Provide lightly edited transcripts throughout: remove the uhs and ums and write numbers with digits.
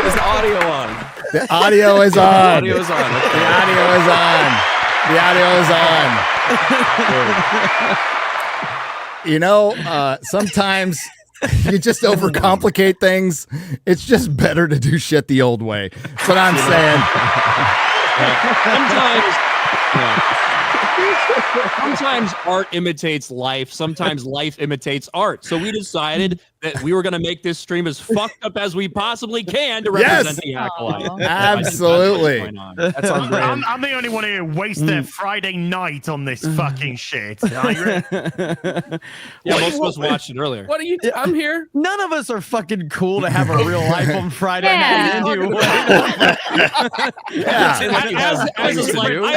Is the audio on? The audio is on. The audio is on. The audio is on. The audio is on. You know, sometimes you just overcomplicate things. It's just better to do shit the old way. That's what I'm saying. Sometimes art imitates life. Sometimes life imitates art. So we decided that we were going to make this stream as fucked up as we possibly can to represent the Acolyte. Absolutely. That's on brand. I'm the only one who wastes their Friday night on this fucking shit. Yeah, most of us watched it earlier. What are you? I'm here. None of us are fucking cool to have a real life on Friday night. Anyway. I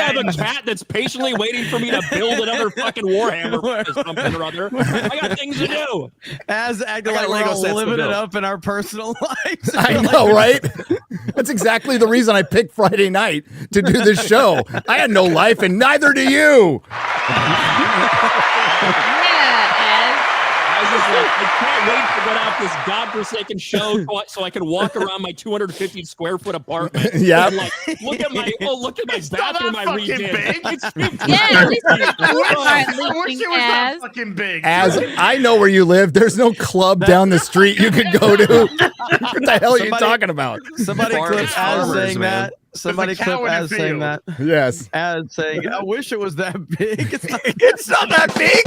have a cat that's patiently waiting for me to build another fucking Warhammer or something or other. I got things to do. As acting like we're all living it up in our personal lives. I know, right? That's exactly the reason I picked Friday night to do this show. I had no life, and neither do you. I can't wait to get off this godforsaken show so I can walk around my 250 square foot apartment. Yeah. Like, look at my bathroom I redid. It's I wish it was that fucking big. As I know where you live, there's no club down the street you could go to. What the hell are you talking about? Somebody clip as saying that. Somebody clip as saying that. Yes. As saying, I wish it was that big. It's not that big.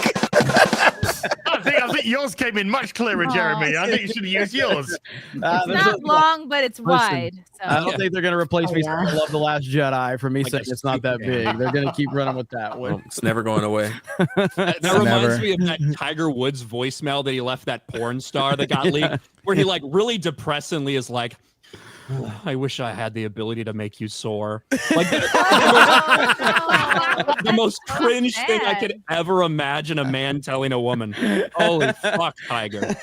I think yours came in much clearer, Jeremy. I think you should have used yours. It's not long, but it's wide. So. I don't think they're going to replace me. I love The Last Jedi for me saying it's not that big. They're going to keep running with that one. Well, it's never going away. That reminds me of that Tiger Woods voicemail that he left that porn star that got leaked, where he like really depressingly is like, I wish I had the ability to make you soar. Like the most cringe thing I could ever imagine a man telling a woman. Holy fuck, Tiger.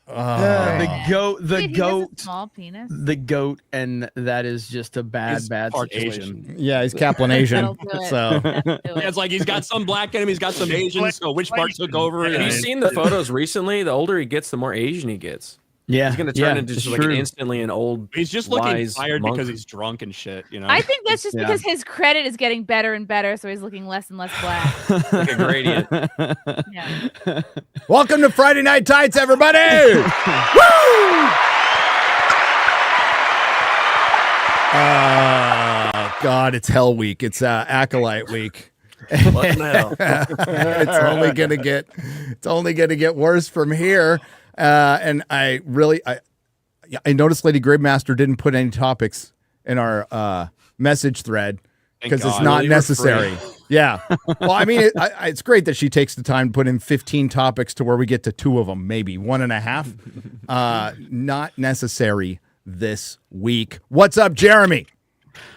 The goat, small penis. The goat, and that is just a bad part situation. Asian. Yeah, he's Kaplan Asian. So it's like he's got some black in him, he's got some Asian. So which part took over? Have you seen the photos recently? The older he gets, the more Asian he gets. Yeah, he's gonna turn into just like instantly an old. He's just looking tired because he's drunk and shit. You know. I think that's just because his credit is getting better and better, so he's looking less and less black. Like a gradient. Yeah. welcome to Friday Night Tights, everybody! Woo! God, it's Hell Week. It's Acolyte Week. What the hell? It's only gonna get worse from here. And I noticed Lady Gridmaster didn't put any topics in our message thread because it's not necessary. Yeah. Well, I mean, it's great that she takes the time to put in 15 topics to where we get to 2 of them, maybe 1.5. Not necessary this week. What's up, Jeremy?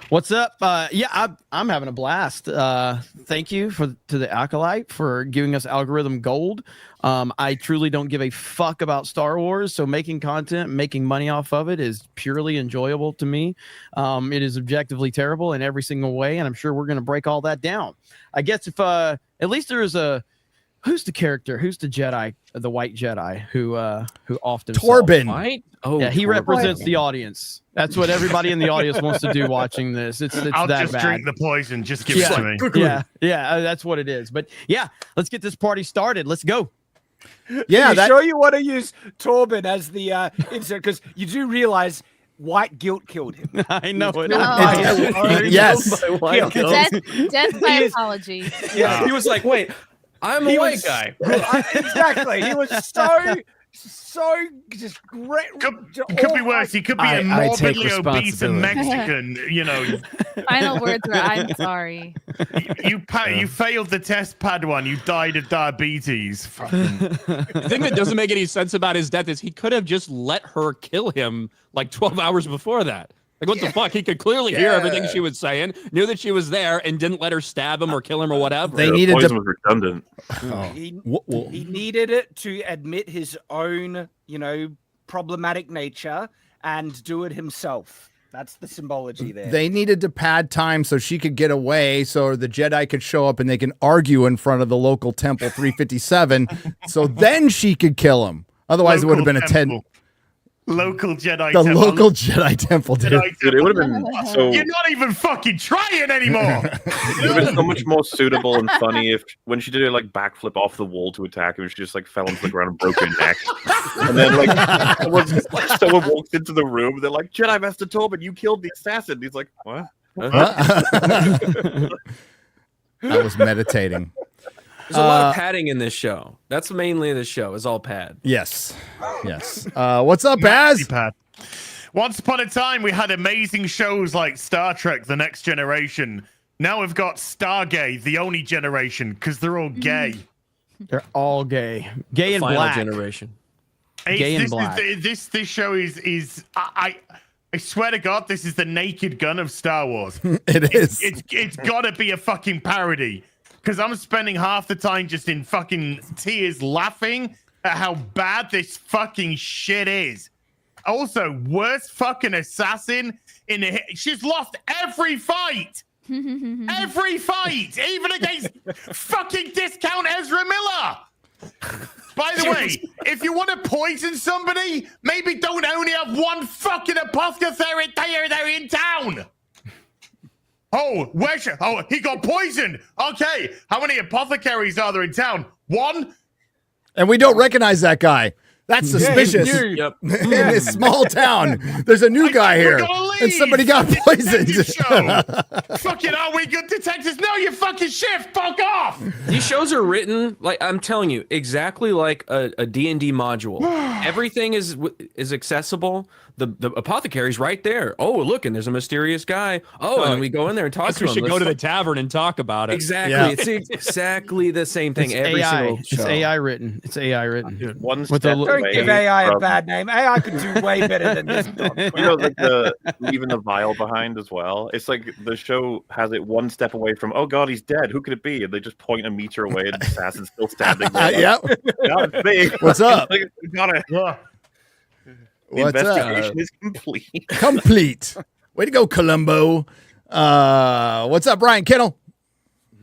What's up? I'm having a blast. Thank you to the Acolyte for giving us algorithm gold. I truly don't give a fuck about Star Wars, so making content, making money off of it is purely enjoyable to me. It is objectively terrible in every single way, and I'm sure we're going to break all that down. I guess if at least there is a who's the character? Who's the Jedi? The white Jedi who often Torben. Right? Oh, yeah, he Torben. represents the audience. That's what everybody in the audience wants to do watching this. It's I'll that just bad. drink the poison. Just give it to me. Yeah, that's what it is. But yeah, let's get this party started. Let's go. Yeah, sure you want to use Torben as the insert because you do realize white guilt killed him. I know it. Yes. Death by apology. Yeah, he was like, wait, I'm a white guy. Exactly. He was so just great. Could be worse. He could be a morbidly obese and Mexican. You know. Final words were, "I'm sorry." You failed the test, Padawan. You died of diabetes. The thing that doesn't make any sense about his death is he could have just let her kill him like 12 hours before that. Like, what the fuck? He could clearly hear everything she was saying, knew that she was there, and didn't let her stab him or kill him or whatever. They needed poison was redundant. He needed it to admit his own, problematic nature and do it himself. That's the symbology there. They needed to pad time so she could get away, so the Jedi could show up and they can argue in front of the local temple 357, so then she could kill him. Otherwise, it would have been a 10. Local Jedi The temple. local Jedi temple, dude. Dude, it would have been so. You're not even fucking trying anymore. It would have been so much more suitable and funny if when she did her like backflip off the wall to attack him, she just like fell onto the ground and broke her neck. And then like someone walks into the room and they're like, Jedi Master Torben, you killed the assassin. He's like, what? I was meditating. There's a lot of padding in this show. That's mainly the show. Is all pad. Yes. What's up, Baz? Pad. Once upon a time, we had amazing shows like Star Trek: The Next Generation. Now we've got Stargate, The Only Generation, because they're all gay. They're all gay. Gay and Final black. generation. Gay and black. This show is I swear to God, this is the Naked Gun of Star Wars. It is. It's got to be a fucking parody. Because I'm spending half the time just in fucking tears laughing at how bad this fucking shit is. Also, worst fucking assassin in the... She's lost every fight. Every fight. Even against fucking discount Ezra Miller. By the way, if you want to poison somebody, maybe don't only have one fucking apothecary there in town. Oh, he got poisoned. Okay, how many apothecaries are there in town? One? And we don't recognize that guy. That's suspicious. Yep. In this small town, there's a new guy here, and somebody got poisoned. Fucking are we good detectives? No, you fucking shift. Fuck off. These shows are written like I'm telling you, exactly like a D&D module. Everything is accessible. The apothecary's right there. Oh, look, and there's a mysterious guy. Oh, and then we go in there and talk to him. We should go to the tavern and talk about it. Exactly. Yeah. It's exactly the same thing. It's Every AI. single show. It's AI written. It's AI written. Dude, one With step the- Don't away give AI a from- bad name. AI could do way better than this. You know, like the leaving the vial behind as well. It's like the show has it one step away from, oh god, he's dead. Who could it be? And they just point a meter away, and the assassin's still standing there. Like, Yep. "No, it's me." What's up? Like, we gotta, the What's up? investigation is complete. Complete. Way to go, Columbo. What's up, Brian Kittle?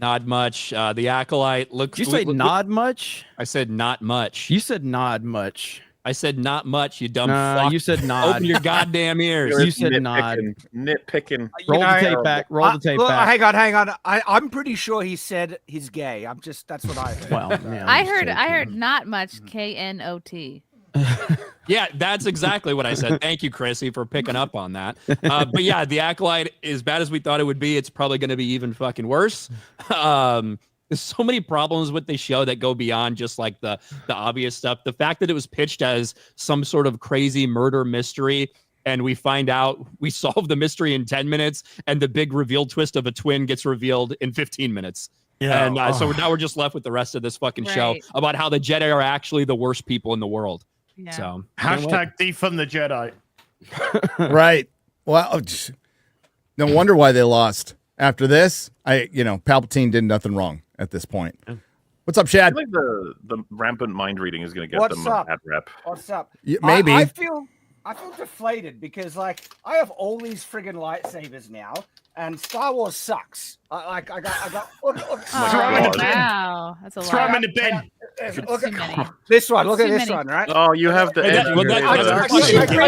Not much. The Acolyte looks. Did you say nod much? I said not much. You said nod much. I said not much. You dumb Nah, fuck. you said nod. Open your goddamn ears. You said nod. Nitpicking. Roll the know, tape back. Roll the tape Look, back. hang on. I'm pretty sure he said he's gay. That's what I heard. Well, yeah, I I'm just heard joking. not much KNOT. Yeah, that's exactly what I said. Thank you, Chrissy, for picking up on that. But yeah, the Acolyte, as bad as we thought it would be, it's probably going to be even fucking worse. There's so many problems with the show that go beyond just like the obvious stuff. The fact that it was pitched as some sort of crazy murder mystery, and we find out we solve the mystery in 10 minutes, and the big reveal twist of a twin gets revealed in 15 minutes. Yeah. And so now we're just left with the rest of this fucking show Right. about how the Jedi are actually the worst people in the world. Yeah. So Hashtag defund the Jedi. Right. Well, no wonder why they lost. After this, Palpatine did nothing wrong at this point. What's up, I Shad? feel like the rampant mind reading is going to get What's them up? a bad rep. What's up? Maybe. I feel deflated because I have all these friggin' lightsabers now, and Star Wars sucks. I got. Look, Oh, God. wow. That's a Throw him lot. in the bin. Look Too at many. this one. Look at Too this many. one, right? Oh, you have the. Hey, that- edge well, here. that- I that's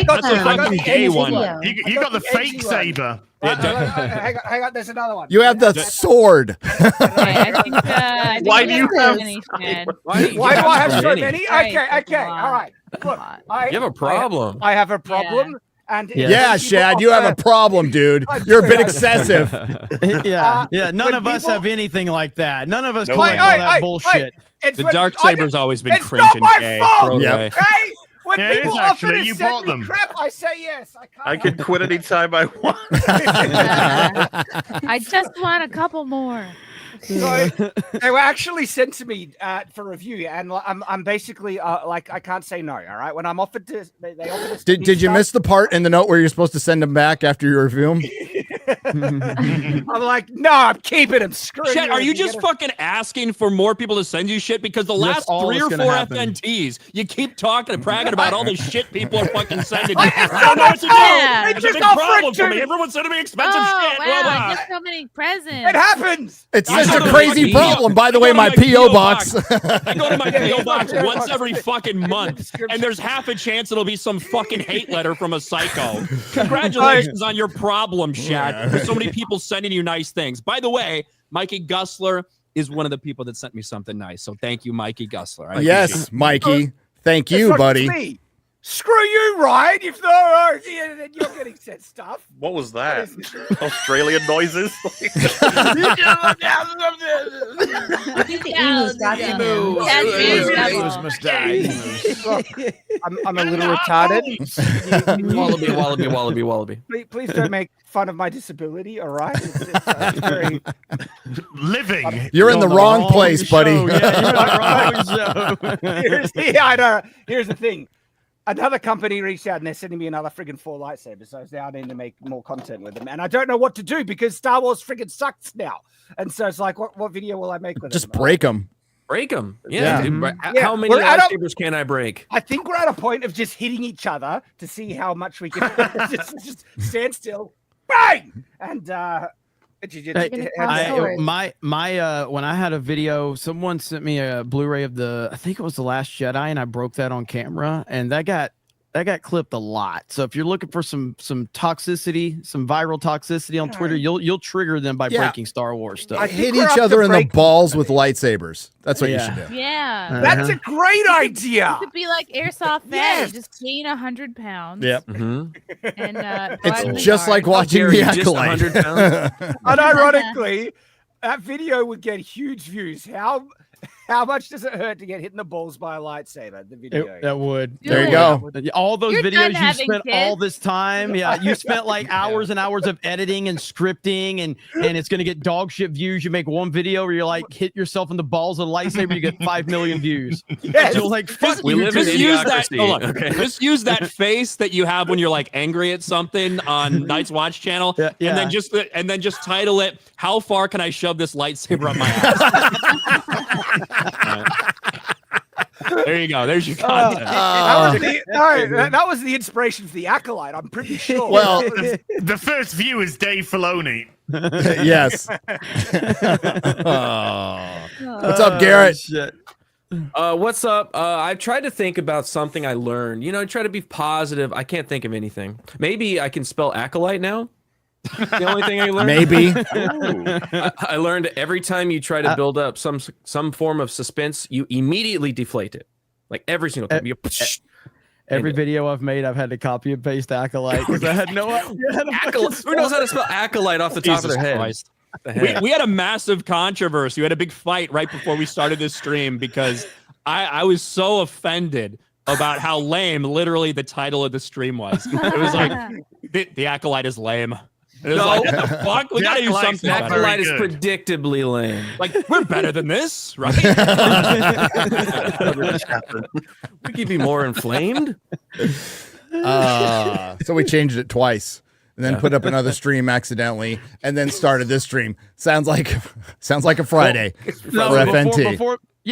got a the fucking gay edgy one. You got the fake edgy one. saber. Hang on, there's another one. You have the sword. Okay, I think Why we do you too have many, Shad. Why do I have so many? Right, Okay, that's a all lot. right. Look, You have a problem. I have a problem, and Yeah. Yeah, when people Shad, you have a offer- problem, dude. You're a bit excessive. Yeah, yeah. None when of us people- have anything like that. None of us No collect way. all that bullshit. It's The when- dark I saber's just- always been it's cringe not and my gay. fault! Throw it Yep. away. Hey, when Yeah, it people is offer actually. to You send bought me them. crap, I say yes. I can't. I could quit anytime I want. I just want a couple more. So, they were actually sent to me for review, and I'm basically like I can't say no. All right, when I'm offered to, they offered to. Did you miss the part in the note where you're supposed to send them back after you review them? I'm like, no, I'm keeping him. Screw Chet, you. are you If just get fucking asking for more people to send you shit? Because the last all 3 that's or gonna 4 happen. FNTs, you keep talking and bragging about all the shit people are fucking sending you. I don't know what to do. Yeah. It's a just big got problem for fricked me. too. Everyone's sending me expensive Oh shit. wow! Blah, blah. Just so many presents. it happens. It's I such go a to crazy my problem. By the I way, go to my my PO PO box. I go to my PO box PO once box. every fucking month, and there's half a chance it'll be some fucking hate letter from a psycho. Congratulations on your problem, Shad. There's so many people sending you nice things. By the way, Mikey Gussler is one of the people that sent me something nice. So thank you, Mikey Gussler. I appreciate Yes, it. Mikey. Thank It's you, not buddy. me. Screw you, Ryan. If no, you're getting sent stuff. What was that? Australian noises? I think the emus got them. Emus must die. I'm a little retarded. Wallaby. Please don't make fun of my disability. All right. It's very... Living. You're in the wrong place, buddy. Show. Yeah, you're on the wrong show. I know. Here's the thing. Another company reached out and they're sending me another friggin' 4 lightsabers. So now I need to make more content with them. And I don't know what to do because Star Wars friggin' sucks now. And so it's like, what video will I make with Just them? break them. Break them. Yeah. Yeah. dude, Yeah, How many well, I don't- lightsabers can I break? I think we're at a point of just hitting each other to see how much we can just stand still, bang, and When I had a video, someone sent me a Blu-ray of I think it was The Last Jedi, and I broke that on camera, and that got clipped a lot. So if you're looking for some toxicity, some viral toxicity on Twitter, you'll trigger them by breaking Star Wars stuff. I hit each other in the balls with lightsabers. That's what you should do. Yeah. That's a great idea. It could be like airsoft fatty. Just gain 100 pounds. Yep. And It's just like watching Jerry, the just Acolyte. 100 pounds. Unironically, that video would get huge views. How much does it hurt to get hit in the balls by a lightsaber? The video. That would. There you go. All those You're videos done you having spent kids. all this time. Yeah, you spent like hours and hours of editing and scripting, and it's gonna get dog shit views. You make one video where you're like hit yourself in the balls with a lightsaber, you get 5 million views. Yes. You're like, fuck We you. live in Just use that. idiocracy. Hold on. Okay. Just use that face that you have when you're like angry at something on Night's Watch channel, Yeah. and then just title it "How far can I shove this lightsaber up my ass?" There you go. There's your content. that was the inspiration for the Acolyte. I'm pretty sure. Well, The first view is Dave Filoni. yes. What's up, Garrett? Shit. What's up? I tried to think about something I learned. I try to be positive. I can't think of anything. Maybe I can spell acolyte now. The only thing I learned. Maybe. I learned every time you try to build up some form of suspense, you immediately deflate it. Like every single time. Every video I've made, I've had to copy and paste Acolyte because I had no idea. how to Acolyte. fucking Who knows how to spell acolyte off the top Jesus of their head? Christ. The heck? We had a massive controversy. We had a big fight right before we started this stream because I was so offended about how lame literally the title of the stream was. It was like the Acolyte is lame. It was like, what the fuck? We gotta do Acolyte's something not better. Acolyte is good. predictably lame. Like, we're better than this, right? We could be more inflamed. So we changed it twice. And then put up another stream accidentally, and then started this stream. Sounds like a Friday for FNT.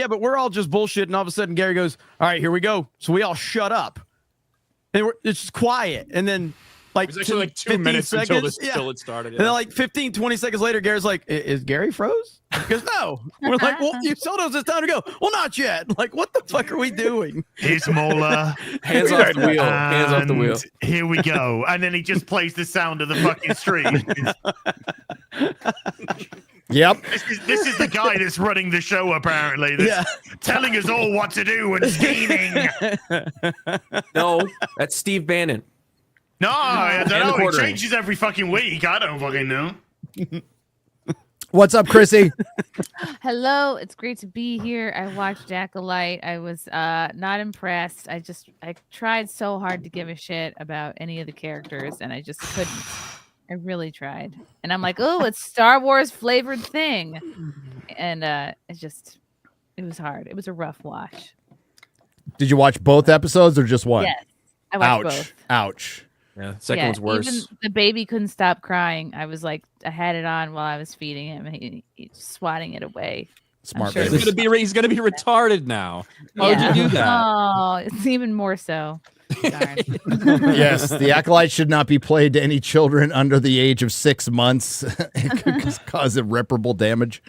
But we're all just bullshit, and all of a sudden Gary goes, "All right, here we go." So we all shut up, and it's just quiet, and then like It was actually like 2 15 minutes until seconds, it started. and then like 15, 20 seconds later, Gary's like, "Is Gary froze?" He goes, "No." We're like, "Well, you told us it's time to go." "Well, not yet." Like, what the fuck are we doing? Here's MauLer. Hands off the wheel. Hands off the wheel. And here we go. And then he just plays the sound of the fucking stream. Yep. This is the guy that's running the show, apparently. That's telling us all what to do and scheming. No, that's Steve Bannon. No, I don't And the know. It quartering. changes every fucking week. I don't fucking know. What's up, Chrissy? Hello, it's great to be here. I watched Acolyte. I was not impressed. I tried so hard to give a shit about any of the characters, and I just couldn't. I really tried. And I'm like, oh, it's Star Wars flavored thing. And it was hard. It was a rough watch. Did you watch both episodes or just one? Yes. I watched both. Ouch. Yeah, second one's worse. Even the baby couldn't stop crying. I was like, I had it on while I was feeding him, and he's swatting it away. Smart sure baby. He's gonna be retarded now. How would you do that? Oh, it's even more so. Darn. Yes, the Acolyte should not be played to any children under the age of 6 months. It could cause irreparable damage.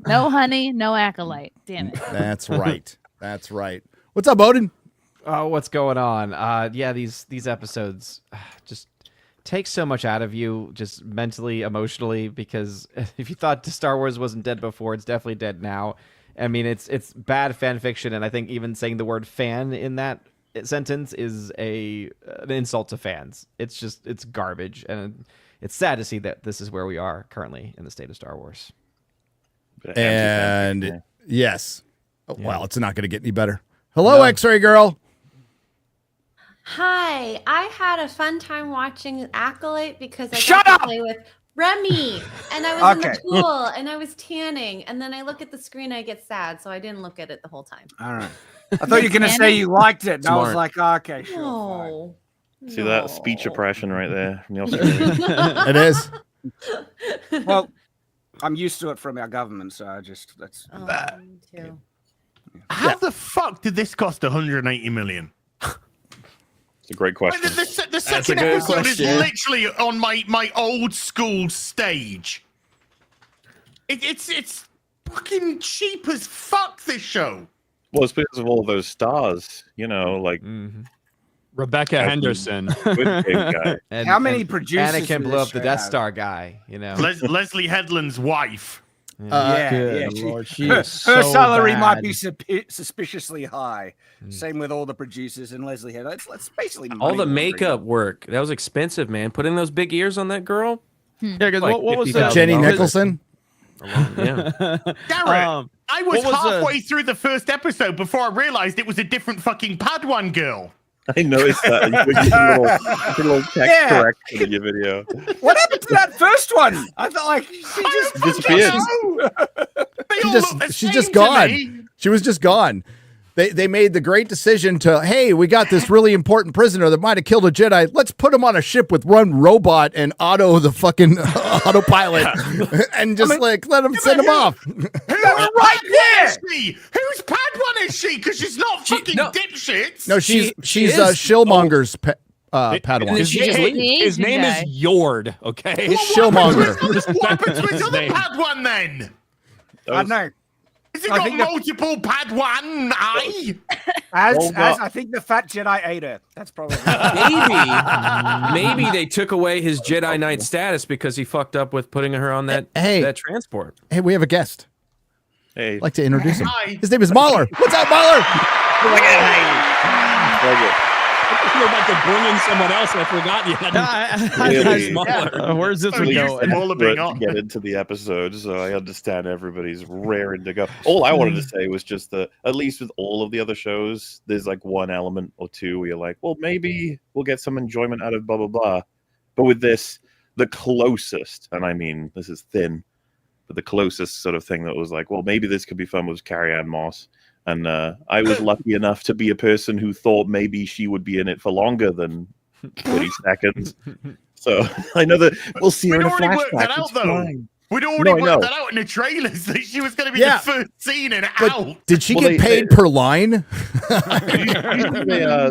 No honey, no Acolyte. Damn it. That's right. That's right. What's up, Odin? Oh, what's going on? Yeah, these episodes just take so much out of you, just mentally, emotionally. Because if you thought Star Wars wasn't dead before, it's definitely dead now. I mean, it's bad fan fiction, and I think even saying the word "fan" in that sentence is an insult to fans. It's garbage, and it's sad to see that this is where we are currently in the state of Star Wars. And yes, well, it's not going to get any better. Hello, X-Ray Girl. Hi, I had a fun time watching Acolyte because I Shut got up! to play with Remy, and I was in the pool, and I was tanning, and then I look at the screen, I get sad, so I didn't look at it the whole time. All right. I thought you were going to say you liked it, and I was like, okay, sure. No. See that speech oppression right there from the Australians? It is. Well, I'm used to it from our government, so that's. Me too. How the fuck did this cost 180 million? It's a great question. The second episode is literally on my old school stage. It's fucking cheap as fuck, this show. Well, it's because of all those stars, you know, like Rebecca Henderson. Good guy. And, How many producers? Anakin did blew this up the show Death have? Star guy, you know. Leslie Headland's wife. Yeah. Her salary might be suspiciously high. Same with all the producers and Leslie Head. That's basically All money the laundering. makeup work, that was expensive, man. Putting those big ears on that girl. Yeah, because Like what was $50,000. Jenny Nicholson. Yeah. Garrett, I was what was halfway through the first episode before I realized it was a different fucking Padawan girl. I noticed that. You put a little text correction in your video. What happened to that first one? I felt like she just Disappeared. She's just gone. She was just gone. They made the great decision to, hey, we got this really important prisoner that might have killed a Jedi. Let's put him on a ship with one robot and Otto the fucking autopilot, and just let him send him off. Who's right there? Whose Padawan is she? Because she's not fucking dipshits. No, she's is. Shillmonger's Padawan. His name is Yord, okay? Shillmonger. What happened to his other Padawan then? I know. Has he I got think multiple Padawan? As I think the fat Jedi ate her. That's probably Maybe they took away his Jedi Knight status because he fucked up with putting her on that that transport. Hey, we have a guest. Hey, I'd like to introduce him. Hi. His name is MauLer. What's up, MauLer? You're about to bring in someone else, and I forgot you had where's this one really going? desperate to get into the episode, so I understand everybody's raring to go. All I wanted to say was just that, at least with all of the other shows, there's like one element or two where you're like, well, maybe we'll get some enjoyment out of blah, blah, blah. But with this, the closest, and I mean, this is thin, but the closest sort of thing that was like, well, maybe this could be fun was Carrie-Anne Moss. And I was lucky enough to be a person who thought maybe she would be in it for longer than 30 seconds. So I know that we'll see her in a already flashback. worked that out, It's though. fine. We'd already No, I know. worked that out in the trailers that she was going to be the first scene and out. Did she get paid per line?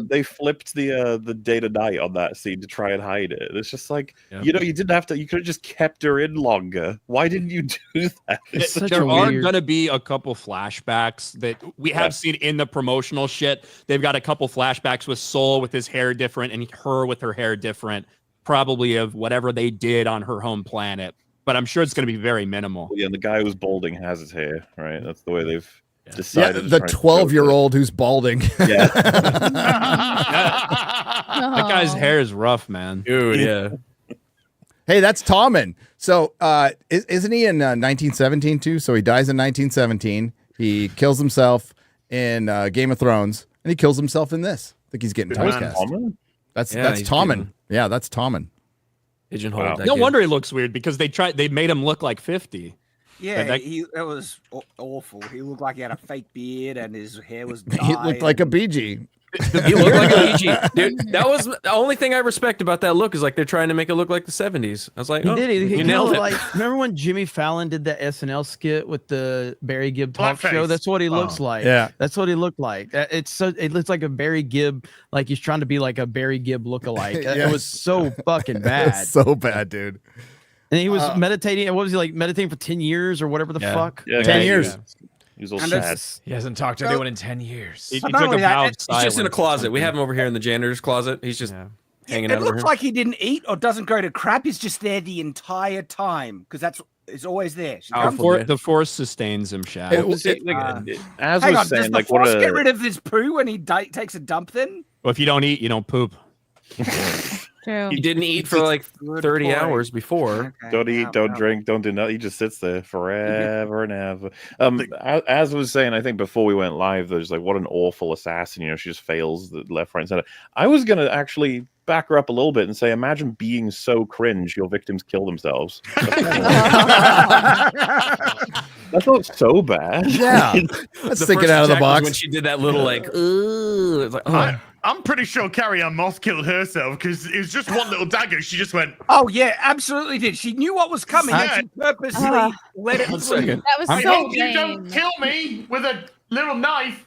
They flipped the day to night on that scene to try and hide it. It's just like, you didn't have to. You could have just kept her in longer. Why didn't you do that? There are going to be a couple flashbacks that we have seen in the promotional shit. They've got a couple flashbacks with Soul with his hair different and her with her hair different, probably of whatever they did on her home planet. But I'm sure it's going to be very minimal. Yeah, and the guy who's balding has his hair, right? That's the way they've decided. The 12-year-old who's balding. Yeah. That guy's hair is rough, man. Dude, yeah. Hey, that's Tommen. So isn't he in 1917 too? So he dies in 1917. He kills himself in Game of Thrones, and he kills himself in this. I think he's getting typecast. That's Tommen. Yeah, that's Tommen. Wow. No wonder he looks weird because they made him look like 50. Yeah, that was awful. He looked like he had a fake beard and his hair was dyed. He looked like a BG. He looked like a Ouija. Dude, that was the only thing I respect about that look is like they're trying to make it look like the 70s. I was like, oh, He did it. you He nailed it. like, remember when Jimmy Fallon did that SNL skit with the Barry Gibb talk show? Blackface. That's what he looks like. Yeah. That's what he looked like. It looks like a Barry Gibb, like he's trying to be like a Barry Gibb lookalike. Yeah. It was so fucking bad. So bad, dude. And he was meditating. What was he like meditating for 10 years or whatever the fuck? Yeah, 10 years. He was all And sad. it's- He hasn't talked to anyone in 10 years. He Not took only a that, vow of it's He's just in a silence. closet. We have him over here in the janitor's closet. He's just hanging It out over looks here. like he didn't eat or doesn't go to crap. He's just there the entire time because it's always there. She comes- The force sustains him, Shad. It- As Hang was on, does saying, the like what force get a rid of his poo when he takes a dump? Then Well, if you don't eat, you don't poop. True. He didn't eat for like Good 30 point. hours before. Okay, don't eat, wow, don't wow. drink, don't do nothing. He just sits there forever and ever. As was saying, I think before we went live, there's like what an awful assassin. You know, she just fails the left, right, and center. I was gonna actually back her up a little bit and say, imagine being so cringe your victims kill themselves. That's not so bad. Yeah. Let's The think it first out of the attack was box. when she did that little like, ooh, it's like, oh. I'm pretty sure Carrie Ann Moss killed herself because it was just one little dagger. She just went, Oh yeah, absolutely did. She knew what was coming. Yeah. And she purposely let it. One through. second. That was I so hope you lame. don't kill me with a little knife.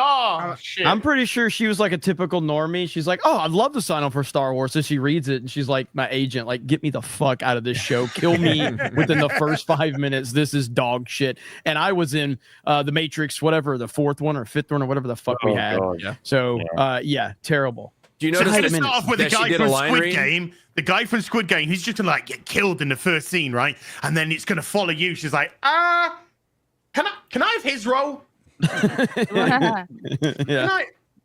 Oh, shit. I'm pretty sure she was like a typical normie. She's like, "Oh, I'd love to sign up for Star Wars." So she reads it and she's like, "My agent, like, get me the fuck out of this show. Kill me within the first 5 minutes. This is dog shit." And I was in the Matrix, whatever, the fourth one or fifth one or whatever the fuck we had. God. Yeah. So yeah, terrible. Do you So notice let's that, start off with the that she guy did a from line Squid read? Game. The guy from Squid Game, he's just gonna like get killed in the first scene, right? And then it's gonna follow you. She's like, can I have his role? Yeah.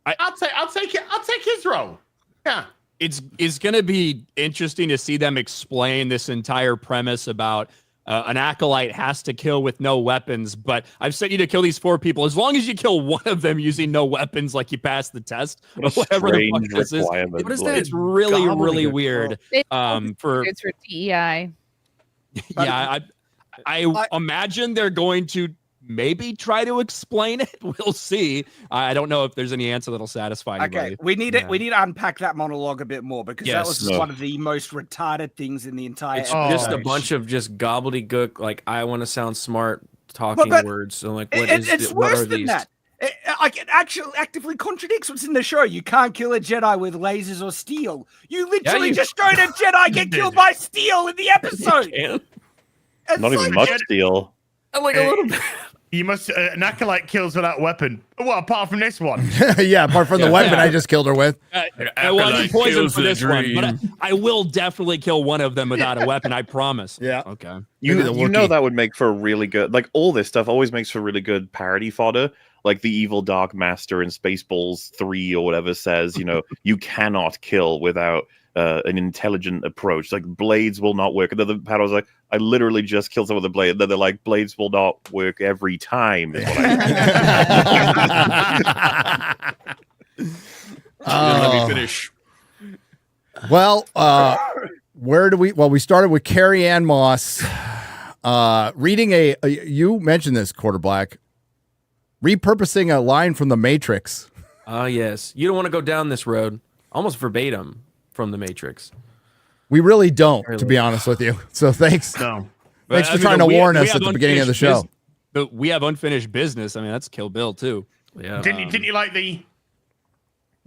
I'll take his role. Yeah. It's going to be interesting to see them explain this entire premise about an acolyte has to kill with no weapons, but I've sent you to kill these 4 people. As long as you kill one of them using no weapons, like you pass the test, or whatever the fuck this is. What is that? It's really, really Gobbledygook. weird. It's for DEI. Yeah, I imagine they're going to maybe try to explain it. We'll see. I don't know if there's any answer that'll satisfy anybody. Okay, we need to unpack that monologue a bit more because that was Yes. one of the most retarded things in the entire. It's episode. just a bunch of just gobbledygook, like I want to sound smart talking But words. So like, It's what worse are than these? that. It actually actively contradicts what's in the show. You can't kill a Jedi with lasers or steel. You literally you- just showed a Jedi get killed by steel in the episode. And It's Not even like- much steel. like a little bit. You must an acolyte kills without weapon. Well, apart from this one. Yeah, apart from the weapon I just killed her with. I wasn't poisoned kills for the this one, but dream. I will definitely kill one of them without a weapon. I promise. Yeah. Okay. Maybe the You know Wookiee. that would make for a really good, like all this stuff always makes for really good parody fodder. Like the evil Dark Master in Spaceballs 3 or whatever says, you know, you cannot kill without an intelligent approach. Like blades will not work. And then the paddle's like, I literally just killed someone with a blade. And then they're like, blades will not work every time. Is what I Let me finish. Well, where do we? Well, we started with Carrie Ann Moss reading you mentioned this, Quarter Black, repurposing a line from The Matrix. Yes. You don't want to go down this road. Almost verbatim from The Matrix. We really don't, to be honest with you. So thanks. No. Thanks I for mean, trying to we warn have us at the beginning of the show. But we have unfinished business. I mean, that's Kill Bill too. Yeah. Didn't you like the?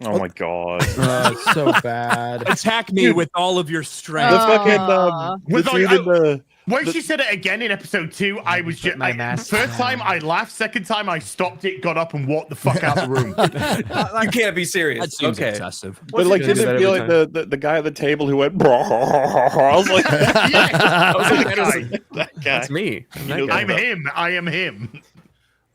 Oh my god. It's so bad. Attack me with all of your strength. The fucking With the like, dude in the when she said it again in episode 2, I was just my mask first down. time I laughed, second time I stopped it, got up and walked the fuck out of the room. You can't be serious. That seems okay. excessive. But like, gonna do didn't that it feel every like the guy at the table who went? I was like, I was like, That that guy. that's me. I'm that guy. I'm him. I am him.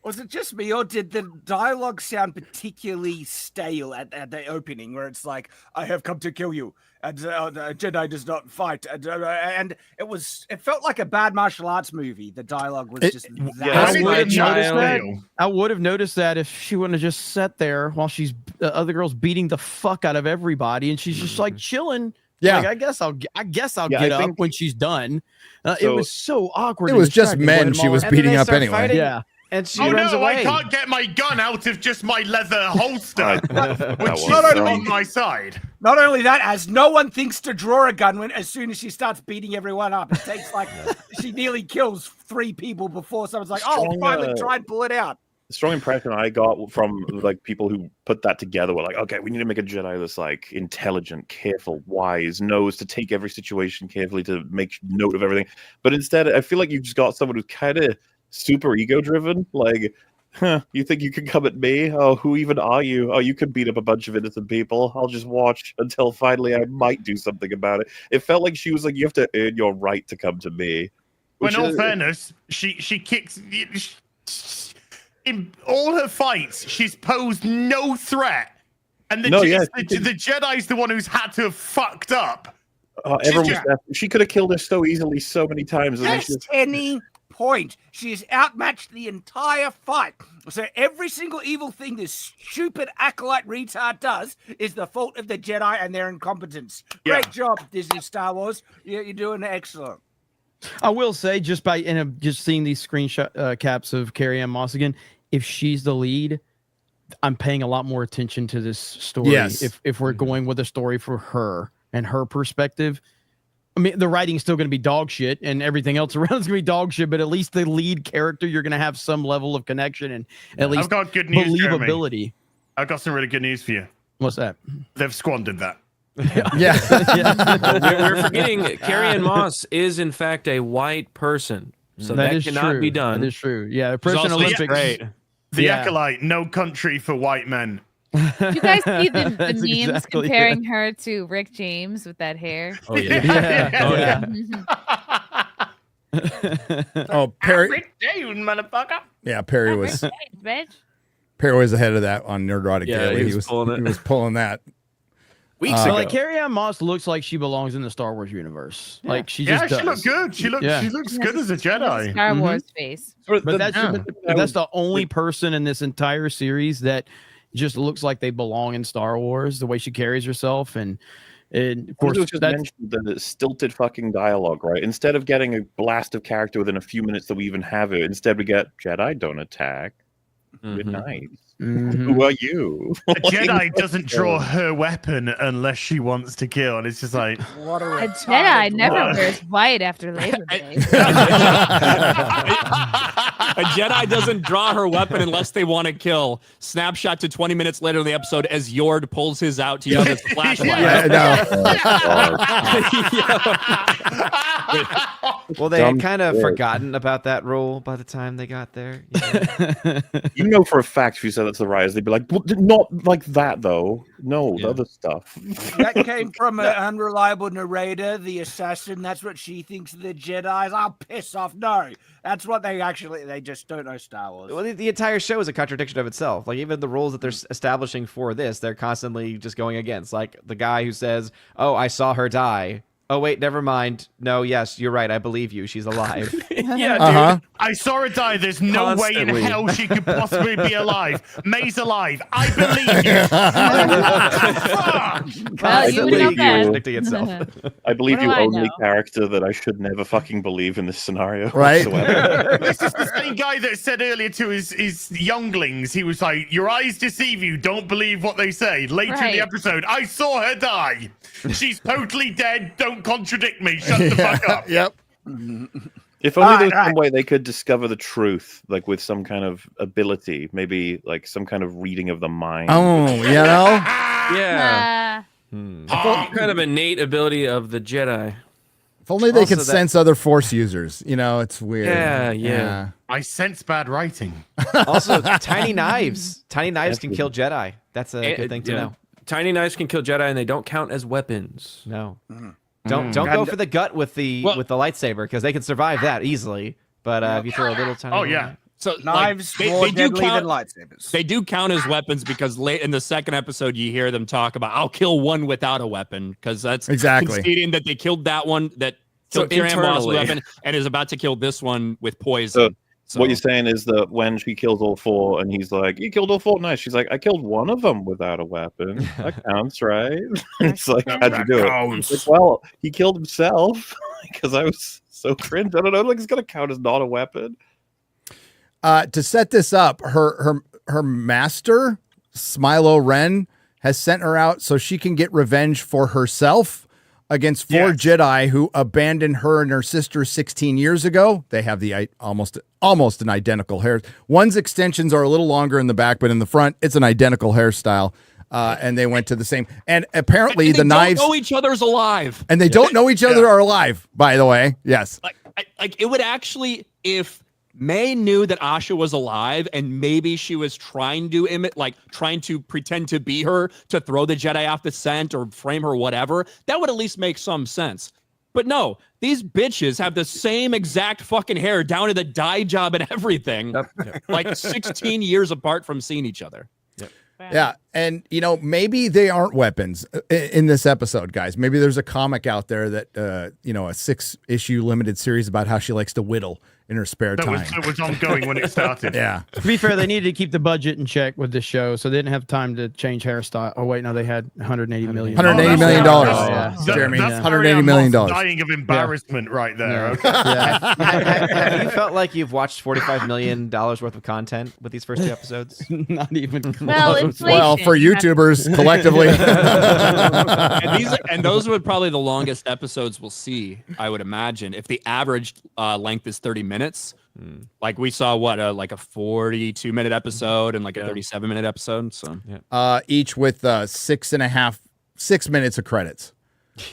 Was it just me, or did the dialogue sound particularly stale at the opening, where it's like, "I have come to kill you," and Jedi does not fight, and it felt like a bad martial arts movie. The dialogue was just yeah, I would have noticed that. Child. I would have noticed that if she wouldn't have just sat there while the other girl's beating the fuck out of everybody, and she's just like chilling. Yeah. Like, I guess I'll Yeah, get I up think- when she's done. It So- was so awkward. It and was just distracting. men Go ahead, she was MauLer. And then beating they up start anyway. fighting, Yeah. And she oh runs no, away. I can't get my gun out of just my leather holster, which is was- on my side. Not only that, as no one thinks to draw a gun as soon as she starts beating everyone up. It takes like she nearly kills 3 people before someone's like, "Oh, finally, try and pull it out." The strong impression I got from like people who put that together were like, okay, we need to make a Jedi that's like intelligent, careful, wise, knows to take every situation carefully, to make note of everything. But instead, I feel like you've just got someone who's kind of super ego driven. Like, you think you can come at me? Oh, who even are you? Oh, you could beat up a bunch of innocent people. I'll just watch until finally I might do something about it. It felt like she was like, you have to earn your right to come to me. Well, in all fairness, she kicks. In all her fights, she's posed no threat, and the Jedi's the one who's had to have fucked up. She could have killed her so easily, so many times. At any point, she's outmatched the entire fight. So every single evil thing this stupid acolyte retard does is the fault of the Jedi and their incompetence. Great job, Disney Star Wars. You're doing excellent. I will say, just by just seeing these screenshot caps of Carrie-Anne Moss again, if she's the lead, I'm paying a lot more attention to this story. Yes. If we're going with a story for her and her perspective, I mean, the writing's still going to be dog shit, and everything else around is going to be dog shit. But at least the lead character, you're going to have some level of connection and at least I've got good news, believability. Jeremy. I've got some really good news for you. What's that? They've squandered that. We're forgetting Carrie-Anne Moss is in fact a white person, so that cannot be done. That is true. Yeah, Person Olympics. Great. The Acolyte, no country for white men. You guys see the That's memes exactly comparing her to Rick James with that hair? Oh yeah. Oh, Perry. Rick James, motherfucker. Yeah, Perry was Bitch. ahead of that on Nerdrotic Yeah, Daily. he was pulling it. He was pulling that. Weeks So ago. like Carrie-Anne Moss looks like she belongs in the Star Wars universe. Like she just does. she looks good. She looks good as a Jedi. Star Wars face. But that's the only person in this entire series that just looks like they belong in Star Wars. The way she carries herself, and of course just mentioned the stilted fucking dialogue, right? Instead of getting a blast of character within a few minutes that we even have it, instead we get Jedi don't attack. Good night. Who are you? A Jedi doesn't draw her weapon unless she wants to kill, and it's just like What a A Jedi never wears white after Labor Day. A Jedi doesn't draw her weapon unless they want to kill. Snapshot to 20 minutes later in the episode as Yord pulls his out to use his flashlight. Well, they had kind of forgotten about that rule by the time they got there. You know for a fact if you said that to the writers, they'd be like, well, not like that though. No, the other stuff. That came from an unreliable narrator, the assassin. That's what she thinks of the Jedi's. I'll piss off. No, that's what they just don't know Star Wars. Well, the entire show is a contradiction of itself. Like even the rules that they're establishing for this, they're constantly just going against. Like the guy who says, "Oh, I saw her die." Oh wait, never mind. No, yes, you're right. I believe you. She's alive. Yeah, dude. I saw her die. There's no way in hell she could possibly be alive. May's alive. I believe you. Well, you would know best. Itself. I believe What you do I only know? character that I should never fucking believe in this scenario. Right. whatsoever. This is the same guy that said earlier to his younglings, he was like, your eyes deceive you, don't believe what they say. Later in the episode, I saw her die. She's totally dead, don't contradict me, shut the fuck up. Yep. If only there was some way they could discover the truth, like with some kind of ability, maybe like some kind of reading of the mind. Oh, you know? Yeah. Kind of innate ability of the Jedi. If only they Also could sense other Force users. You know, it's weird. Yeah. I sense bad writing. Also, tiny knives. Tiny knives can kill Jedi. That's a good thing to know. Tiny knives can kill Jedi, and they don't count as weapons. No. Don't go for the gut with the lightsaber because they can survive that easily. But if you throw a little tiny, So Knives like, more they do deadly count. than lightsabers. They do count as weapons because late in the second episode, you hear them talk about, "I'll kill one without a weapon," because that's Exactly. conceding that they killed that one that killed Carrie-Anne Moss with a weapon and is about to kill this one with poison. So What you're saying is that when she kills all four, and he's like, "You killed all four, nice." She's like, "I killed one of them without a weapon. That counts, right?" It's like, how'd you do it? It's like, well, he killed himself because I was so cringe. I don't know. Like, it's gonna count as not a weapon. To set this up, her master, Smilo Ren, has sent her out so she can get revenge for herself against 4 Jedi who abandoned her and her sister 16 years ago. They have the almost an identical hair. One's extensions are a little longer in the back, but in the front, it's an identical hairstyle. And they went to the same. And apparently, the knives don't know each other's alive. And they don't know each other are alive. By the way, yes. Like it would actually, if May knew that Asha was alive and maybe she was trying to pretend to be her to throw the Jedi off the scent or frame her, whatever, that would at least make some sense. But no, these bitches have the same exact fucking hair down to the dye job and everything, like 16 years apart from seeing each other. Yeah, and maybe they aren't weapons in this episode, guys. Maybe there's a comic out there that a 6-issue limited series about how she likes to whittle in her spare time. That was ongoing when it started. Yeah. To be fair, they needed to keep the budget in check with this show, so they didn't have time to change hairstyle. Oh wait, no, they had $180 million. $180 million. Jeremy, that's $180 million. Dying of embarrassment right there. Okay. Have you felt like you've watched $45 million worth of content with these first 2 episodes? Not even close. Well, for YouTubers collectively. and those would probably the longest episodes we'll see, I would imagine, if the average length is 30 minutes. Like we saw like a 42-minute episode and like a 37-minute episode. So each with 6 minutes of credits,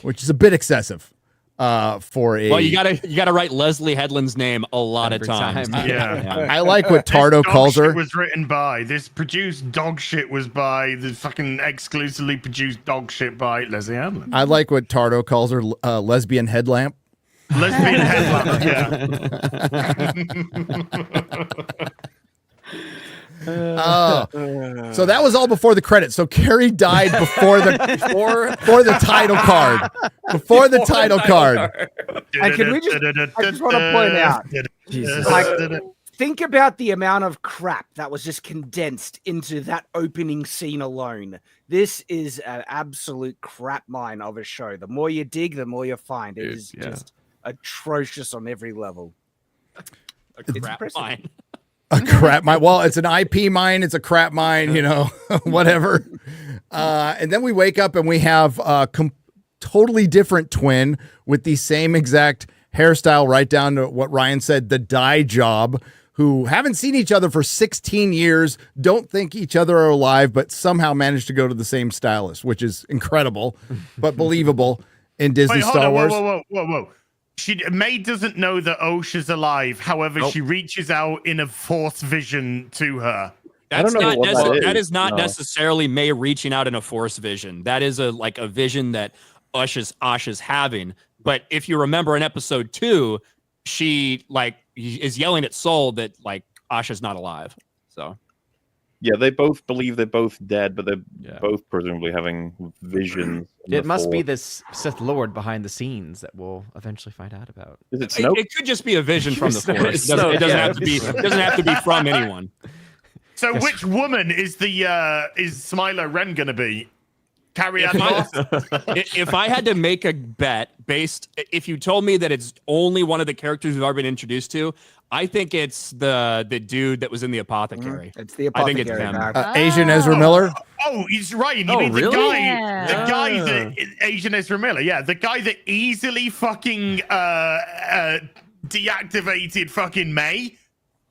which is a bit excessive for a. Well, you gotta write Leslie Headland's name a lot of times. Yeah. I like what Tardo calls her. Was written by this produced dog shit was by the fucking exclusively produced dog shit by Leslie Headland. I like what Tardo calls her, lesbian headlamp. Lesbian headlamp, So that was all before the credits. So Carrie died before the title card. Before the title card. And can we I just want to point out, think about the amount of crap that was just condensed into that opening scene alone. This is an absolute crap mine of a show. The more you dig, the more you find. It is just atrocious on every level. A crap mine. A crap mine. Well, it's an IP mine. It's a crap mine, whatever. And then we wake up and we have a totally different twin with the same exact hairstyle, right down to what Ryan said, the dye job, who haven't seen each other for 16 years, don't think each other are alive, but somehow managed to go to the same stylist, which is incredible, but believable in Disney Star Wars. Whoa. May doesn't know that Osha's alive. However, she reaches out in a force vision to her. That is not necessarily May reaching out in a force vision. That is a vision that Asha's having. But if you remember in episode 2, she is yelling at Soul that Asha's not alive. So yeah, they both believe they're both dead, but they're both presumably having visions. It must be this Sith Lord behind the scenes that we'll eventually find out about. Is it Snoke? It could just be a vision from the Force. It doesn't have to be from anyone. So which woman is Smilo Ren gonna be? Carrie Ann Moss? If I had to make a bet if you told me that it's only one of the characters we've already been introduced to, I think it's the dude that was in the apothecary. It's the apothecary. I think it's him. Asian Ezra Miller. Oh, he's right. You mean really? the guy that Asian Ezra Miller? Yeah, the guy that easily fucking deactivated fucking May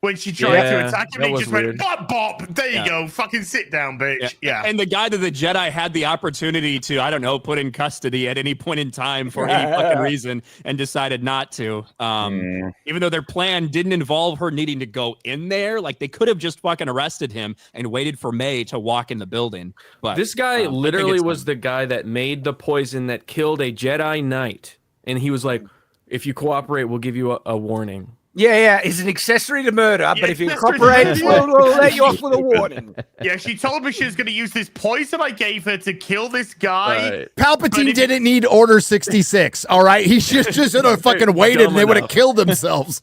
when she tried to attack him. He just went bop bop. There you go. Fucking sit down, bitch. Yeah. And the guy that the Jedi had the opportunity to, I don't know, put in custody at any point in time for any fucking reason and decided not to. Even though their plan didn't involve her needing to go in there, they could have just fucking arrested him and waited for May to walk in the building. But this guy literally was the guy that made the poison that killed a Jedi Knight, and he was like, "If you cooperate, we'll give you a warning." Yeah, it's an accessory to murder, but if you cooperate, we'll let you off with a warning. Yeah, she told me she was going to use this poison I gave her to kill this guy. Right. Palpatine didn't need Order 66, all right? He should have fucking waited and they would have killed themselves.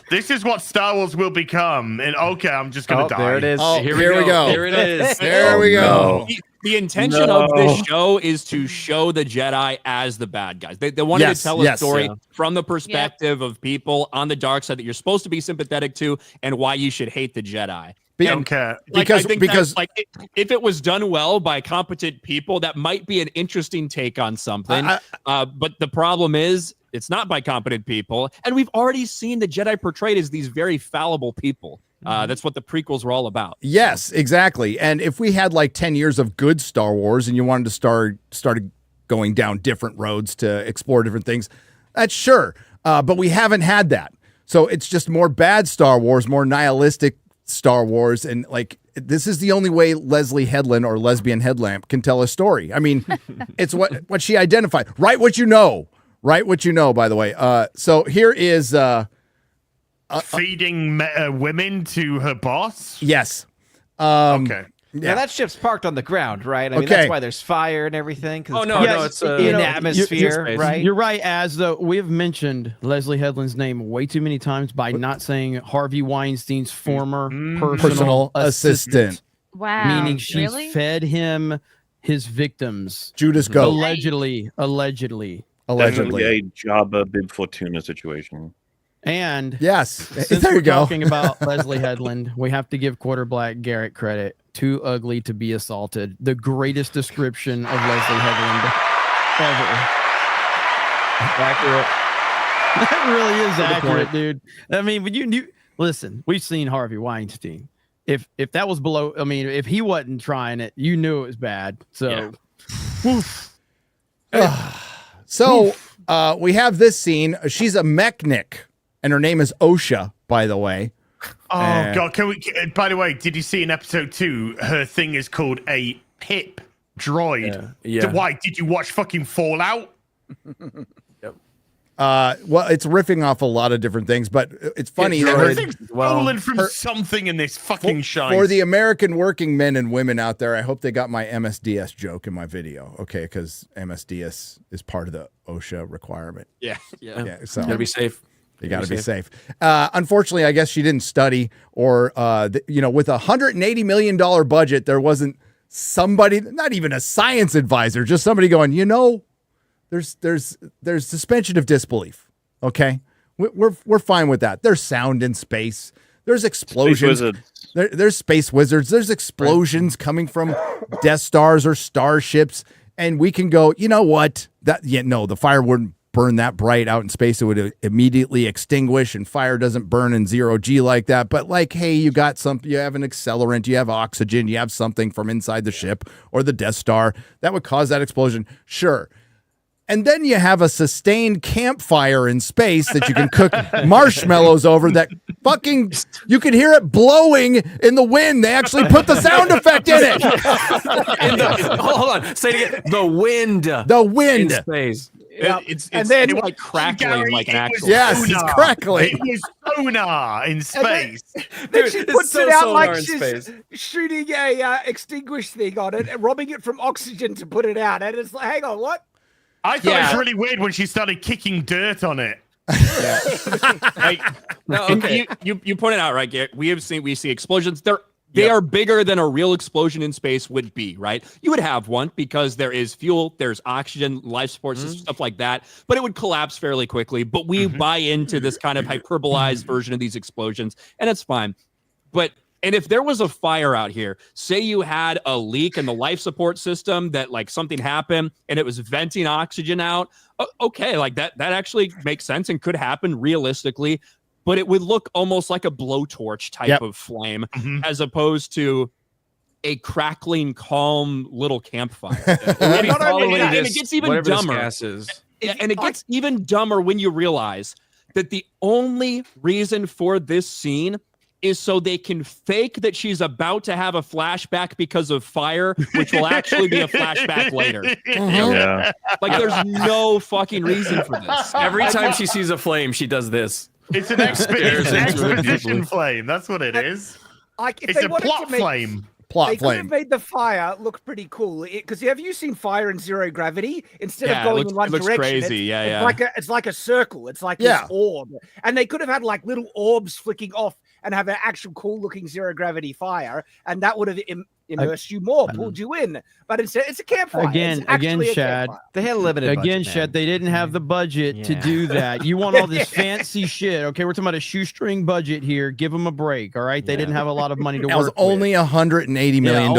This is what Star Wars will become. And okay, I'm just going to die. There it is. Oh, here we go. There it is. There we go. The intention of this show is to show the Jedi as the bad guys. They wanted to tell a story from the perspective of people on the dark side that you're supposed to be sympathetic to, and why you should hate the Jedi. Because if it was done well by competent people, that might be an interesting take on something. But the problem is, it's not by competent people, and we've already seen the Jedi portrayed as these very fallible people. That's what the prequels were all about. Yes, exactly. And if we had like 10 years of good Star Wars and you wanted to started going down different roads to explore different things, that's sure. But we haven't had that. So it's just more bad Star Wars, more nihilistic Star Wars. And like, this is the only way Leslie Headland or Lesbian Headlamp can tell a story. I mean, it's what she identified. Write what you know. Write what you know, by the way. So here is... feeding women to her boss? Yes. Okay. Yeah, that ship's parked on the ground, right? I mean, that's why there's fire and everything. Oh, no, it's in the atmosphere, right? You're right, as though we have mentioned Leslie Headland's name way too many times by not saying Harvey Weinstein's former personal assistant. Wow. Meaning she's fed him his victims. Judas Goat. Allegedly. Definitely a Jabba Bib Fortuna situation. And yes, since there we're you go. talking about Leslie Headland, we have to give Quarter Black Garrett credit. Too ugly to be assaulted. The greatest description of Leslie Headland ever. Accurate. That really is accurate, dude. I mean, when you listen, we've seen Harvey Weinstein. If that was below, I mean, if he wasn't trying it, you knew it was bad. So, we have this scene. She's a mechanic. And her name is Osha, by the way. Oh, God. Can we? By the way, did you see in episode 2, her thing is called a pip droid? Yeah. Why? Did you watch fucking Fallout? Yep. Well, it's riffing off a lot of different things, but it's funny. Everything's stolen from something in this fucking show. For the American working men and women out there, I hope they got my MSDS joke in my video, okay? Because MSDS is part of the OSHA requirement. Yeah. So gotta be safe. You got to be safe. Unfortunately, I guess she didn't study, or with a $180 million budget, there wasn't somebody, not even a science advisor, just somebody going, there's suspension of disbelief. Okay, we're fine with that. There's sound in space. There's explosions. There's space wizards. There's explosions coming from Death Stars or starships, and we can go. You know what? The fire wouldn't burn that bright out in space. It would immediately extinguish, and fire doesn't burn in 0G like that. But like, hey, you have an accelerant, you have oxygen, you have something from inside the ship or the Death Star that would cause that explosion. Sure. And then you have a sustained campfire in space that you can cook marshmallows over that fucking, you can hear it blowing in the wind. They actually put the sound effect in it. Hold on. Say it again. The wind. The wind. In space. It's like crackling like an actual. Yes, it's crackling. It was sonar in space. Then she puts it out like she's shooting a extinguished thing on it and robbing it from oxygen to put it out. And it's like, hang on, what? I thought it was really weird when she started kicking dirt on it. You pointed out, right, Garrett? We see explosions. They are bigger than a real explosion in space would be, right? You would have one because there is fuel, there's oxygen, life support, stuff like that, but it would collapse fairly quickly. But we buy into this kind of hyperbolized version of these explosions, and it's fine. And if there was a fire out here, say you had a leak in the life support system that like something happened and it was venting oxygen out, okay, like that actually makes sense and could happen realistically. But it would look almost like a blowtorch type of flame as opposed to a crackling, calm little campfire. And it gets even dumber. And it gets even dumber when you realize that the only reason for this scene is so they can fake that she's about to have a flashback because of fire, which will actually be a flashback later. Yeah. Like there's no fucking reason for this. Every time she sees a flame, she does this. It's an exposition flame. That's what it is. It's a plot flame. They could have made the fire look pretty cool. Because have you seen fire in zero gravity? Instead of going in one direction, crazy. It's like a circle. It's like this orb. And they could have had like little orbs flicking off and have an actual cool looking zero gravity fire. And that would have immersed you more, pulled you in. But instead, it's a campfire. Again, Shad. They had a limited Again, budget, Shad, they didn't have the budget to do that. You want all this fancy shit. Okay, we're talking about a shoestring budget here. Give them a break, all right? They didn't have a lot of money to That work was only $180 million.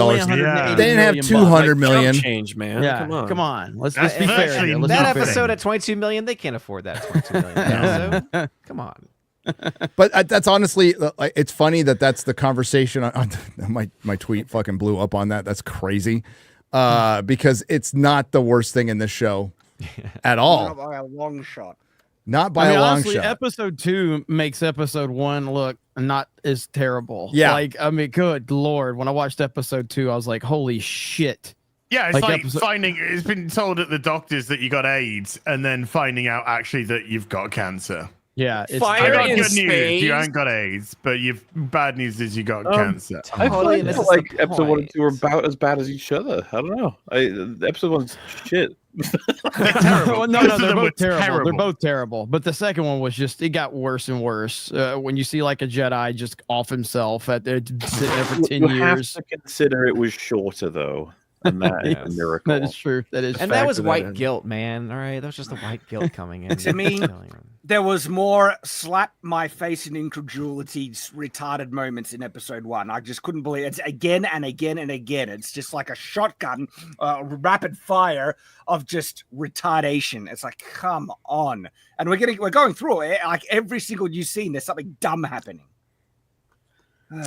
They didn't have 200 million. Change, man. Yeah, come on. Let's be fair. Here. Let's That be fair. episode at 22 million, they can't afford that 22 million. So, come on. But that's honestly, it's funny that's the conversation. My tweet fucking blew up on that. That's crazy, because it's not the worst thing in this show at all. Not by a long shot. Not by a long honestly, shot. Episode 2 makes episode 1 look not as terrible. Yeah. Like, I mean, good Lord. When I watched episode 2, I was like, holy shit. Yeah, it's like episode... finding, it's been told at the doctors that you got AIDS and then finding out actually that you've got cancer. Yeah, it's I got in good news. space. You ain't got AIDS, but bad news is you got cancer. I Totally feel like episode 1 and 2 are about as bad as each other. I don't know. Episode 1's shit. They're terrible. Well, no, Both of they're them were both terrible. They're both terrible. But the second one was just, it got worse and worse. When you see like a Jedi just off himself sitting there for 10 you years. have to consider it was shorter though. And that is a miracle. That is true. That is. And that was white guilt, man. All right, that was just the white guilt coming in. To me, there was more slap my face in incredulity, retarded moments in episode 1. I just couldn't believe it. It's again and again and again. It's just like a shotgun, rapid fire of just retardation. It's like, come on. And we're going through it. Like every single new scene, there's something dumb happening.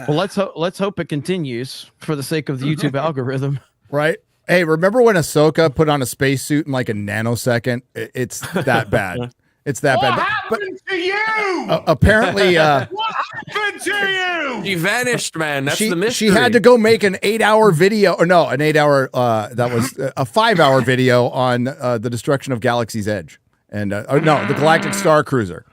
Well, let's hope it continues for the sake of the YouTube algorithm. Right? Hey, remember when Ahsoka put on a spacesuit in like a nanosecond? It's that bad. It's that bad. What happened to you? Apparently, what happened to you? She vanished, man. That's the mystery. She had to go make an 8-hour video, or no, an 8-hour. That was a 5-hour video on the destruction of Galaxy's Edge, and no, the Galactic Star Cruiser.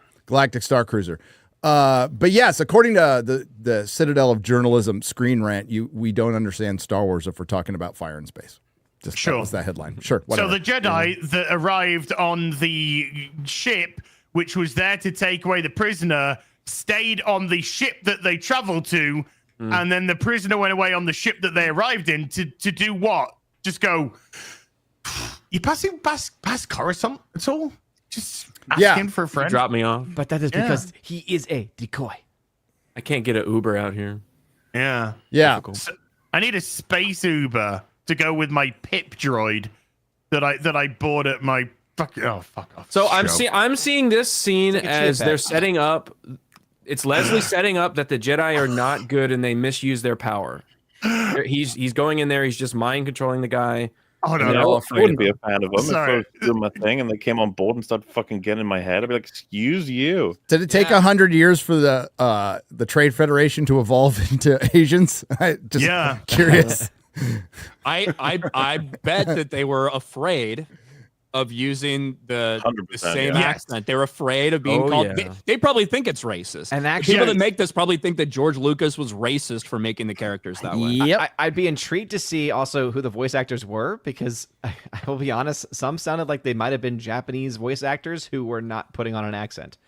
But yes, according to the Citadel of Journalism Screen Rant, we don't understand Star Wars if we're talking about fire in space. Just sure. That was that headline. Sure. Whatever. So the Jedi that arrived on the ship, which was there to take away the prisoner, stayed on the ship that they traveled to, and then the prisoner went away on the ship that they arrived in to do what? Just go, you passing past Coruscant at all? Just asking for a friend. Drop me off. But that is because he is a decoy. I can't get an Uber out here. Yeah. So I need a space Uber to go with my pip droid that I bought at my fuck off. So I'm seeing this scene as they're setting up. It's Leslie setting up that the Jedi are not good and they misuse their power. He's going in there. He's just mind controlling the guy. Oh no, I wouldn't be a fan of them if I Sorry. was doing my thing and they came on board and started fucking getting in my head. I'd be like, "Excuse you." Did it take 100 years for the Trade Federation to evolve into Asians? Curious. I bet that they were afraid of using the same accent. They're afraid of being called. Yeah. They probably think it's racist. And The actually, people that make this probably think that George Lucas was racist for making the characters that way. Yep. I'd be intrigued to see also who the voice actors were, because I will be honest, some sounded like they might have been Japanese voice actors who were not putting on an accent.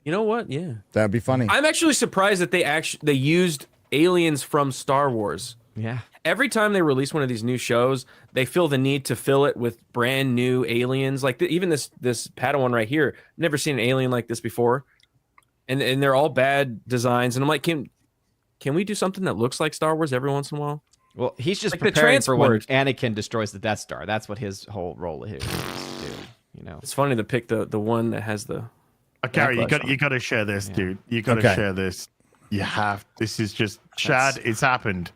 You know what? Yeah, That'd be funny. I'm actually surprised that they used aliens from Star Wars. Yeah. Every time they release one of these new shows, they feel the need to fill it with brand new aliens. Like even this Padawan right here, never seen an alien like this before, and they're all bad designs. And I'm like, can we do something that looks like Star Wars every once in a while? Well, he's just Like the preparing for when transport. Anakin destroys the Death Star. That's what his whole role is to do. You know. It's funny to pick the one that has the. Gary, backlash on you it. got to share this, dude. You got to share this. You have. This is just Chad. It's happened.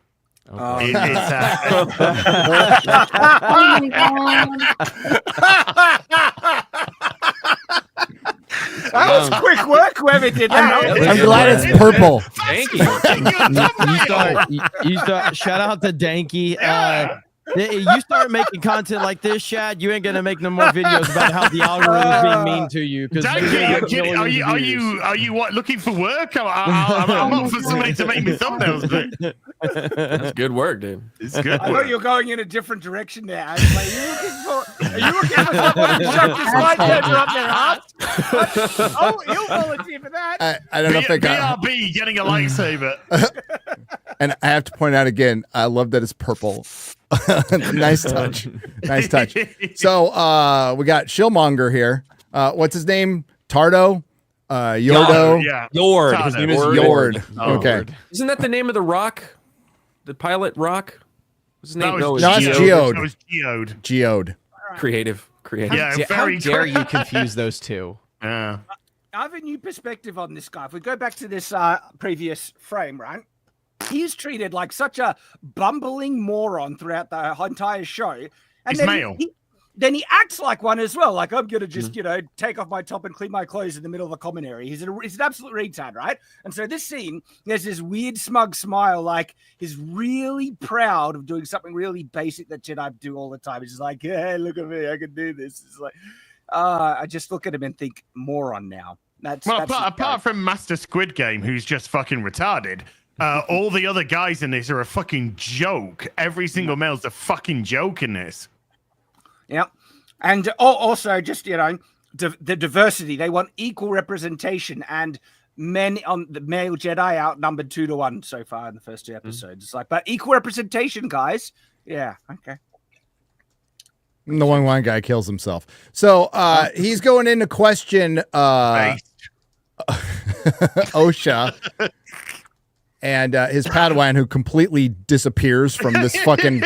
Okay. It's happened. Oh my God. That was quick work, whoever did that. I'm glad it's purple. Thank you. You start. Shout out to Danky. You start making content like this, Shad, you ain't gonna make no more videos about how the algorithm's being mean to you. Are you what, looking for work? I'm up for somebody to make me thumbnails, but That's good work, dude. it's good. I thought you were going in a different direction there. I was like, are you looking for someone to shut this light turner up their ass? Oh, you'll volunteer for that. I don't know if they got. BRB getting a lightsaber. And I have to point out again, I love that it's purple. Nice touch. Nice touch. So we got Shillmonger here. What's his name? Tardo? Yordo? Yeah. Yord. Tardo. His name is Yord. Yord. Okay. Isn't that the name of the rock? The pilot rock? What's his name? No, No, it's Geode. It was Geode. Geode. Creative. Yeah, How very dare you confuse those two? Yeah. I have a new perspective on this guy. If we go back to this previous frame, right? He's treated like such a bumbling moron throughout the entire show. And He's then male. Then he acts like one as well. Like, I'm going to just, take off my top and clean my clothes in the middle of a common area. He's an absolute retard, right? And so this scene, there's this weird smug smile, like he's really proud of doing something really basic that Jedi do all the time. He's just like, hey, look at me, I can do this. It's like, I just look at him and think, moron now. That's apart from Master Squid Game, who's just fucking retarded, all the other guys in this are a fucking joke. Every single male's a fucking joke in this. Yeah. And also just, the diversity. They want equal representation, and men on the male Jedi outnumbered 2-1 so far in the first 2 episodes. It's like, but equal representation, guys. Yeah. Okay. The one guy kills himself. So he's going in to question OSHA and his Padawan, who completely disappears from this fucking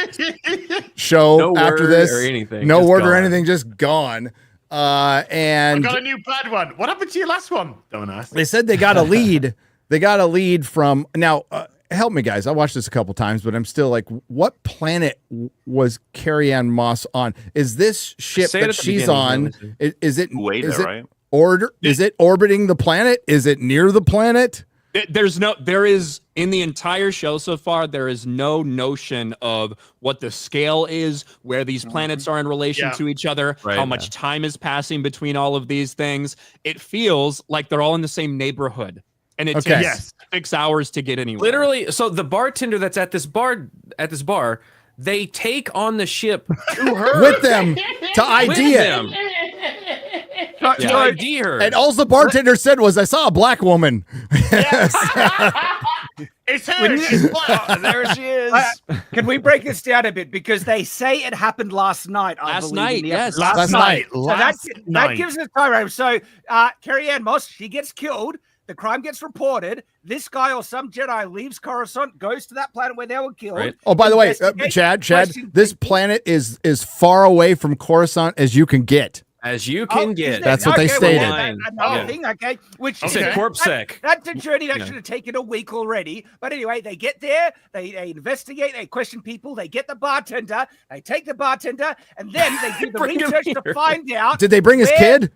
show No after word this. or anything, No just word or gone. anything, just gone. And I got a new bad one. What happened to your last one? Don't ask. they said they got a lead. They got a lead from now. Help me, guys. I watched this a couple times, but I'm still like, what planet was Carrie Ann Moss on? Is this ship Say it that at the she's beginning, on? Is it right? Is it orbiting the planet? Is it near the planet? There is in the entire show so far, there is no notion of what the scale is, where these planets are in relation to each other, Right, how much time is passing between all of these things. It feels like they're all in the same neighborhood, and it takes 6 hours to get anywhere. Literally, so the bartender that's at this bar, they take on the ship to her With them to ID with it. them. To ID her. And all the bartender said was, I saw a black woman. It's her. She's black. There she is. Can we break this down a bit? Because they say it happened last night. Last night, yes. Last night. So that gives us time frame. So Carrie Ann Moss, she gets killed. The crime gets reported. This guy or some Jedi leaves Coruscant, goes to that planet where they were killed. Right. Oh, by the way, Investigate, Chad, question this people. planet is far away from Coruscant as you can get. As you can is get. that- That's what they well, stated. Another thing, okay. Which He said corpse sec. That's a journey that should have taken a week already. But anyway, they get there, they investigate, they question people, they get the bartender, they take the bartender, and then they do the Bring him research to here. find out. Did they bring his where- kid?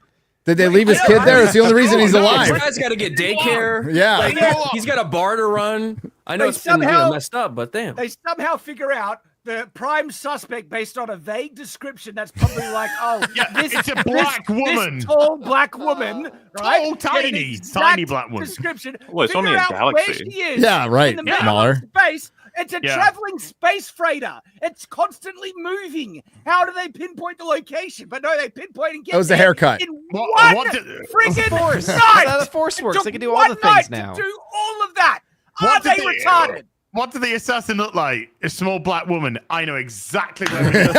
Did they leave his kid there? It's the only reason he's This alive. guy's got to get daycare. Yeah. Like, he's got a bar to run. I know They it's been somehow- messed up, but damn. They somehow figure out the prime suspect based on a vague description that's probably like, it's a black woman. This tall black woman, right? Tall, Get an tiny exact black woman. Description. Well, it's figure only a out galaxy. Where she is Yeah, right, in the middle MauLer. of space. It's a Yeah. traveling space freighter. It's constantly moving. How do they pinpoint the location? But no, they pinpoint and get That was the there haircut. in What one did- friggin' Force. night. That's how the Force It works. took They can do all one the things night now. To do all of that. What Are they did they- retarded? What did the assassin look like? A small black woman. I know exactly where it is.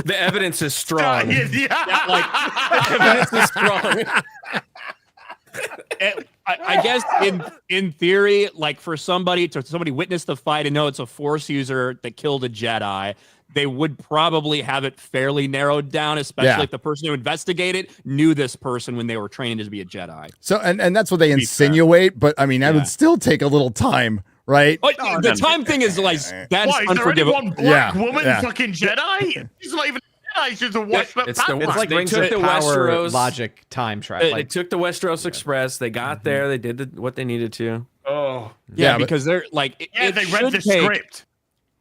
The evidence is strong. Yeah. Evidence is strong. I guess in theory, like for somebody witness the fight and know it's a Force user that killed a Jedi, they would probably have it fairly narrowed down, especially if the person who investigated knew this person when they were training to be a Jedi. So, and that's what they insinuate, but I mean, that would still take a little time, right? Oh, the time thing is like that's Why, is there only unforgivable. one black woman yeah. fucking Jedi? She's not even a Jedi. She's just a washed up It's the- Padawan. It's like They rings took of the power Westeros- logic time track. They Like, took the Westeros Express. They got there. They did what they needed to. Oh. Yeah, but- because they're like Yeah, it they read should the take- script.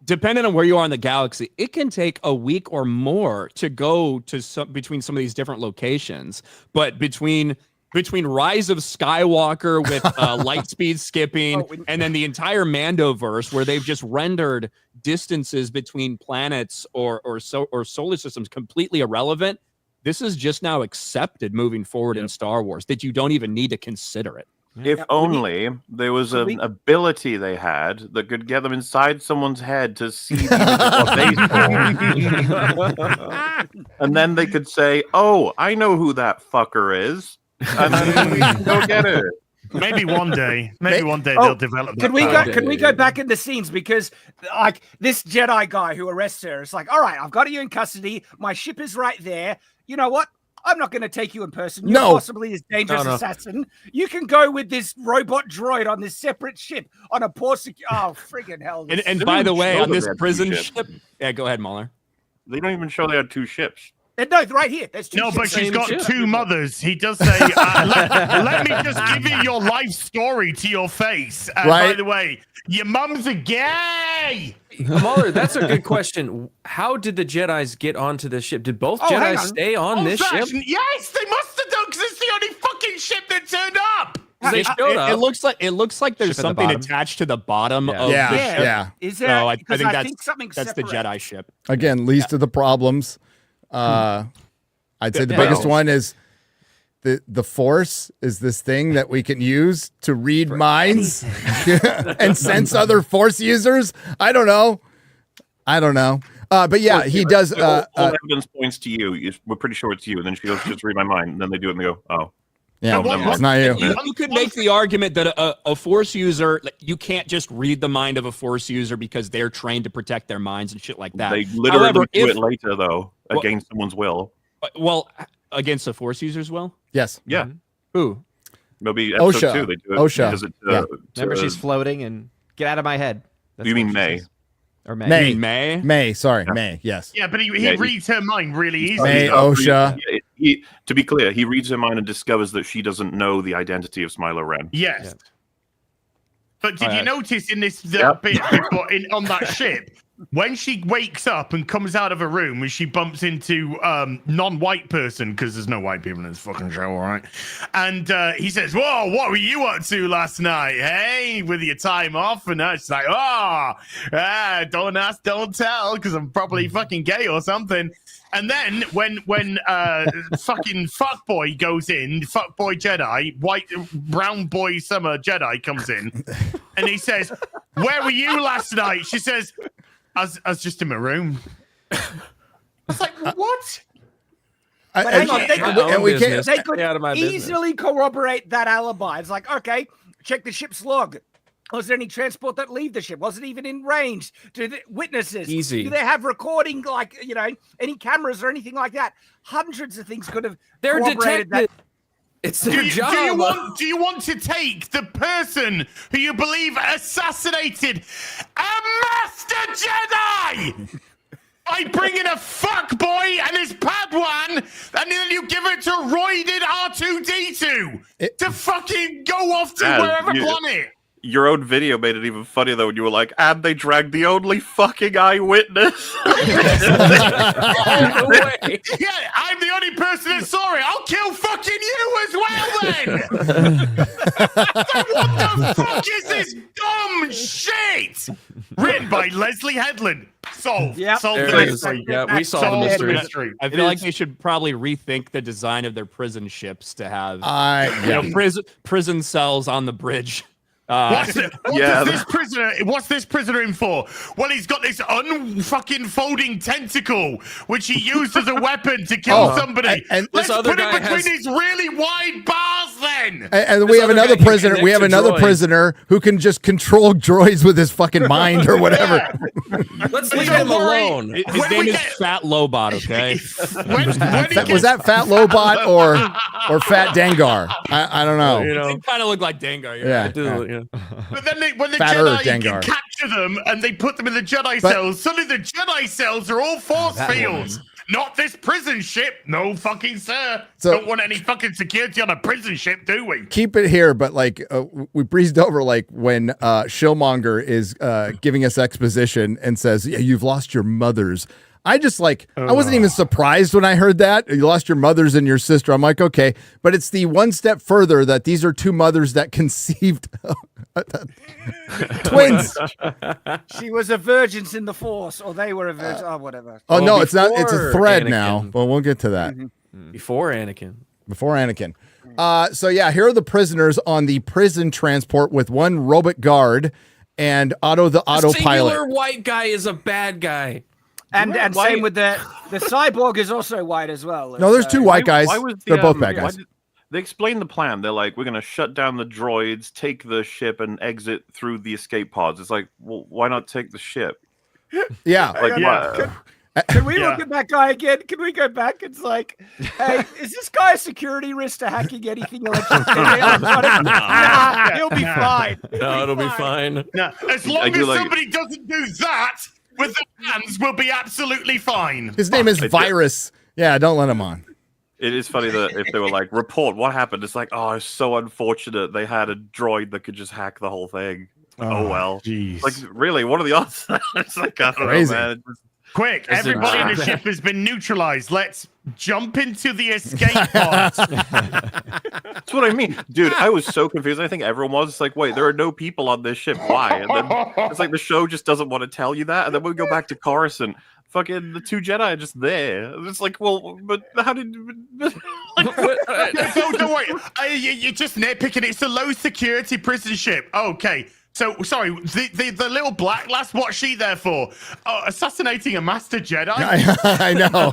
Depending on where you are in the galaxy, it can take a week or more to go to between some of these different locations. But between Rise of Skywalker with light speed skipping, and then the entire Mandoverse, where they've just rendered distances between planets or solar systems completely irrelevant. This is just now accepted moving forward in Star Wars that you don't even need to consider it. If only there was an ability they had that could get them inside someone's head to see what they saw. And then they could say, "Oh, I know who that fucker is," and then we can go get it. Maybe one day they'll develop that. Can we go back in the scenes, because like this Jedi guy who arrests her is like, all right, I've got you in custody. My ship is right there. You know what? I'm not going to take you in person. You're possibly this dangerous assassin. You can go with this robot droid on this separate ship on a poor oh, friggin' hell. And by the way, on this prison ship, yeah, go ahead, MauLer. They don't even show they had 2 ships. No, right here. There's 2 No, ships. but she's got 2 mothers. He does say, let me just give you your life story to your face. By the way, your mum's a gay. MauLer, that's a good question. How did the Jedis get onto this ship? Did both Jedi stay on this ship? Yes, they must have done, because it's the only fucking ship that turned up. They showed up. It looks like there's something attached to the bottom of the ship. Is there? So I think that's the separate. Jedi ship. Again, least of the problems. I'd say the biggest one is the Force is this thing that we can use to read minds and sense other Force users. I don't know. But yeah, he does. All evidence points to you. We're pretty sure it's you. And then she goes, "Just read my mind." And then they do it and they go, "Oh." Yeah, it's not you. You could make the argument that a Force user, you can't just read the mind of a Force user because they're trained to protect their minds and shit like that. They literally do it later, though, against someone's will. Well, against a Force user's will? Yes. Yeah. Who? Maybe episode 2. They do it. Osha. Remember, she's floating and get out of my head. That's you what mean she May? says. Or May? May. Sorry, May. Yes. Yeah, but he reads her mind really easily. May Osha. To be clear, he reads her mind and discovers that she doesn't know the identity of Smiler Ren. Yes. Yeah. But did you notice in this bit on that ship, when she wakes up and comes out of a room and she bumps into non-white person, because there's no white people in this fucking show, all right? And he says, "Whoa, what were you up to last night, hey, with your time off?" And she's like, don't ask, don't tell, because I'm probably fucking gay or something. And then when fucking fuckboy goes in, fuckboy Jedi, brown boy summer Jedi comes in, and he says, "Where were you last night?" She says, I was just in my room. I was like, what? Hang on, they could out of my easily corroborate that alibi. It's like, okay, check the ship's log. Was there any transport that leave the ship? Was it even in range? Witnesses? Easy. Do they have recording, like, any cameras or anything like that? Hundreds of things could have corroborated that. It's their job. Do you want to take the person who you believe assassinated a Master Jedi by bringing a fuckboy and his Padawan, and then you give it to roided R2-D2 to fucking go off to wherever planet? Your own video made it even funnier though when you were like, "And they dragged the only fucking eyewitness." Yeah, I'm the only person that saw it. I'll kill fucking you as well then. What the fuck is this dumb shit? Written by Leslie Headland. Solved. Yep. Solved the There it is. mystery. Yeah, we solved the mystery. I feel like they should probably rethink the design of their prison ships to have prison cells on the bridge. What's this prisoner in for? Well, he's got this unfucking folding tentacle, which he used as a weapon to kill somebody. And let's put it between his really wide bars then. And we have another prisoner. We have another prisoner who can just control droids with his fucking mind or whatever. Let's leave him alone. His name is Fat Lobot, okay? Was that Fat Lobot or Fat Dengar? I don't know. It kind of looked like Dengar. Yeah. But then when the Fatter Jedi capture them and they put them in the Jedi cells, suddenly the Jedi cells are all force fields. Not this prison ship. No fucking sir. Don't want any fucking security on a prison ship, do we? Keep it here, but like we breezed over like when Shillmonger is giving us exposition and says, "Yeah, you've lost your mothers." I just I wasn't even surprised when I heard that. You lost your mothers and your sister. I'm like, okay, but it's the one step further that these are 2 mothers that conceived twins. She was a virgin in the Force, or they were a virgin, whatever. Oh, no, it's not. It's a thread Anakin. Now, but we'll get to that. Before Anakin. Before Anakin. So yeah, here are the prisoners on the prison transport with one robot guard and Otto the autopilot. Singular white guy is a bad guy. And same with the cyborg is also white as well. No, there's two white guys. They're both bad guys. They explain the plan. They're like, we're going to shut down the droids, take the ship, and exit through the escape pods. It's like, well, why not take the ship? Yeah. Like, Can we look at that guy again? Can we go back? It's like, hey, is this guy a security risk to hacking anything electronic? Nah, he'll be fine. No, it'll be fine. No, as long as somebody doesn't do that with their hands, we'll be absolutely fine. His name is Virus. Yeah, don't let him on. It is funny that if they were like, report, what happened? It's like, oh, it's so unfortunate. They had a droid that could just hack the whole thing. Oh well. Jeez. Like, really? What are the odds? It's like, I don't Crazy. know, man. Quick, everybody in the ship has been neutralized. Let's jump into the escape pods. That's what I mean. Dude, I was so confused. I think everyone was. It's like, wait, there are no people on this ship. Why? And then it's like the show just doesn't want to tell you that. And then we go back to Coruscant. Fucking the two Jedi are just there. It's like, well, but how did... Don't worry. You're just nitpicking. It's a low security prison ship. Okay. So, sorry, the little black lass, what's she there for? Oh, assassinating a master Jedi? I know.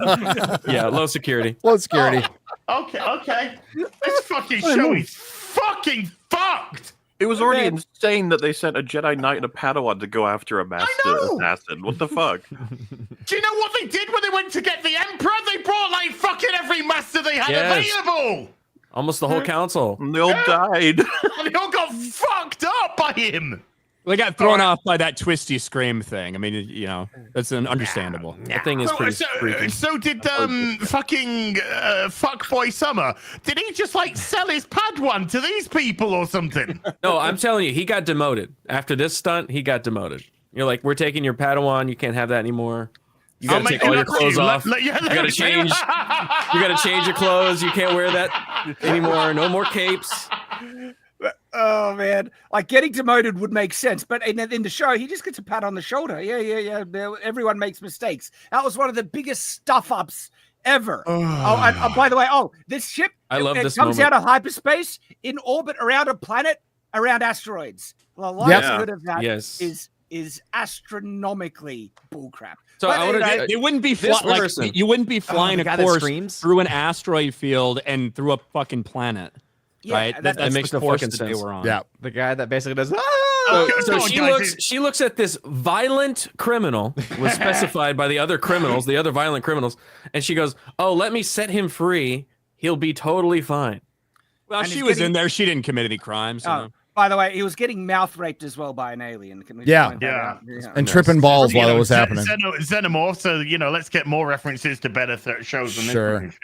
Yeah, low security. Low security. Okay. This fucking show is fucking fucked. It was already insane that they sent a Jedi Knight and a Padawan to go after a master assassin. What the fuck? Do you know what they did when they went to get the Emperor? They brought like fucking every master they had available. Almost the whole council. And they all died. And they all got fucked up by him. They got thrown off by that twisty scream thing. I mean, you know, that's understandable. That thing is pretty freaky. So did fucking fuckboy Summer. Did he just like sell his Padawan to these people or something? No, I'm telling you, he got demoted. After this stunt, he got demoted. You're like, we're taking your Padawan. You can't have that anymore. You gotta take all your clothes off. You gotta change. You gotta change your clothes. You can't wear that anymore. No more capes. Oh man, like getting demoted would make sense, but in the show, he just gets a pat on the shoulder. Yeah. Everyone makes mistakes. That was one of the biggest stuff ups ever. And by the way, this ship, I love this comes moment. out of hyperspace in orbit around a planet around asteroids. The likelihood of that is astronomically bullcrap. So it wouldn't be you wouldn't be flying a course through an asteroid field and through a fucking planet. Right, that makes no fucking sense. They were on. Yeah, the guy that basically does. So she looks at this violent criminal, was specified by the other criminals, the other violent criminals, and she goes, "Oh, let me set him free. He'll be totally fine." Well, she was in there. She didn't commit any crimes. You know? By the way, he was getting mouth raped as well by an alien. Can we point that out? And tripping balls while it was happening. Xenomorph, so let's get more references to better shows than this.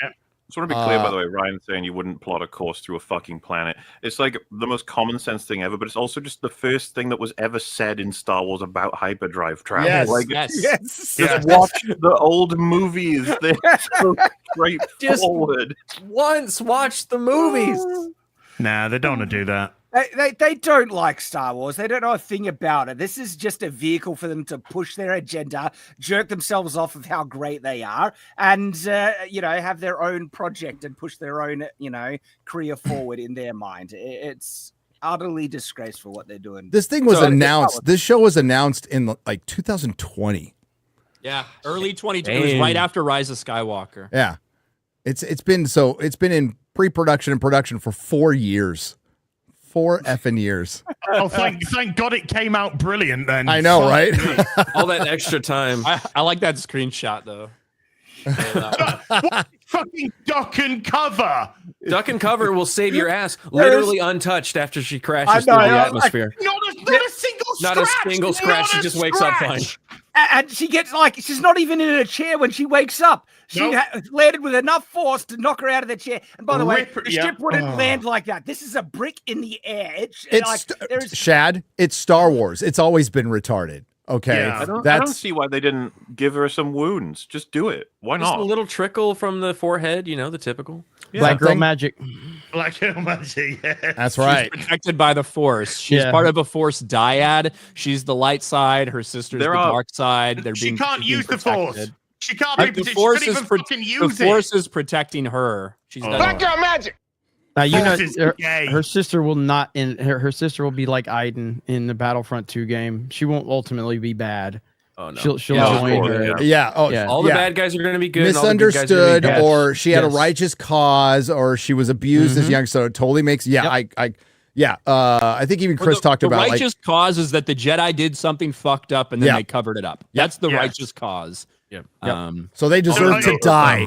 Just want to be clear, by the way, Ryan saying you wouldn't plot a course through a fucking planet. It's like the most common sense thing ever, but it's also just the first thing that was ever said in Star Wars about hyperdrive travel. Yes. Just watch the old movies. They're so straightforward. Just once watch the movies. Nah, they don't want to do that. They don't like Star Wars. They don't know a thing about it. This is just a vehicle for them to push their agenda, jerk themselves off of how great they are, and have their own project and push their own career forward in their mind. It's utterly disgraceful what they're doing. This thing was announced. This show was announced in like 2020. Yeah, early 2020. It was right after Rise of Skywalker. Yeah, it's been in pre-production and production for 4 years. 4 effing years. Oh, thank God it came out brilliant then. I know, right? All that extra time. I like that screenshot though. What fucking duck and cover? Duck and cover will save your ass literally untouched after she crashes through the atmosphere. Not a single scratch. Not a single scratch. She just wakes up fine. And she gets she's not even in a chair when she wakes up. She landed with enough force to knock her out of the chair. And by the way, the ship wouldn't land like that. This is a brick in the air. Shad, it's Star Wars. It's always been retarded. Okay. Yeah. I don't see why they didn't give her some wounds. Just do it. Why not? Just a little trickle from the forehead, the typical. Yeah. Black girl magic. Black girl magic, yeah. That's right. She's protected by the Force. She's part of a Force dyad. She's the light side. Her sister's the dark side. She can't use the Force. She can't Like, be. She couldn't even fucking use the Force is protecting her. She's Blackout magic. You know, Force is gay. her sister will not. Her sister will be like Iden in the Battlefront 2 game. She won't ultimately be bad. Oh no. She'll Yeah, join cool, her. yeah. Oh, Yeah. All the bad guys are going to be good. and all the good guys are gonna misunderstood, be bad. or she had a Yes. righteous cause, or she was abused as young. So it totally makes. Yeah, I think even Chris talked about the righteous cause is that the Jedi did something fucked up and then Yeah. they covered it up. Yeah. That's the Yes. righteous cause. Yeah. so they deserve to die.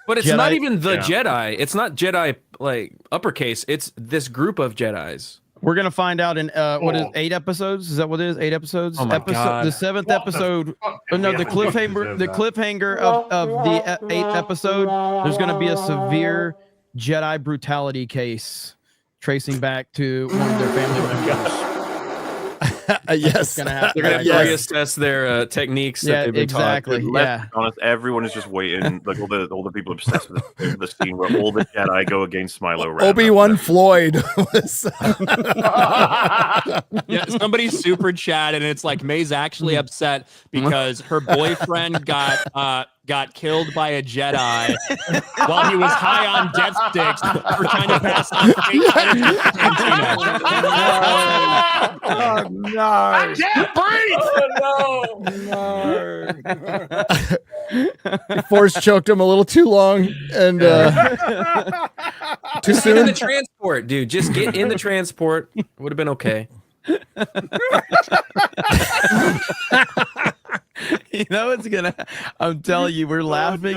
But it's Jedi- not even the Jedi. It's not Jedi like uppercase. It's this group of Jedis. We're gonna find out in what is 8 episodes? Is that what it is? 8 episodes. Oh my God. The 7th What the episode. fuck Oh, did no, we the have to do to cliffhanger. deserve The that? cliffhanger of the 8th episode. There's gonna be a severe Jedi brutality case tracing back to one of their family members. Yes, Gonna happen. They're going to Yes. reassess their techniques Yeah, that they've been exactly. Let's Yeah. be honest, everyone is just waiting. Like all the people obsessed with the scene where all the Jedi go against Milo Ren. Obi-Wan Floyd was. Yeah, somebody's super chatted, and it's like May's actually upset because her boyfriend got killed by a Jedi while he was high on death sticks for trying to pass on fake Oh no! I can't breathe. Force choked him a little too long and too Get in soon. the transport, dude. Just get in the transport. Would have been okay. You know it's gonna. I'm telling you, we're laughing.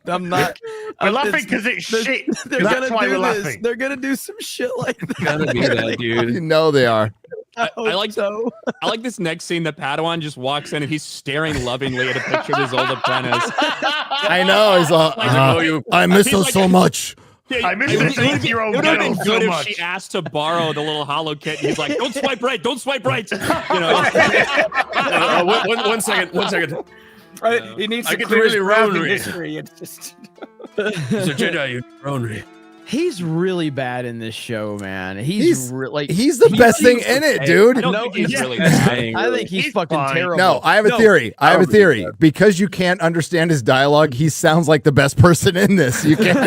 I'm not. We're laughing because it's shit. They're That's gonna why do we're this. laughing. They're gonna do some shit like that. Gotta be that, dude. You know they are. I like so. I like this next scene. The Padawan just walks in and he's staring lovingly at a picture of his old apprentice. I know. He's all, I miss her so much. I miss It the would- it would- 8-year-old it would have been girl good so if much. she asked to borrow the little hollow kit. And he's like, "Don't swipe right, don't swipe right." You know, One second. He needs I to get clear to his really browsing round history. It's just. He's a Jedi, you Ronry. He's really bad in this show, man. He's like He's the best thing in it, dude. I don't No, think he's he's- really bad. I think he's fucking fine. terrible. No, I have a theory. I have a theory. Because you can't understand his dialogue, he sounds like the best person in this. You can't.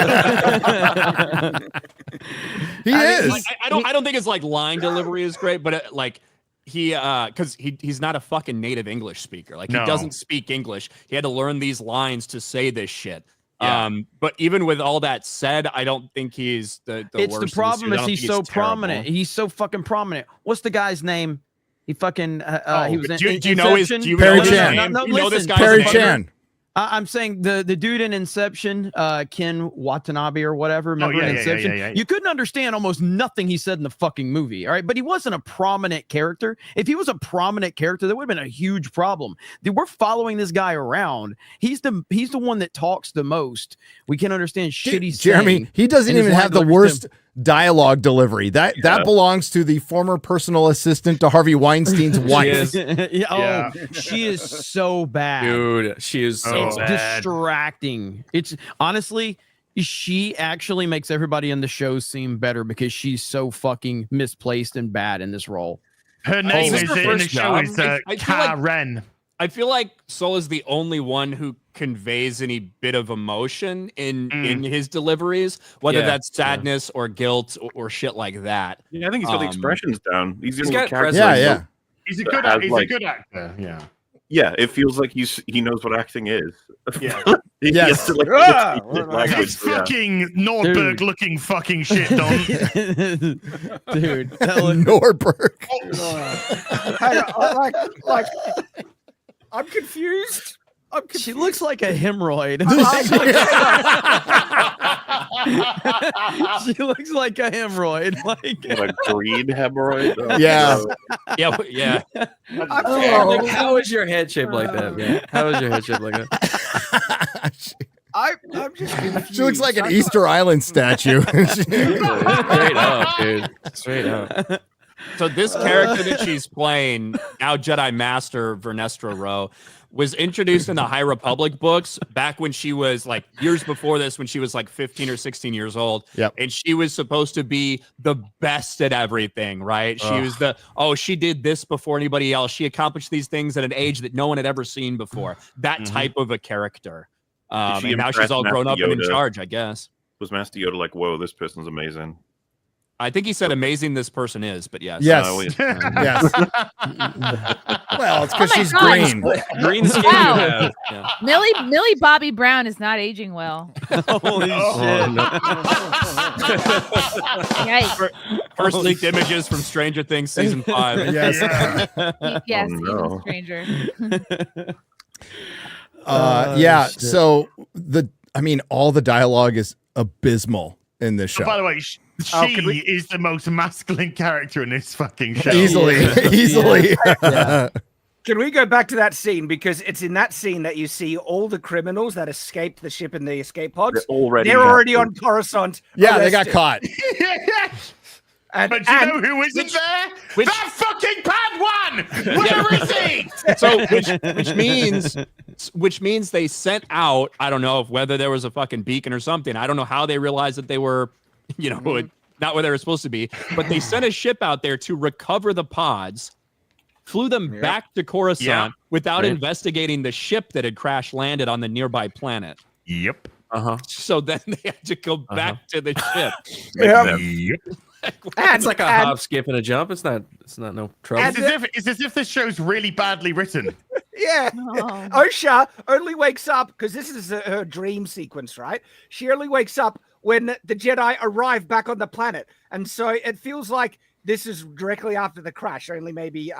He is. Like, I don't think his like line delivery is great, but like because he's not a fucking native English speaker. Like No. he doesn't speak English. He had to learn these lines to say this shit. Yeah. But even with all that said, I don't think he's the It's worst the in problem this is series. I don't he's think so terrible. prominent. He's so fucking prominent. What's the guy's name? He fucking he was in Do you know his? Inception. Do you Perry know his Chan. name? No, Do you know this listen. guy's Perry name? Chan. I'm saying the dude in Inception, Ken Watanabe or whatever. Remember yeah, in yeah, Inception? yeah. You couldn't understand almost nothing he said in the fucking movie. All right, but he wasn't a prominent character. If he was a prominent character, that would have been a huge problem. We're following this guy around. He's the one that talks the most. We can understand shit he's Jeremy, saying, he doesn't and his even line have the delivery's worst dialogue delivery. That belongs to the former personal assistant to Harvey Weinstein's wife. yeah, Yeah. she is so bad. Dude, she is so It's bad. distracting. It's honestly, she actually makes everybody in the show seem better because she's so fucking misplaced and bad in this role. Her name this is her in the first show job? is I feel like- Karen. I feel like Sol is the only one who conveys any bit of emotion in his deliveries, whether Yeah, that's sadness or guilt or shit like that. Yeah, I think he's got the expressions down. He's He's the got character. Yeah, yeah. He's a That good has, he's like- a good actor. Yeah. Yeah, it feels like he knows what acting is. Yeah. He Yes. has to, like, Ah, language, That's yeah. fucking Nordberg Dude. looking fucking shit, Don. Dude, that was- Norberg. Hang on, like, I'm confused. she looks like a hemorrhoid. She looks like a hemorrhoid. Like A green hemorrhoid. Oh, Yeah. no. Yeah. Like, how is your head shaped like that, man? How is your head shaped like that? I'm just confused. She looks like an Easter Island statue. Straight up, dude. Straight up. So this character that she's playing, now Jedi Master Vernestra Rowe, was introduced in the High Republic books back when she was like years before this, when she was like 15 or 16 years old. Yep. And she was supposed to be the best at everything, right? She was she did this before anybody else. She accomplished these things at an age that no one had ever seen before. That type of a character. And now she's all grown up and in charge, I guess. Was Master Yoda like, whoa, this person's amazing? I think he said amazing this person is, but yes. Yes. Yes. Well, it's because she's God. green. Green skin. Wow. You have. Yeah. Millie Bobby Brown is not aging well. Holy shit. Yikes. First leaked images from Stranger Things season 5. Yes. Yes, Oh, even no. stranger. So all the dialogue is abysmal in this show. By the way, she is the most masculine character in this fucking show. Easily. Can we go back to that scene? Because it's in that scene that you see all the criminals that escaped the ship in the escape pods. They're already on Coruscant. Yeah, they got arrested. caught. But you know who isn't there? That fucking Pad 1! Where is he? So, which means they sent out, I don't know whether there was a fucking beacon or something. I don't know how they realized that they were, not where they were supposed to be, but they sent a ship out there to recover the pods, flew them back to Coruscant without investigating the ship that had crash landed on the nearby planet. Yep. So then they had to go back to the ship. Yep. It's like a hop, skip, and a jump. It's not no trouble. It's as if this show's really badly written. Yeah. Osha only wakes up because this is her dream sequence, right? She only wakes up when the Jedi arrive back on the planet. And so it feels like this is directly after the crash. Only maybe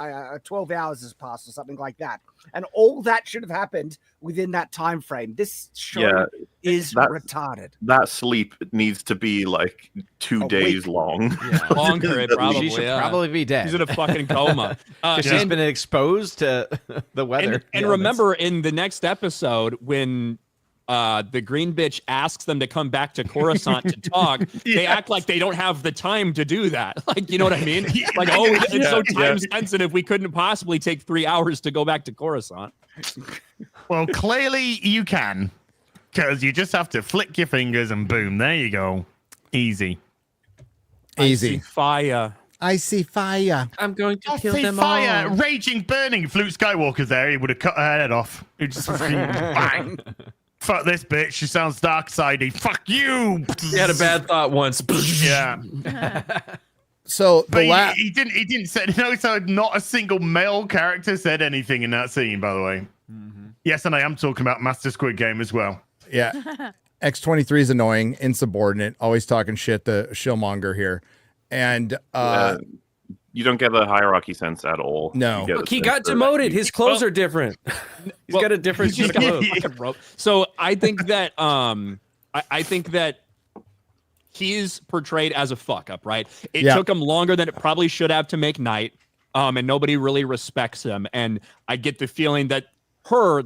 12 hours has passed or something like that. And all that should have happened within that time frame. This show is retarded. That sleep needs to be like 2 days long. Yeah, longer, probably. She should probably be dead. She's in a fucking coma. She's been exposed to the weather. And remember, in the next episode, when the green bitch asks them to come back to Coruscant to talk, they act like they don't have the time to do that. Like, you know what I mean? Like, it's so time sensitive, we couldn't possibly take 3 hours to go back to Coruscant. Well, clearly you can, because you just have to flick your fingers and boom, there you go. Easy. I see fire. I see fire. I'm going to kill see them fire. all. Raging, burning. If Luke Skywalker's there, he would have cut her head off. He'd just bang. Fuck this bitch. She sounds dark-sidey. Fuck you. He had a bad thought once. Yeah. So but he didn't say no. So not a single male character said anything in that scene. By the way. Yes, and I am talking about Master Squid Game as well. Yeah. X-23 is annoying, insubordinate, always talking shit, the shillmonger here. And you don't get the hierarchy sense at all. No. You get Look, the he sense got that- demoted. His clothes are different. He's got a different suit of clothes. So I think that I think that he's portrayed as a fuck up, right? It took him longer than it probably should have to make Night, and nobody really respects him. And I get the feeling that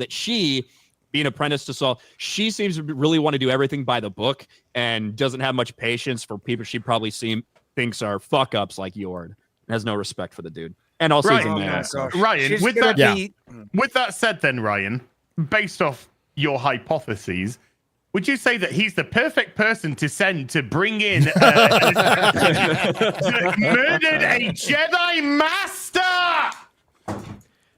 she, being apprenticed to Saul, she seems to really want to do everything by the book and doesn't have much patience for people she probably thinks are fuck ups like Yord. Has no respect for the dude. And also he's a man. Ryan, with that said then, Ryan, based off your hypotheses, would you say that he's the perfect person to send to bring in murdered a Jedi Master?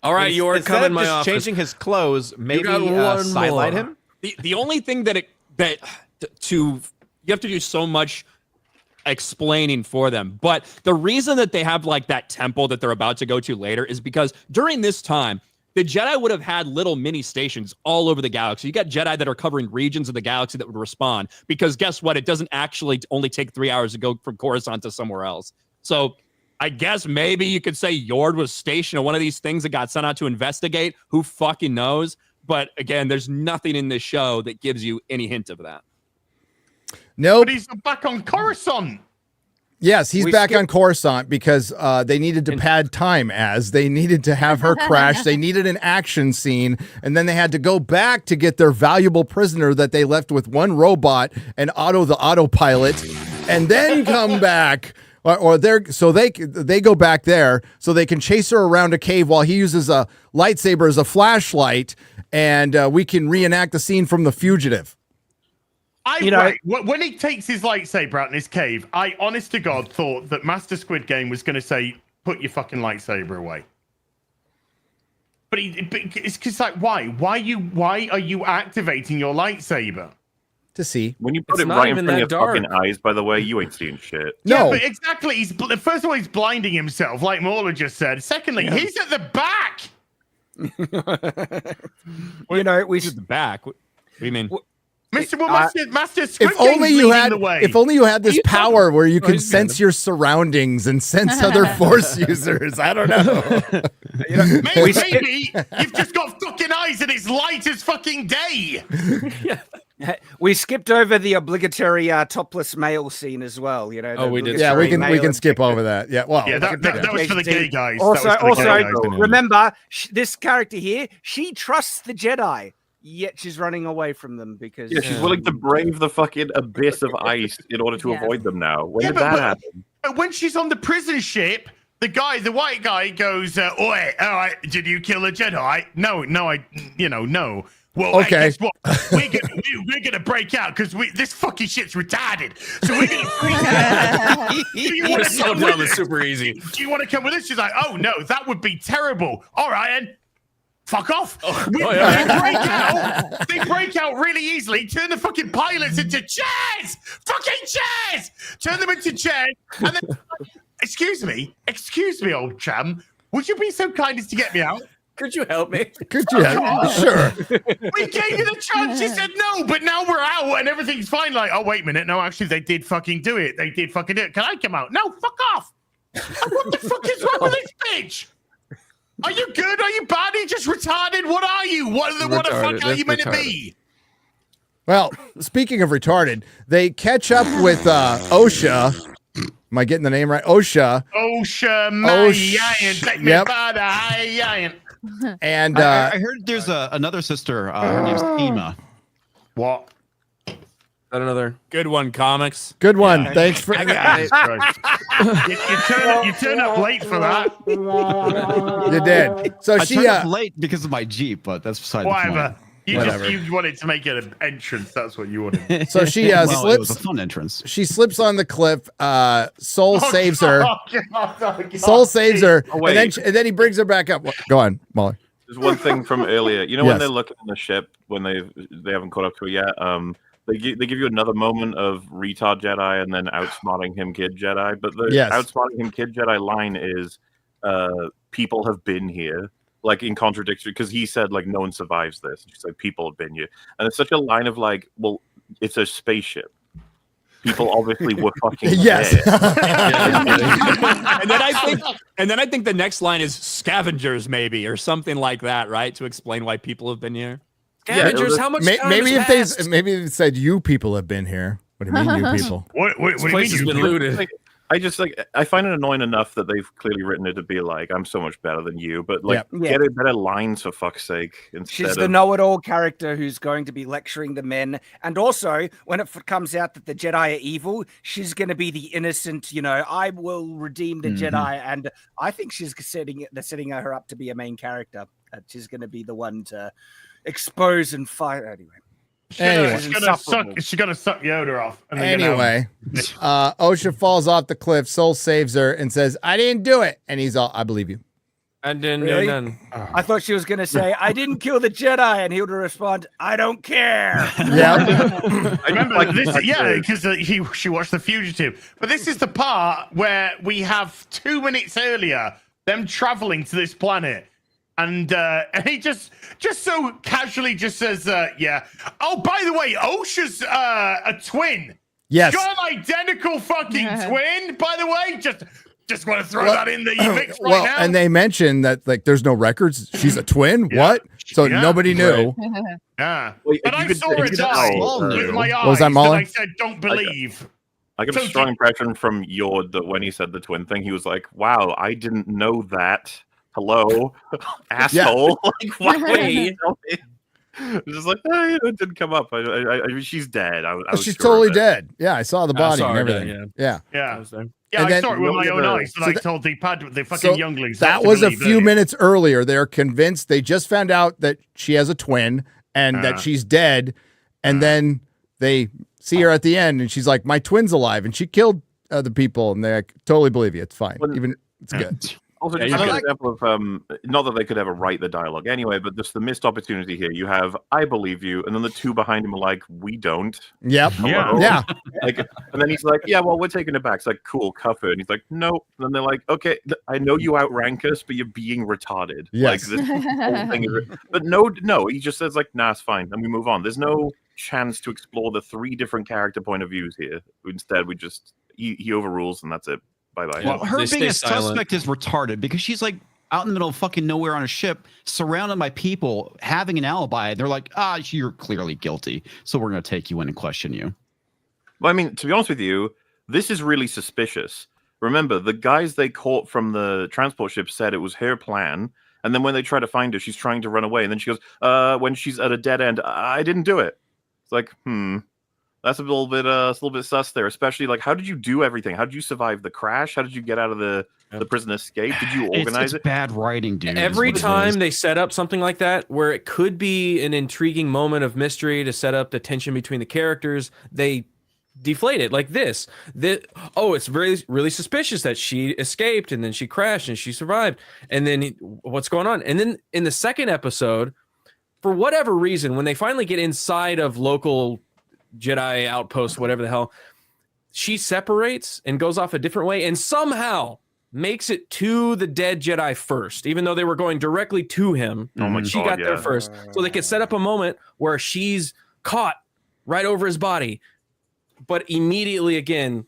All right, you're Instead coming of my just office. changing his clothes, maybe got one sidelight more. him. The only thing you have to do so much explaining for them. But the reason that they have like that temple that they're about to go to later is because during this time, the Jedi would have had little mini stations all over the galaxy. You got Jedi that are covering regions of the galaxy that would respond, because guess what? It doesn't actually only take 3 hours to go from Coruscant to somewhere else. So I guess maybe you could say Yord was stationed at one of these things that got sent out to investigate. Who fucking knows? But again, there's nothing in this show that gives you any hint of that. Nope. But he's back on Coruscant. Yes, he's back on Coruscant because they needed to pad time they needed to have her crash. They needed an action scene, and then they had to go back to get their valuable prisoner that they left with one robot and the autopilot, and then come back or they go back there so they can chase her around a cave while he uses a lightsaber as a flashlight, and we can reenact the scene from The Fugitive. Right, when he takes his lightsaber out in his cave, I honest to God thought that Master Squid Game was going to say, "Put your fucking lightsaber away." But it's because like, why? Why are you activating your lightsaber? To see. When you put it right in front of your fucking eyes, by the way, you ain't seeing shit. No, yeah, but exactly. First of all, he's blinding himself, like MauLer just said. Secondly, he's at the back. He's at the back. What do you mean? Master Squid if only Game's you leading had, the way. if only you had this power where you could sense your surroundings and sense other Force users. I don't know. Maybe you've just got fucking eyes and it's light as fucking day. We skipped over the obligatory topless male scene as well. We did. Yeah, we can skip over that. Yeah, well, yeah, that was for the gay guys. Also, remember this character here. She trusts the Jedi. Yet she's running away from them because she's willing to brave the fucking abyss of ice in order to avoid them now. When did that happen? When she's on the prison ship, the white guy goes, "Oi, all right, did you kill a Jedi?" No, no. Well, okay. Guess what? We're gonna break out because this fucking shit's retarded. So we're gonna freak out. You want to slow down? It's super easy. Do you want to come with us? She's like, "Oh no, that would be terrible." All right, and fuck off. They break out really easily. Turn the fucking pilots into chairs. Fucking chairs. Turn them into chairs. And then, excuse me, old chum. Would you be so kind as to get me out? Could you help me? Could you help? Sure. We gave you the chance. She said no, but now we're out and everything's fine. Like, oh, wait a minute. No, actually, they did fucking do it. Can I come out? No, fuck off. What the fuck is wrong with this bitch? Are you good? Are you bad? Are you just retarded? What are you? What the fuck are you meant to be? Well, speaking of retarded, they catch up with Osha. Am I getting the name right? Osha. Take me by the high. And I heard there's another sister. Her name's Ema. What? Another good one, comics. Good one. Yeah. Thanks for you turn up late for that. You did. So I turned up late because of my Jeep, but that's beside the point. You wanted to make it an entrance. That's what you wanted. So she it slips. was a fun entrance. She slips on the cliff. Soul saves her. Soul saves her, and then he brings her back up. Go on, MauLer. There's one thing from earlier. When they're looking in the ship when they haven't caught up to it yet. They give you another moment of retard Jedi and then outsmarting him kid Jedi. But the outsmarting him kid Jedi line is people have been here. Like in contradiction, because he said like no one survives this. She's like people have been here. And it's such a line of like, well, it's a spaceship. People obviously were fucking yes. dead. and then I think the next line is scavengers maybe or something like that, right? To explain why people have been here. Scavengers, how much time maybe has passed? Maybe they said you people have been here. What do you mean you people? What do you mean you've been looted? I find it annoying enough that they've clearly written it to be like, I'm so much better than you, but get a better lines for fuck's sake. She's the know-it-all character who's going to be lecturing the men, and also when it comes out that the Jedi are evil, she's going to be the innocent. I will redeem the Jedi, and I think she's setting her up to be a main character. She's going to be the one to expose and fight. Anyway, she's gonna suck Yoda off. Anyway, Osha falls off the cliff. Soul saves her and says, "I didn't do it." And he's all, "I believe you." I didn't. Really? I thought she was gonna say, "I didn't kill the Jedi," and he would respond, "I don't care." Yeah, I remember this. Yeah, because she watched The Fugitive. But this is the part where we have 2 minutes earlier them traveling to this planet. And he just so casually just says, yeah. Oh, by the way, Osha's a twin. Yes. She's got an identical fucking twin, by the way. Just want to throw that in the mix right now. And they mentioned that like there's no records. She's a twin. Yeah. What? So nobody knew. Right. Yeah. But I saw her die with my eyes. What was that, MauLer? I said, don't believe. I got a strong impression from Yord that when he said the twin thing, he was like, wow, I didn't know that. Hello, asshole. Yeah. Like, why? Just like, oh, yeah, it didn't come up. I mean, she's dead. I was She's sure totally of it. dead. Yeah, I saw the body saw and her dead, everything. Yeah. Yeah. And I then- saw it with my own eyes, and so I that- told the fucking So younglings. that not to was a believe few it. minutes earlier. They're convinced. They just found out that she has a twin and that she's dead. And then they see her at the end, and she's like, "My twin's alive," and she killed other people. And they're like, "Totally believe you. It's fine. Even it's good." Also, Yeah, just you're an good. example of not that they could ever write the dialogue anyway, but just the missed opportunity here. You have "I believe you," and then the two behind him are like, "We don't." Yep. Hello? Yeah. Like, and then he's like, "Yeah, well, we're taking it back." It's like, "Cool, cuff her." And he's like, "No." And then they're like, "Okay, I know you outrank us, but you're being retarded." Like Yes. this whole thing is, but no. He just says like, "Nah, it's fine," and we move on. There's no chance to explore the 3 different character point of views here. Instead, we just he overrules, and that's it. Bye bye. Well, her They being stay a silent. suspect is retarded because she's like out in the middle of fucking nowhere on a ship, surrounded by people, having an alibi. They're like, you're clearly guilty, so we're going to take you in and question you. Well, I mean, to be honest with you, this is really suspicious. Remember, the guys they caught from the transport ship said it was her plan, and then when they try to find her, she's trying to run away, and then she goes, when she's at a dead end, I didn't do it. It's like, that's a little bit sus there, especially like, how did you do everything? How did you survive the crash? How did you get out of the prison escape? Did you organize it's bad writing, dude. Every is what it time is. they set up something like that, where it could be an intriguing moment of mystery to set up the tension between the characters, they deflate it like this. It's really suspicious that she escaped and then she crashed and she survived. And then what's going on? And then in the second episode, for whatever reason, when they finally get inside of local Jedi outpost, whatever the hell, she separates and goes off a different way and somehow makes it to the dead Jedi first, even though they were going directly to him. Oh my She God, got there yeah. first, so they could set up a moment where she's caught right over his body, but immediately again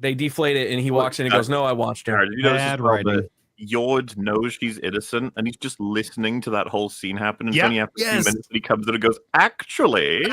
they deflate it and he walks in and goes, "No, I watched her." Jared, you notice Bad as well writing. that Yord knows she's innocent, and he's just listening to that whole scene happen. And Yep. it's only after a few Yes. minutes that he comes in and goes, "Actually."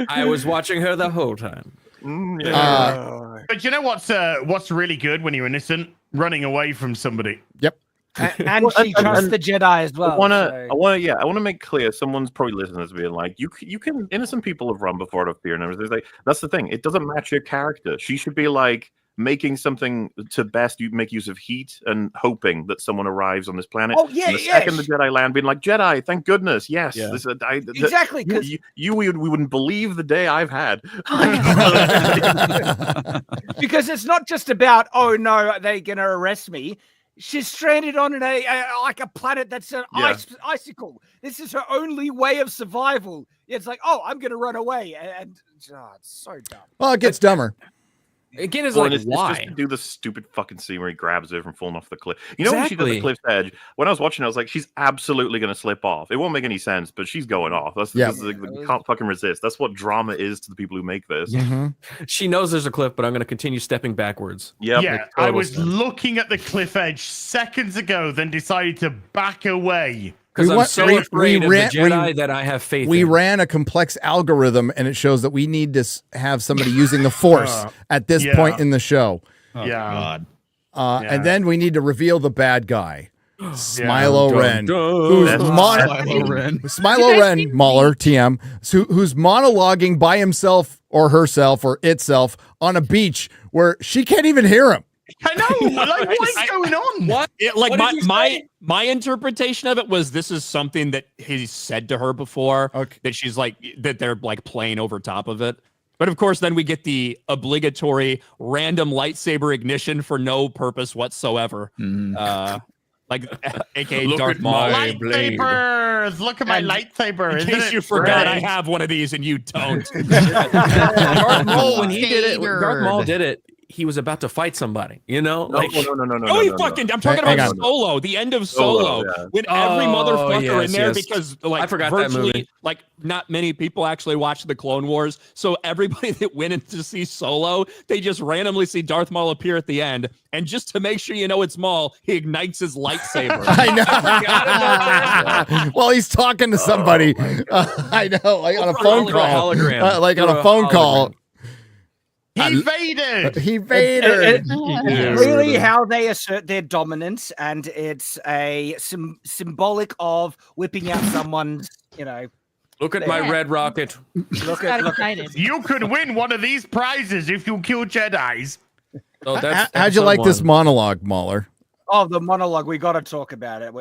I was watching her the whole time. But you know what's really good when you're innocent? Running away from somebody. Yep. And she trusts the Jedi as well. I want to make clear. Someone's probably listening to this being like, you can. Innocent people have run before out of fear and everything. It's like, that's the thing. It doesn't match your character. She should be like making something to best you make use of heat and hoping that someone arrives on this planet. Oh, yeah, and the yeah. second the Jedi land, being like, "Jedi, thank goodness, yes." Yeah. Exactly, 'cause- we wouldn't believe the day I've had. Because it's not just about, oh no, they're gonna arrest me. She's stranded on a planet that's an icicle. This is her only way of survival. It's like, oh, I'm gonna run away, and it's so dumb. Well, it gets dumber. Again, it's Well, like, and it's why? just to do the stupid fucking scene where he grabs her from falling off the cliff. You know, when she's at the Exactly. cliff's edge, when I was watching, I was like, she's absolutely going to slip off. It won't make any sense, but she's going off. That's Yeah. because you can't fucking resist. That's what drama is to the people who make this. She knows there's a cliff, but I'm going to continue stepping backwards. Yep. Yeah, Makes I total was sense. looking at the cliff edge seconds ago, then decided to back away. Because We I'm want- so we- afraid we of ran- the Jedi we- that I have faith We in. ran a complex algorithm, and it shows that we need to have somebody using the Force at this yeah. point in the show. Oh, Yeah. God. And then we need to reveal the bad guy, Smilo Dun, Ren, dun. who's That's Kylo Ren. Smilo Ren, MauLer, TM, who's monologuing by himself or herself or itself on a beach where she can't even hear him. I know. Like, what is going on? What? What did you say? My interpretation of it was this is something that he's said to her before. Okay. That she's like that they're like playing over top of it. But of course, then we get the obligatory random lightsaber ignition for no purpose whatsoever. Like, aka Look Darth at Maul. my blade. Lightsabers! Look at my lightsaber. In Isn't case it you forgot, I great? have one of these and you don't. Darth Maul, when he did it, when Darth Favored. Maul did it, he was about to fight somebody, you know? No, no. Oh, he fucking! I'm talking Hang about on. Solo, the end of Solo, yeah. when every Oh, motherfucker in yes, there yes. because like I forgot that virtually movie. like not many people actually watched the Clone Wars, so everybody that went in to see Solo, they just randomly see Darth Maul appear at the end, and just to make sure you know it's Maul, he ignites his lightsaber. I know. Well, he's talking to somebody. I know, like on a phone Through a call. hologram. Like on Through a a phone call. He Vadered. He Vadered. Really, how they assert their dominance, and it's a symbolic of whipping out someone's, Look at my red rocket. Look Got at excited. You could win one of these prizes if you kill Jedis. Oh, that's How'd you like this episode monologue, MauLer? Oh, the monologue. We got to talk about it.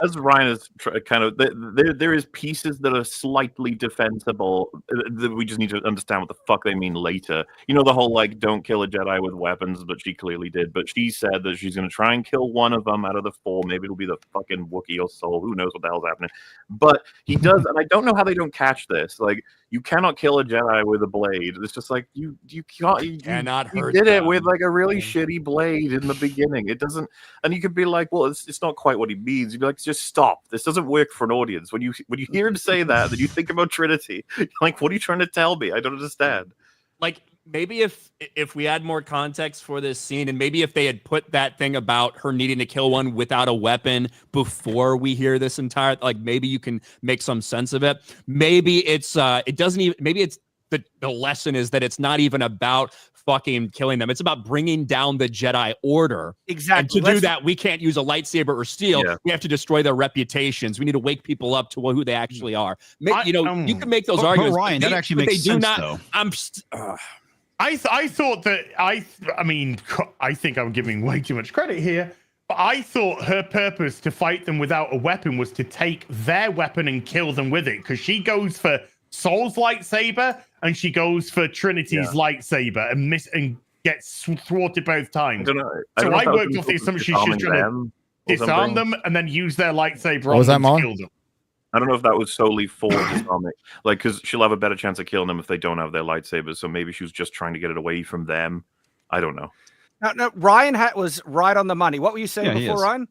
As Ryan is kind of, there is pieces that are slightly defensible. That we just need to understand what the fuck they mean later. You know, the whole like, don't kill a Jedi with weapons, but she clearly did. But she said that she's going to try and kill one of them out of the 4. Maybe it'll be the fucking Wookiee or Soul. Who knows what the hell's happening? But he does, and I don't know how they don't catch this. Like, you cannot kill a Jedi with a blade. It's just like you can't. You cannot you hurt did it them. with like a really shitty blade in the beginning. It doesn't, and you could be like, well, it's not quite what he means. You'd be like, just stop. This doesn't work for an audience. When you hear him say that, then you think about Trinity. You're like, what are you trying to tell me? I don't understand. Like, maybe if we had more context for this scene, and maybe if they had put that thing about her needing to kill one without a weapon before we hear this entire, like, maybe you can make some sense of it. Maybe it's it doesn't even, maybe it's the lesson is that it's not even about fucking killing them. It's about bringing down the Jedi Order. Exactly. And to do that, we can't use a lightsaber or steel. Yeah. We have to destroy their reputations. We need to wake people up to who they actually are. You can make those But arguments. Ryan, that actually makes sense, though. I thought that I mean, I think I'm giving way too much credit here. But I thought her purpose to fight them without a weapon was to take their weapon and kill them with it, because she goes for Soul's lightsaber and she goes for Trinity's lightsaber and gets thwarted both times. So I worked off the assumption she's trying to disarm them and then use their lightsaber on them to kill them. I don't know if that was solely for disarming, like, because she'll have a better chance of killing them if they don't have their lightsabers. So maybe she was just trying to get it away from them. I don't know. No, Ryan was right on the money. What were you saying before, Ryan?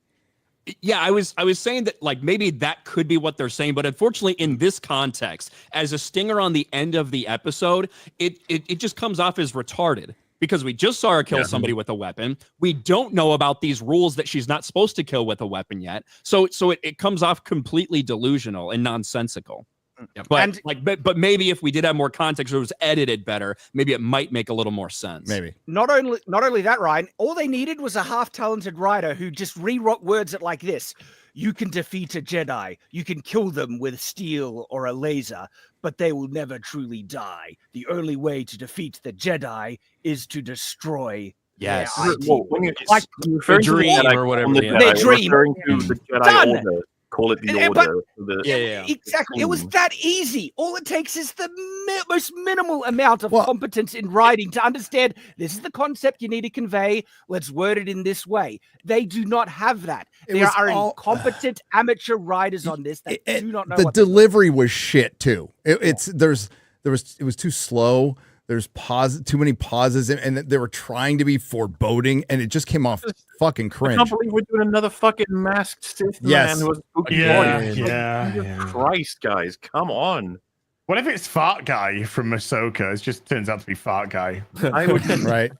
Yeah, I was saying that, like, maybe that could be what they're saying, but unfortunately in this context, as a stinger on the end of the episode, it just comes off as retarded, because we just saw her kill somebody with a weapon. We don't know about these rules that she's not supposed to kill with a weapon yet. So it comes off completely delusional and nonsensical. But but maybe if we did have more context, or it was edited better, maybe it might make a little more sense. Maybe. Not only that, Ryan, all they needed was a half-talented writer who just rewrote words like this. You can defeat a Jedi. You can kill them with steel or a laser, but they will never truly die. The only way to defeat the Jedi is to destroy their ideas. Well, when you're Like referring to the dream Jedi, or whatever, the yeah. Jedi, Their dream. referring to the Jedi Done. Order. Call it the But- Order. Exactly. It was that easy. All it takes is the most minimal amount of competence in writing to understand this is the concept you need to convey. Let's word it in this way. They do not have that. There are incompetent amateur writers on this that do not know the what delivery was shit too. It was too slow. There's too many pauses, and they were trying to be foreboding, and it just came off fucking I cringe. can't believe we're doing another fucking masked Sith man who has a spooky voice. Jesus Christ, guys, come on. What if it's Fart Guy from Ahsoka? It just turns out to be Fart Guy. I would, right.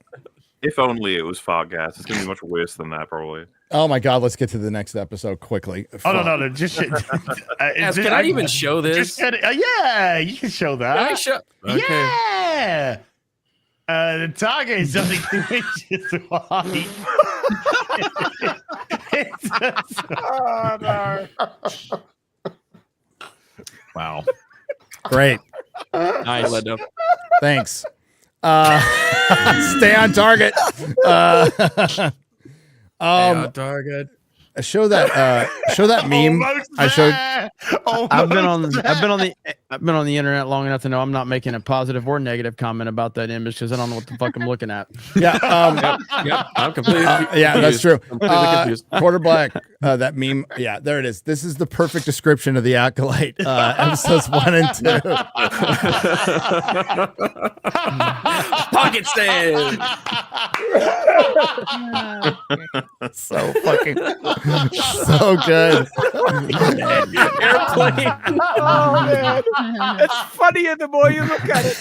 If only it was fart gas. It's gonna be much worse than that, probably. Oh my god, let's get to the next episode quickly. Oh no, just can I even show this? Yeah, you can show that. Can I show? Okay. Yeah. The target is only 2 inches wide. Oh no. Wow. Great. Nice. Thanks. Stay on target. Target. Show that meme. I showed. I've been on the internet long enough to know I'm not making a positive or negative comment about that image because I don't know what the fuck I'm looking at. Yeah. Yep. I'm completely. Yeah, that's true. Completely confused. Quarter Black. That meme. Yeah, there it is. This is the perfect description of the Acolyte episodes 1 and 2. Pocket stand. So fucking. So good. Airplane. Oh man, it's funnier the more you look at it.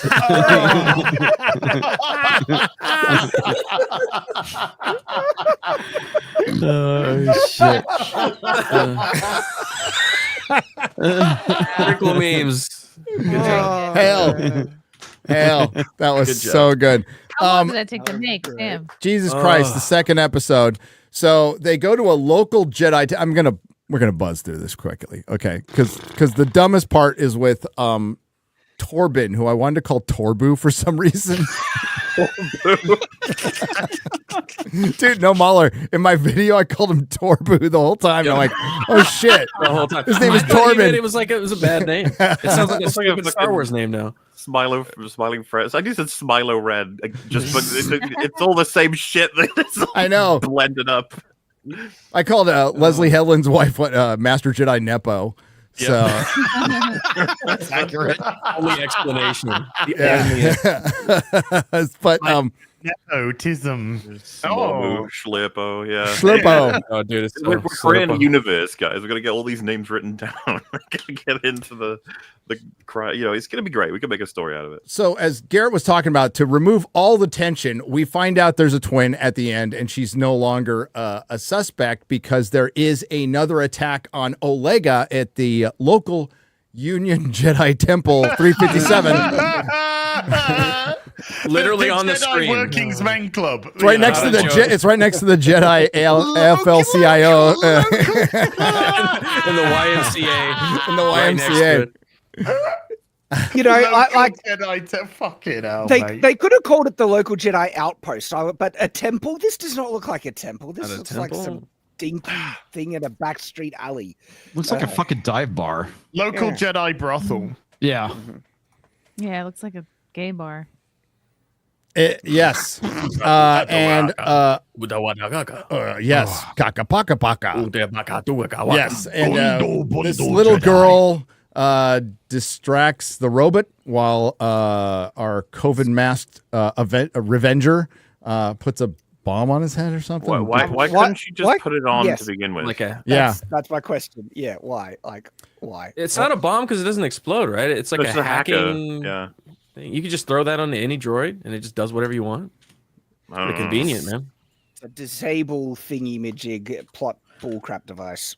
Oh shit. Critical memes. Good job. Hell. Hell, that was Good job. so good. How long did that take to make? Damn. Jesus Christ, the second episode. So they go to a local Jedi. We're gonna buzz through this quickly, okay? Because the dumbest part is with Torben, who I wanted to call Torbu for some reason. Dude, no MauLer. In my video, I called him Torbu the whole time. And I'm like, oh shit. The whole time. His name is I thought you meant Torben. It was like it was a bad name. It sounds like a stupid Star Wars name now. Smilo from Smiling Friends. I just said Smilo Red. Just but it's all the same shit. It's I know. blended up. I called Leslie Headland's wife Master Jedi Nepo. Yep. So That's accurate. Only explanation. yeah. But Nepotism. Slomo, Schlippo, yeah. Schlippo. Oh, dude, it's We're creating a universe, guys. We're gonna get all these names written down. We're gonna get into the it's gonna be great. We can make a story out of it. So as Garrett was talking about, to remove all the tension, we find out there's a twin at the end, and she's no longer a suspect because there is another attack on Olega at the local Union Jedi Temple 357. Literally on the Jedi screen. Workings Men Club. It's right next to the it's right next to the Jedi AFL-CIO In the YMCA. in the Right next to YMCA. it. You know, like Jedi fucking hell, they mate. they could have called it the local Jedi outpost, but a temple. This does not look like a temple. This Not a looks like temple? some dinky thing in a backstreet alley. Looks like a fucking dive bar. Local Yeah. Jedi brothel. Yeah. Yeah, it looks like a gay bar. Yes. And yes. Kaka paka paka. Yes. And this little girl distracts the robot while our COVID masked Revenger puts a bomb on his head or something. Why couldn't she just put it on to begin with? Like That's my question. Yeah, why? Like, why? It's not a bomb because it doesn't explode, right? It's like It's a a hacker, hacking yeah. thing. You could just throw that onto any droid and it just does whatever you want. I don't Pretty know. convenient, man. It's a disable thingy majig plot bullcrap device.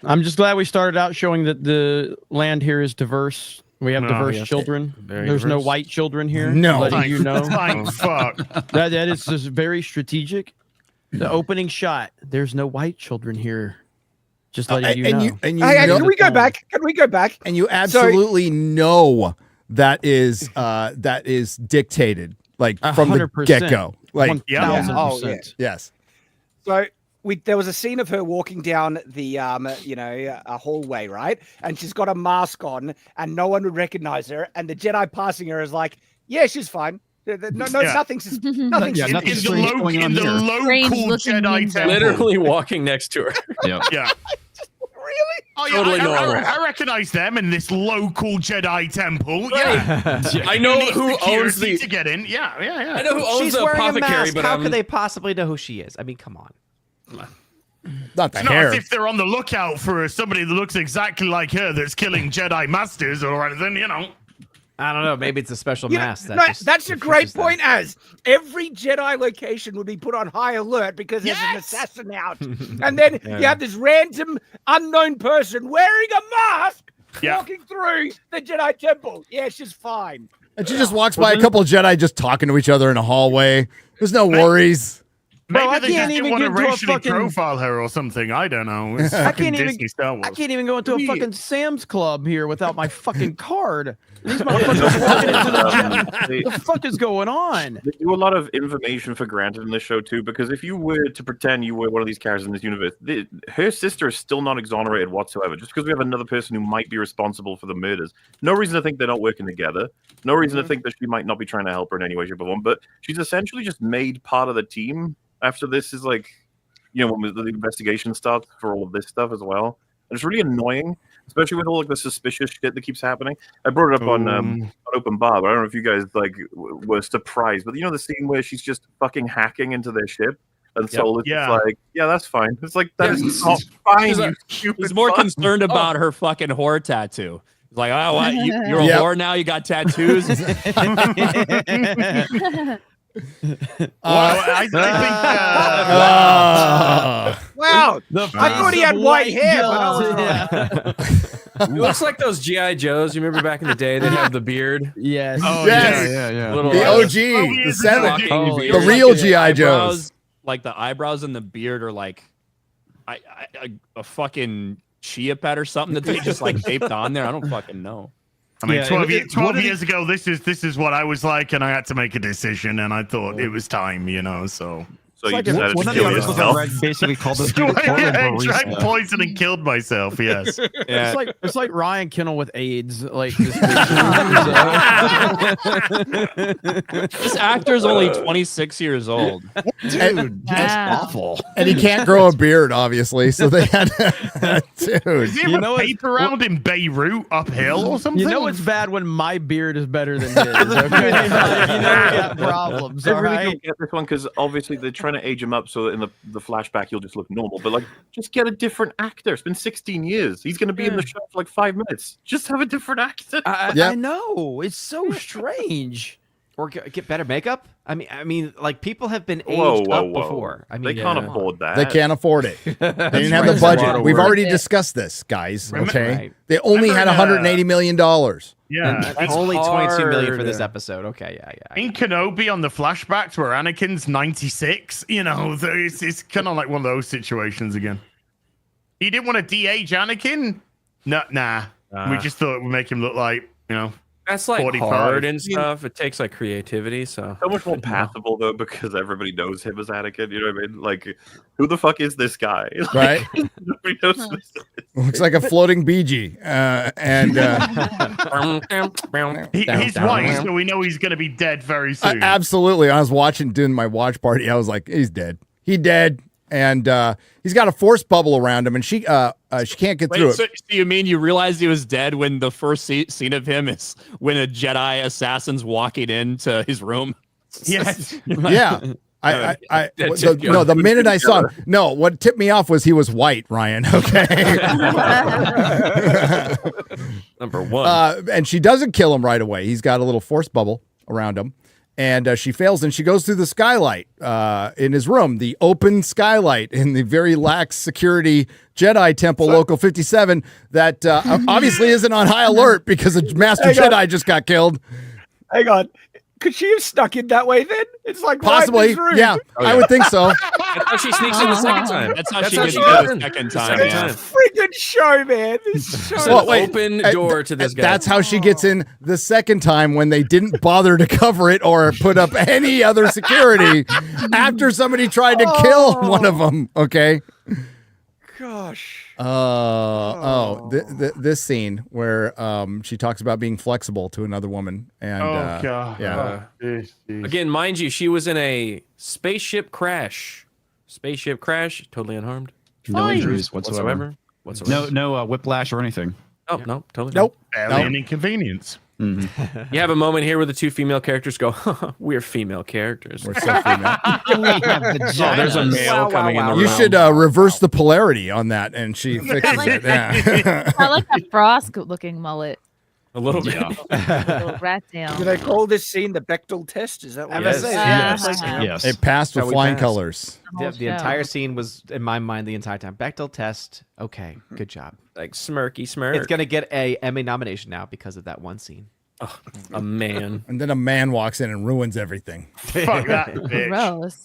I'm just glad we started out showing that the land here is diverse. We have diverse yes. children. Very There's no diverse. white children here. No. Letting you know. Thank fuck. That is just very strategic. The opening shot. There's no white children here. Just letting you know. And you Hey, know, can we go back? Can we go back? and you absolutely know that is dictated like from the 100%. get-go. Like 1000%. Oh, yeah. yes. So there was a scene of her walking down the a hallway, right? And she's got a mask on, and no one would recognize her. And the Jedi passing her is like, "Yeah, she's fine. No, Yeah. nothing's nothing's Yeah, nothing In the, strange going on here. local Strange-looking Jedi ninja. temple. Literally walking next to her. Yeah. Yeah. really." Oh, yeah, Totally normal. I recognize them in this local Jedi temple. Yeah. I know You need who owns security the. to get in. Yeah. I know who owns She's the wearing a apothecary, mask. but How could they possibly know who she is? I mean, come on. Not the It's not hair. as if they're on the lookout for somebody that looks exactly like her that's killing Jedi masters or anything, you know. I don't know. Maybe it's a special You know, mask. no, that's a great point. As every Jedi location would be put on high alert because there's an assassin out, and then you have this random unknown person wearing a mask walking through the Jedi temple. Yeah, she's fine. And she just walks by a couple of Jedi just talking to each other in a hallway. There's no worries. Maybe Bro, I they can't just didn't even want to get into a racially fucking- profile her or something. I don't know. It's I fucking can't even. Disney Star Wars. I can't even go into a fucking Sam's Club here without my fucking card. These motherfuckers walking into the gym. They, What the fuck is going on? they do a lot of information for granted in this show too, because if you were to pretend you were one of these characters in this universe, her sister is still not exonerated whatsoever. Just because we have another person who might be responsible for the murders, no reason to think they're not working together. No reason to think that she might not be trying to help her in any way, shape, or form. But she's essentially just made part of the team. After this is like, when the investigation starts for all of this stuff as well. And it's really annoying, especially with all like the suspicious shit that keeps happening. I brought it up on Open Bar, but I don't know if you guys were surprised. But the scene where she's just fucking hacking into their ship, and Soul is just like, yeah, that's fine. It's like that is not fine. He's You like- stupid He's more fuck. concerned about her fucking whore tattaoo. He's like, oh, what? You're a whore now? You got tattoos? I think Wow, The I thought he had white hair. But I was Yeah. It looks like those GI Joes. You remember back in the day they'd have the beard. Yes. Oh Yes. yeah. Little, The OG, the seven, the real GI Joes. Like the eyebrows and the beard are like a fucking chia pet or something that they just like taped on there. I don't fucking know. I mean, Yeah, 12 years ago, this is what I was like, and I had to make a decision, and I thought it was time, So So you Like, decided one to of the kill articles I yourself. read basically called this So dude a Portland I drank barista. poison and killed myself. Yes. Yeah. It's like Ryan Kennel with AIDS. Like this This actor's only 26 years old. Dude, that's Wow. awful. And he can't grow a beard, obviously. So they had, dude. Is he You know a what- paper round in Beirut uphill or something? You know it's bad when my beard is better than his. Okay? Like, we got problems. They All really right. don't get this one because obviously they're trying to age him up so that in the flashback you'll just look normal. But like, just get a different actor. It's been 16 years.'s going to be in the show for like 5 minutes. Just have a different actor. Yeah. I know. It's so strange. Or get better makeup. I mean, like people have been aged Whoa, up whoa. before. I They mean, can't come on. afford that. They can't afford it. They didn't have right. the That's a budget. lot of We've work. already discussed this, guys. Okay. Right. They only had Remember, $180 million. Yeah. It's Only 22 million for hard. this episode. Okay, yeah. In Kenobi on the flashbacks where Anakin's 96, it's kind of like one of those situations again. You didn't want to de-age Anakin? Nah. We just thought we'd make him look like, That's like 45. hard and stuff. It takes like creativity. So So much more passable though because everybody knows him as Anakin. You know what I mean? Like, who the fuck is this guy? Like, Right? nobody knows who this is. Looks like a floating BG. He's white, so we know he's going to be dead very soon. Absolutely. I was doing my watch party. I was like, he's dead. He dead. And he's got a force bubble around him, and she can't get through Wait, so it. you mean you realized he was dead when the first scene of him is when a Jedi assassin's walking into his room? Yes. Yeah. The joke. minute I saw him, no, what tipped me off was he was white, Ryan. Okay. number one. And she doesn't kill him right away. He's got a little force bubble around him. And she fails, and she goes through the skylight in his room, the open skylight in the very lax security Jedi Temple Local 57 that obviously isn't on high alert because a Master Jedi just got killed. Hang on. Could she have snuck in that way then? It's like Possibly, right in his room. yeah. I would think so. That's how she sneaks in the second time. That's how That's she how gets she in got the in. second The time. second Yeah. time. Freaking show, man. This show. Well, wait, Open door to this guy. That's how she gets in the second time when they didn't bother to cover it or put up any other security after somebody tried to kill one of them. Okay. Gosh. This scene where she talks about being flexible to another woman, and God. yeah, Again, mind you, she was in a spaceship crash. Totally unharmed. No injuries whatsoever. No whiplash or anything. Oh, no, totally. nope. Barely an inconvenience. You have a moment here where the two female characters go, we're female characters. We're so female. There's a male coming in the room. You should reverse the polarity on that, and she fixes it. Yeah. I like a Frost-looking mullet. A little bit. Little rat tail. Do they call this scene the Bechdel test? Is that what Yes. they say? Yes. It passed with How we flying passed. colors. The entire scene was in my mind the entire time. Bechdel test. Okay, good job. Like smirky smirk. It's gonna get a Emmy nomination now because of that one scene. a man. And then a man walks in and ruins everything. Fuck that bitch. Gross.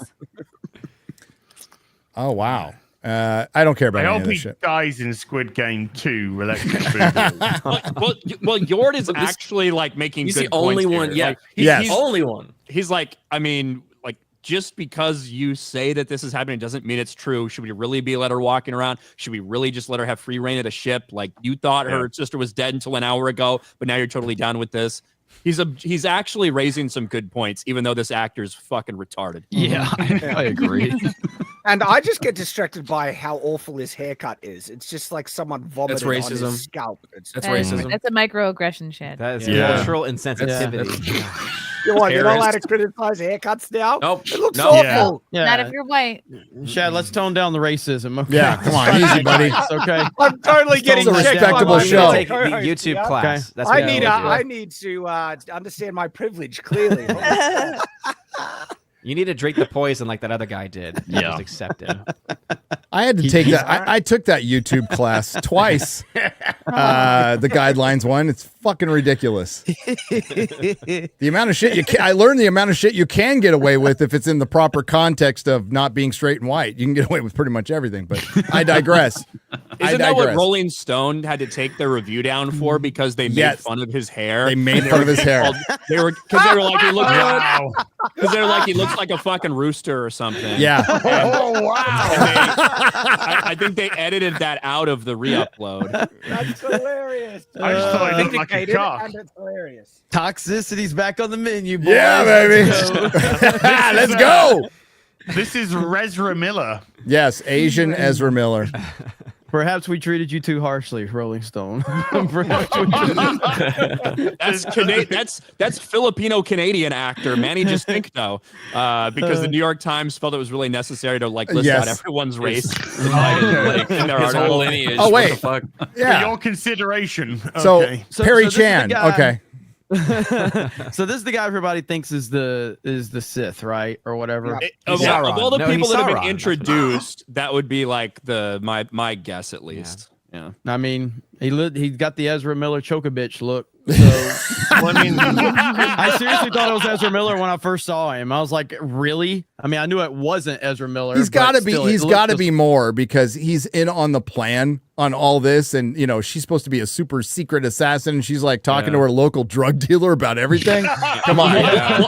Oh wow. I don't care about I any hope of this he shit. dies in Squid Game 2. Electric Boogaloo. well, Yord is actually like making. He's good the only points one. here. Yeah. Like, Yes. He's the only one. he's like, I mean, like just because you say that this is happening doesn't mean it's true. Should we really be let her walking around? Should we really just let her have free reign at a ship? Like you thought her sister was dead until an hour ago, but now you're totally down with this. He's actually raising some good points, even though this actor's fucking retarded. Yeah, I agree. And I just get distracted by how awful his haircut is. It's just like someone vomited on racism. his scalp. It's That's That's- racism. That's a microaggression, Chad. That is Yeah. cultural insensitivity. You're not allowed to terrorist. criticize haircuts now? Nope. It looks Nope. awful. Yeah. Not if you're white. Shad, let's tone down the racism. Okay. Yeah, come on, easy, buddy. It's okay. I'm totally getting a checked respectable by my show. Take the co-host, YouTube yeah? class. Okay. That's I what need you do. I need to understand my privilege clearly. You need to drink the poison like that other guy did. Yeah. Just accept it. I had to take that. I took that YouTube class twice. The guidelines one. It's fucking ridiculous. The amount of shit I learned the amount of shit you can get away with if it's in the proper context of not being straight and white. You can get away with pretty much everything, but I digress. Isn't that what Rolling Stone had to take their review down for because they made fun of his hair? They made fun of his hair. They were like he looked because they're like he looks like a fucking rooster or something. Yeah. Oh wow! I think they edited that out of the re-upload. That's hilarious. I just thought it looked like a Vindicated, cock. and it's hilarious. Toxicity's back on the menu, boys. Yeah, baby. Let's go. This is Ezra Miller. Yes, Asian Ezra Miller. Perhaps we treated you too harshly, Rolling Stone. Perhaps we that's Filipino Canadian actor Manny Jacinto, because the New York Times felt it was really necessary to like list out everyone's race in their His article. whole lineage. Oh, wait. What the fuck? Yeah. For your consideration. So, Okay. Perry this is the Chan. guy- Okay. So this is the guy everybody thinks is the Sith, right, or whatever. Of all the No, people he's that have Sauron. been introduced, that would be like my guess at least. Yeah. I mean, he got the Ezra Miller choke-a-bitch look. So I mean, I seriously thought it was Ezra Miller when I first saw him. I was like, really? I mean, I knew it wasn't Ezra Miller. He's got to be. still, it He's looked got to just- be more because he's in on the plan on all this, and she's supposed to be a super secret assassin. And she's like talking to her local drug dealer about everything. Come on. Well,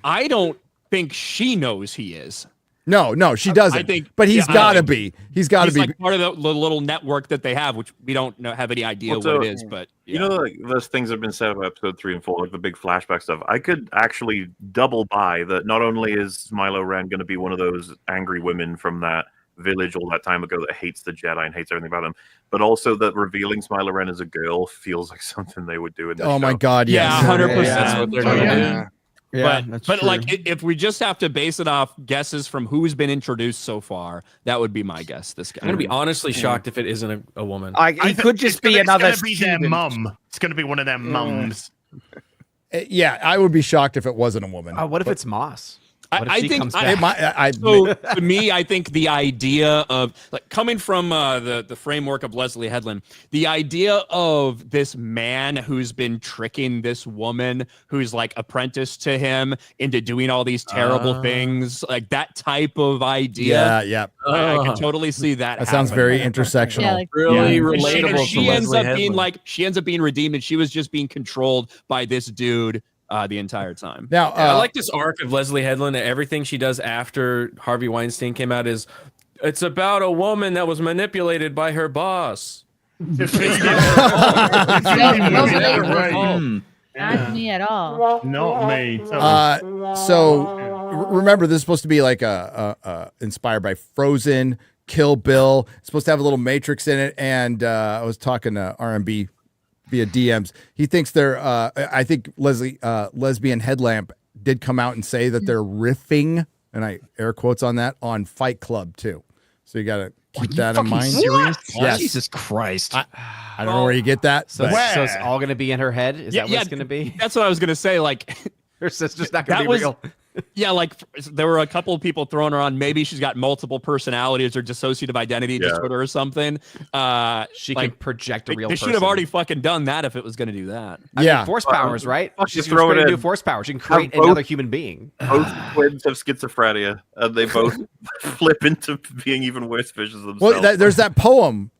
I don't think she knows he is. No, she doesn't. I think, but he's yeah, got to I- be. He's got to He's be. like part of the little network that they have, which we don't have any idea Well, what so, it is. But you know, like those things have been said about episode 3 and 4, like the big flashback stuff. I could actually double buy that. Not only is Milo Ren going to be one of those angry women from that village all that time ago that hates the Jedi and hates everything about them, but also that revealing Milo Ren as a girl feels like something they would do in the Oh show. my God! Yes. 100%. That's what they're doing. Yeah, but like if we just have to base it off guesses from who's been introduced so far, that would be my guess. This guy. I'm gonna be honestly shocked if it isn't a woman. It could just be another. It's gonna be their student. mum. It's gonna be one of their mums. Yeah, I would be shocked if it wasn't a woman. What if it's Moss? What if I she think comes I- back? So to me, I think the idea of like coming from the framework of Leslie Headland, the idea of this man who's been tricking this woman who's like apprenticed to him into doing all these terrible things, like that type of idea. Yeah. I can totally see that. That sounds very intersectional. Yeah, like, Really And relatable. she to ends Leslie up being Headland. like she ends up being redeemed, and she was just being controlled by this dude the entire time. Now, I like this arc of Leslie Headland. Everything she does after Harvey Weinstein came out is it's about a woman that was manipulated by her boss. Not me at all. Not me. So remember, this is supposed to be like inspired by Frozen, Kill Bill. It's supposed to have a little Matrix in it. And I was talking to RMB via DMs. He thinks they're. I think Lesbian Headlamp did come out and say that they're riffing, and I air quotes on that, on Fight Club too. So you got to keep that in mind. Serious? Yes. Jesus Christ. I don't know where you get that. So, but- so it's all going to be in her head? Is that what it's going to be? That's what I was gonna say. Like, Or is this just not going that to be was real? yeah. Like there were a couple of people throwing around. Maybe she's got multiple personalities or dissociative identity disorder or something. She like, can project a real They person. should have already fucking done that if it was going to do that. I mean, Yeah. force powers, right? Just She's throw it create in. new force powers. She can create both- another human being. Both twins have schizophrenia, and they both flip into being even worse versions of themselves. Well, there's that poem,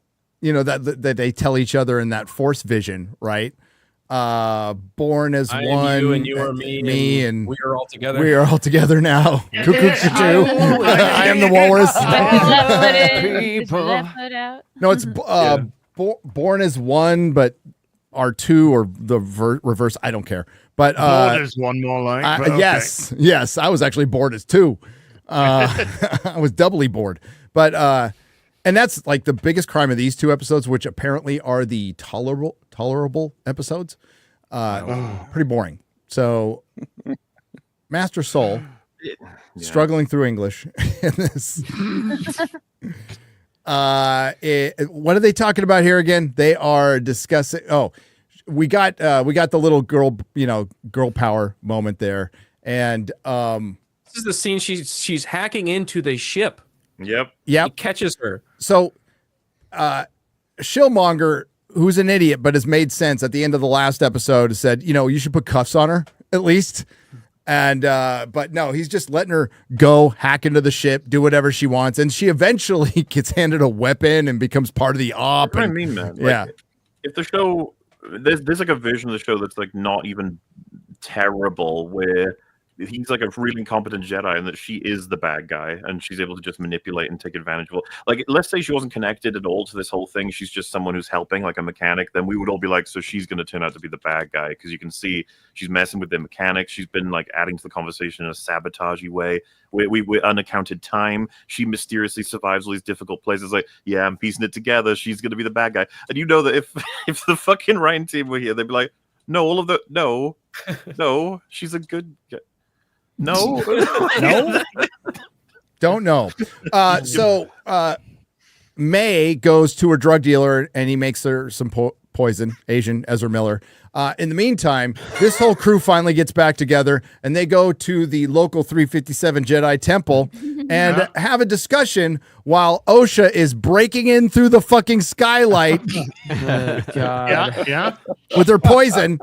that they tell each other in that Force vision, right? Born as I am one, you and you are me, and we are all together. we are all together now. Cuckoo, cuckoo. I am the walrus. Is that put out? No, it's born as one, but are two, or the reverse. I don't care. But There's one more like. but okay. yes, I was actually bored as two. I was doubly bored. But and that's like the biggest crime of these two episodes, which apparently are the tolerable episodes. Pretty boring. So Master Soul struggling through English in this. What are they talking about here again? They are discussing. Oh, we got the little girl, girl power moment there, and This is the scene she's hacking into the ship. Yep. He catches her. So, Shillmonger, who's an idiot but has made sense at the end of the last episode, said, you should put cuffs on her at least. And but no, he's just letting her go, hack into the ship, do whatever she wants, and she eventually gets handed a weapon and becomes part of the op. That's what I mean, man. Like, if the show, there's like a version of the show that's like not even terrible, where he's like a really incompetent Jedi and that she is the bad guy and she's able to just manipulate and take advantage of it. Like, let's say she wasn't connected at all to this whole thing. She's just someone who's helping, like a mechanic. Then we would all be like, so she's going to turn out to be the bad guy, because you can see she's messing with the mechanics. She's been like adding to the conversation in a sabotagey way. We unaccounted time. She mysteriously survives all these difficult places. Like, yeah, I'm piecing it together. She's going to be the bad guy. And you know that if the fucking writing team were here, they'd be like, no, she's a good guy. No. Don't know. So May goes to her drug dealer and he makes her some poison, Asian Ezra Miller. In the meantime, this whole crew finally gets back together and they go to the local 357 Jedi Temple and have a discussion while OSHA is breaking in through the fucking skylight with her poison.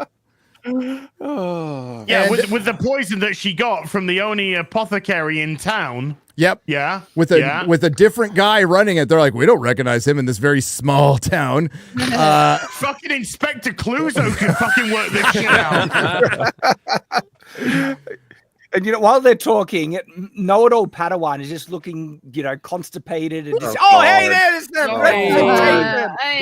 Yeah, with the poison that she got from the only apothecary in town. Yep. Yeah. With a different guy running it. They're like, we don't recognize him in this very small town. Fucking Inspector Clouseau can fucking work this shit out. And while they're talking, know-it-all Padawan is just looking, constipated and just, hey, there's the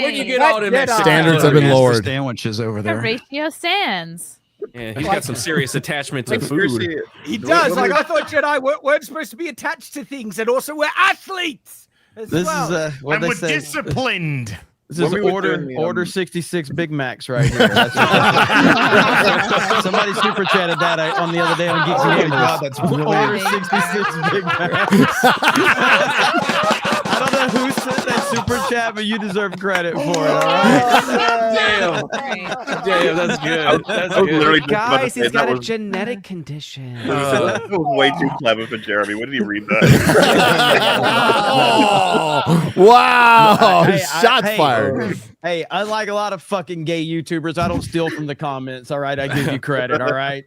When you get all the standards have been lowered. Sandwiches over there. Horatio Sands. Yeah, he's got some serious attachment to food. He does. Like, I thought Jedi weren't supposed to be attached to things, and also we're athletes as well. Is what and they we're say. disciplined. This is order 66 Big Macs right here. Somebody super chatted that on the other day on Geeks and Gamers. God, that's really order 66 Big Macs. I don't know who sent that super chat, but you deserve credit for it. All right? Damn, that's good. That's good. Guys, he's got a genetic condition. That was way too clever for Jeremy. When did he read that? Wow! Shots fired. Hey, unlike a lot of fucking gay YouTubers, I don't steal from the comments. All right, I give you credit. All right.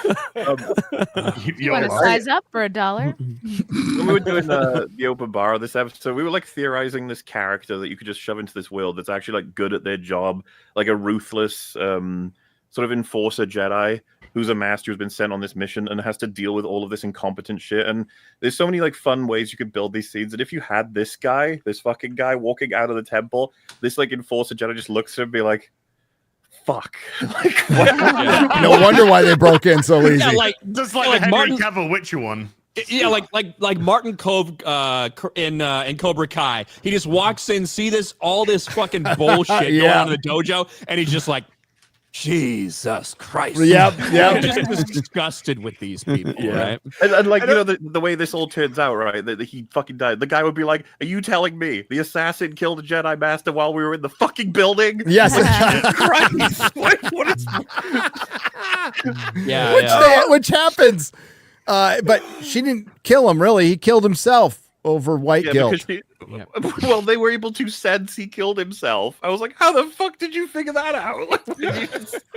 You want to size up for $1? When we were doing the open bar this episode, we were like theorizing this character that you could just shove into this world that's actually like good at their job, like a ruthless sort of enforcer Jedi who's a master who's been sent on this mission and has to deal with all of this incompetent shit. And there's so many like fun ways you could build these scenes. And if you had this fucking guy walking out of the temple, this like enforcer Jedi just looks at him and be like, fuck. Like, what? No wonder why they broke in so easy. Yeah, just like Henry Cavill Witcher one. Yeah, like Martin Cove in Cobra Kai. He just walks in, all this fucking bullshit going on in the dojo, and he's just like, Jesus Christ. Yep. I'm just disgusted with these people, right? And like, the way this all turns out, right? That he fucking died. The guy would be like, are you telling me the assassin killed a Jedi Master while we were in the fucking building? Yes. Christ. What is... Which happens. But she didn't kill him, really. He killed himself over white guilt. Well, they were able to sense he killed himself. I was like, how the fuck did you figure that out?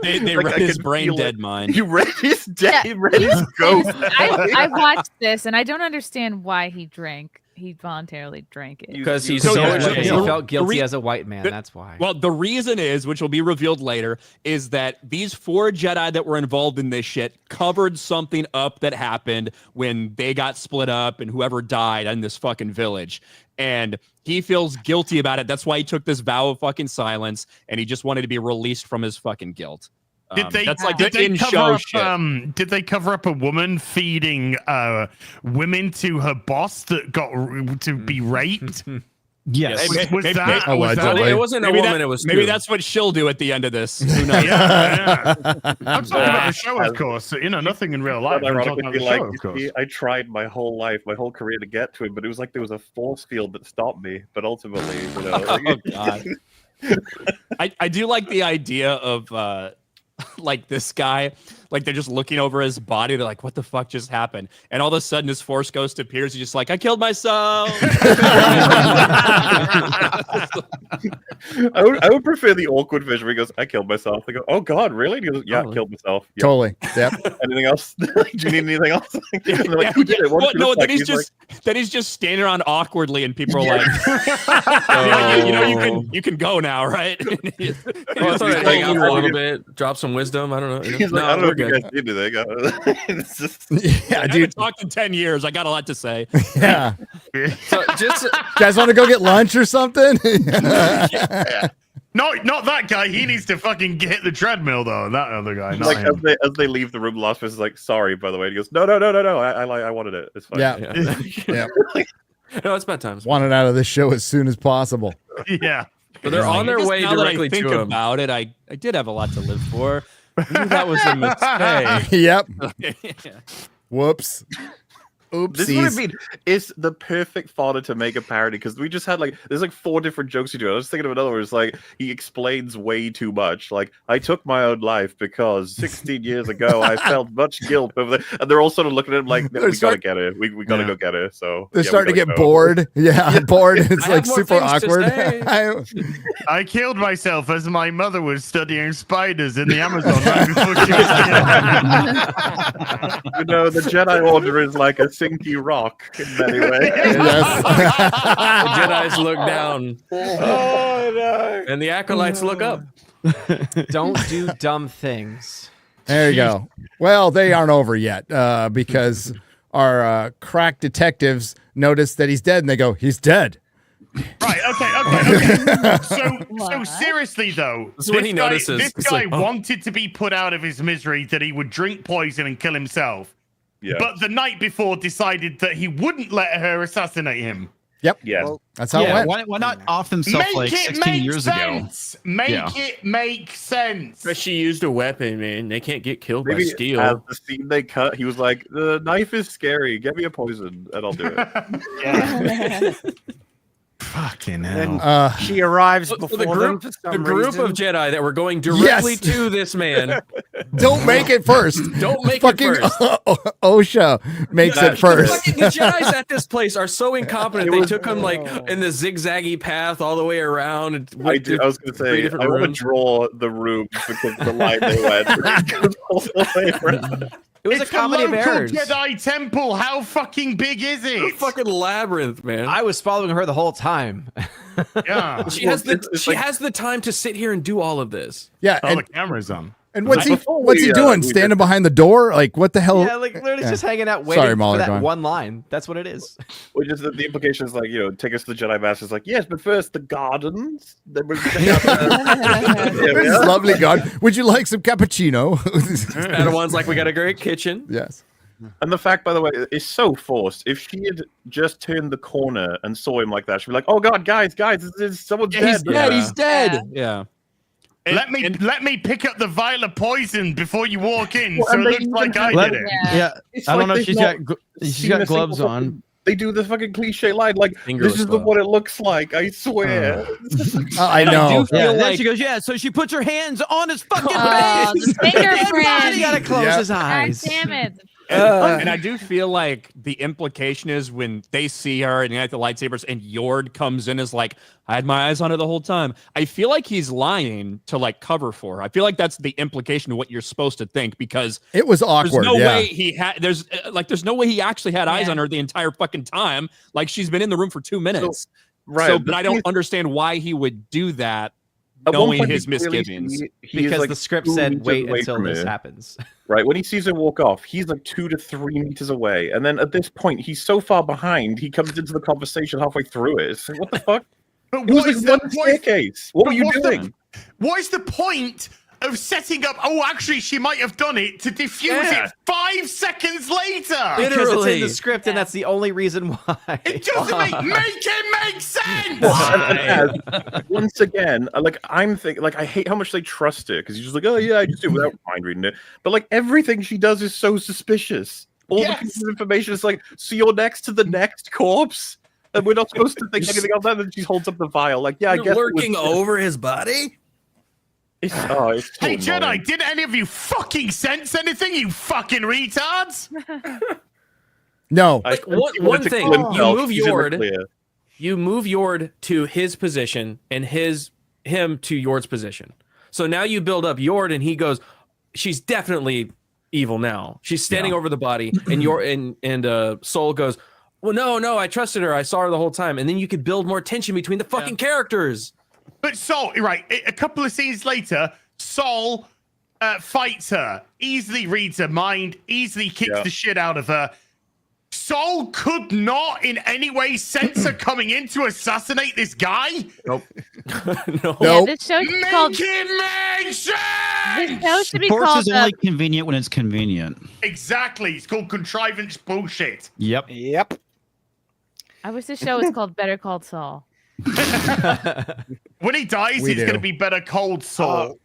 They read his brain dead mind. You read his dead. He read his ghost. I watched this and I don't understand why he drank. He voluntarily drank it because he felt guilty as a white man. That's why. Well, the reason is, which will be revealed later, is that these 4 Jedi that were involved in this shit covered something up that happened when they got split up and whoever died in this fucking village. And he feels guilty about it. That's why he took this vow of fucking silence, and he just wanted to be released from his fucking guilt. That's like the in-show shit. Did they cover up a woman feeding women to her boss that got to be raped? Yes. Was that? It wasn't a woman. It was maybe 2. that's what she'll do at the end of this. Who knows? Yeah. I'm talking about the show, of course. Nothing in real life. I'm talking about the show, of course. I tried my whole life, my whole career to get to him, but it was like there was a force field that stopped me. But ultimately, Oh God. I do like the idea of like this guy, like they're just looking over his body. They're like, what the fuck just happened? And all of a sudden his Force Ghost appears. He's just like, I killed myself. I would prefer the awkward version where he goes, I killed myself. They go, oh God, really? And he goes, yeah, I killed myself. Yep. Totally. Yep. Anything else? Do you need anything else? And they're like, who did it? What did it No, look then like? he's just standing around awkwardly, and people are like, you can go now, right? I thought I'd hang out for a little bit, drop some wisdom. I don't know. He's like, I don't know if you guys did anything. It's just, yeah, I dude. haven't talked in 10 years. I got a lot to say. Yeah. So just You guys want to go get lunch or something? Not that guy. He needs to fucking hit the treadmill though. That other guy. Not like him. as they leave the room, the last person's like, sorry, by the way. And he goes, no. I wanted it. It's fine. Yeah. yeah. No, it's bedtime. Want it out of this show as soon as possible. Yeah. But they're on their way Now that directly I think to him. about it, I did have a lot to live for. I knew that was a mistake. Yep. Yeah. Whoops. Oopsies. This would have been it's the perfect fodder to make a parody because we just had there's 4 different jokes you do. I was thinking of another one. It's like he explains way too much. Like I took my own life because 16 years ago I felt much guilt over there. And they're all sort of looking at him like we gotta get her. We gotta go get her. So they're starting to get bored. Yeah, bored. It's like super awkward. I killed myself as my mother was studying spiders in the Amazon right before she was You know, the Jedi Order is like a sinky rock in many ways. Yes. The Jedis look down. Oh no! And the acolytes look up. Don't do dumb things. There you go. Well, they aren't over yet because our crack detectives notice that he's dead and they go, he's dead. Right. Okay. So seriously though, This is when he notices. This It's guy like, oh. wanted to be put out of his misery that he would drink poison and kill himself. Yeah. But the night before decided that he wouldn't let her assassinate him. Yep. Yeah. That's how it went. Why not off himself Make like it 16 make years sense. ago? Make Yeah. it make sense. But she used a weapon, man. They can't get killed Maybe by steel. as the scene they cut, he was like, "The knife is scary. Get me a poison, and I'll do it." Yeah. Fucking hell. Then she arrives So before the group, them for the some group reason. of Jedi that were going directly Yes. to this man. Don't make it first. Don't make Fucking it first. OSHA makes it first. The Jedis at this place are so incompetent. They took him in the zigzaggy path all the way around. And I went was going to three say, different I want to rooms. draw the room because the line they went goes all the way around. It was It's a comedy of local errors. Jedi temple. How fucking big is It's a it? fucking labyrinth, man. I was following her the whole time. Yeah. She has It's she has the time to sit here and do all of this. Yeah. Oh, the And, camera's on. and what's he Before what's he we, doing? we Standing did- behind the door? Like what the hell? Yeah, like literally Yeah. just hanging out waiting Sorry, for MauLer, that go on. one line. That's what it is. Which is the implication is take us to the Jedi Master's like, yes, but first the gardens. Then we're This lovely God. Would you like some cappuccino? Padawan's like, we got a great kitchen. Yes. And the fact, by the way, is so forced. If she had just turned the corner and saw him like that, she'd be like, "Oh God, guys, someone's Yeah, he's dead." dead. Yeah. He's dead. Yeah. Let me pick up the vial of poison before you walk in, Well, so and it they looks even like I Let- did it. Yeah, It's I don't like know if they've she's not got she's seen got a single gloves on. fucking- They do the fucking cliche line like, Fingerless "This is glove. what it looks like." I swear. I And I know. do feel Yeah, and then like she goes, yeah. So she puts her hands on his fucking Oh, face. the fingerprint. You gotta close Yep. his God eyes. damn it. and I do feel like the implication is when they see her and the lightsabers and Yord comes in as like, I had my eyes on her the whole time. I feel like he's lying to cover for her. I feel like that's the implication of what you're supposed to think because It was there's awkward. no Yeah. way he had there's no way he actually had eyes Yeah. on her the entire fucking time. Like she's been in the room for 2 minutes. Right. So, but I don't understand why he would do that At one knowing point, his you clearly misgivings. see he is, Because like, the script 2 said meters wait away until from this her. happens. Right, when he sees her walk off, he's like 2 to 3 meters away, and then at this point, he's so far behind, he comes into the conversation halfway through it. It's like, what the fuck? But It was what like is one the point? staircase. What were you what's doing? What is the point of setting up? Oh, actually, she might have done it to defuse Yeah. it 5 seconds later. Because it's in Literally. the script, and that's the only reason why. It doesn't make it make sense. And once again, I'm thinking, I hate how much they trust her because he's just like, oh yeah, I just do it without mind reading it. But everything she does is so suspicious. All the pieces of information is like, so you're next to the next corpse, and we're not supposed to think anything else. And then she holds up the vial, like, yeah, I guess it was- Lurking over his body. It's so Hey, annoying. Jedi, did any of you fucking sense anything, you fucking retards? No. I Like, can see one it's a thing, glimpse you of. move He's in the Yord. clear. You move Yord to his position and him to Yord's position. So now you build up Yord, and he goes, she's definitely evil now. She's standing over the body, and Soul goes, well, no, I trusted her. I saw her the whole time. And then you could build more tension between the fucking characters. But Sol, right, a couple of scenes later, Sol fights her, easily reads her mind, easily kicks the shit out of her. Sol could not in any way sense her coming in to assassinate this guy. Nope. No. Yeah, this show should be called. Make it make sense! This show should be Force called. is only convenient when it's convenient. Exactly. It's called contrivance bullshit. Yep. Yep. I wish the show was called Better Called Saul. When he dies, We it's do. going to be better cold Sol.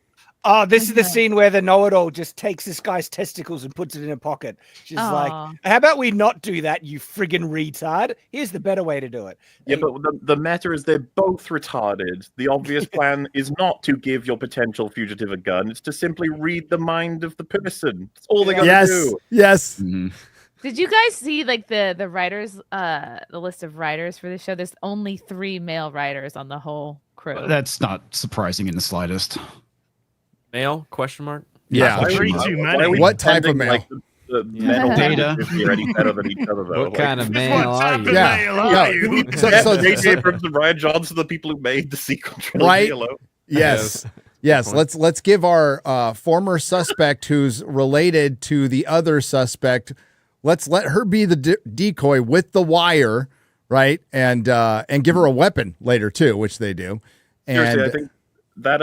Oh, this is the scene where the know-it-all just takes this guy's testicles and puts it in a pocket. She's like, Aw. how about we not do that, you friggin' retard? Here's the better way to do it. Yeah, but the matter is they're both retarded. The obvious plan is not to give your potential fugitive a gun. It's to simply read the mind of the person. That's all they got to Yes. do. Yes. Did you guys see like the writers, the list of writers for the show? There's only 3 male writers on the whole crew. That's not surprising in the slightest. Male? Question mark. Yeah. Why are Three we- too why many. are we What type of pretending male? Like the men or Data. women are any better than each other, though. What kind of What man are type you? of Yeah. male Yeah. are you? So J.J. Abrams and Ryan Johnson, the people who made the sequel trilogy Right. alone. Yes. Yes. Let's give our former suspect who's related to the other suspect. Let's let her be the decoy with the wire, right? And give her a weapon later too, which they do. Seriously, I And think that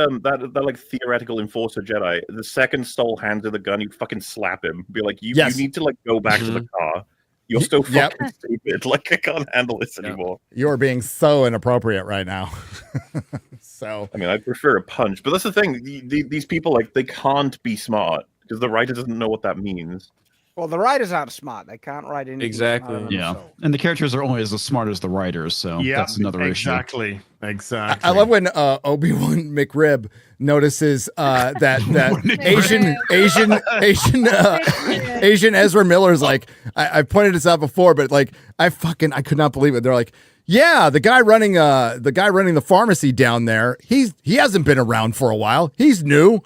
like theoretical enforcer Jedi, the second Soul hands her the gun, you fucking slap him. Be like, you Yes. need to like go back to the car. You're still Yep. fucking stupid. Like I can't handle this anymore. you're being so inappropriate right now. So I mean, I prefer a punch, but that's the thing. These people like they can't be smart because the writer doesn't know what that means. Well, the writers aren't smart. They can't write anything. Exactly. smart on Yeah. themselves. And the characters are only as smart as the writers, so Yeah, that's another issue. exactly. Exactly. I love when Obi-Wan McRib notices that Asian Ezra Miller's like, I pointed this out before, but like I could not believe it. They're like, yeah, the guy running the pharmacy down there, he hasn't been around for a while. He's new.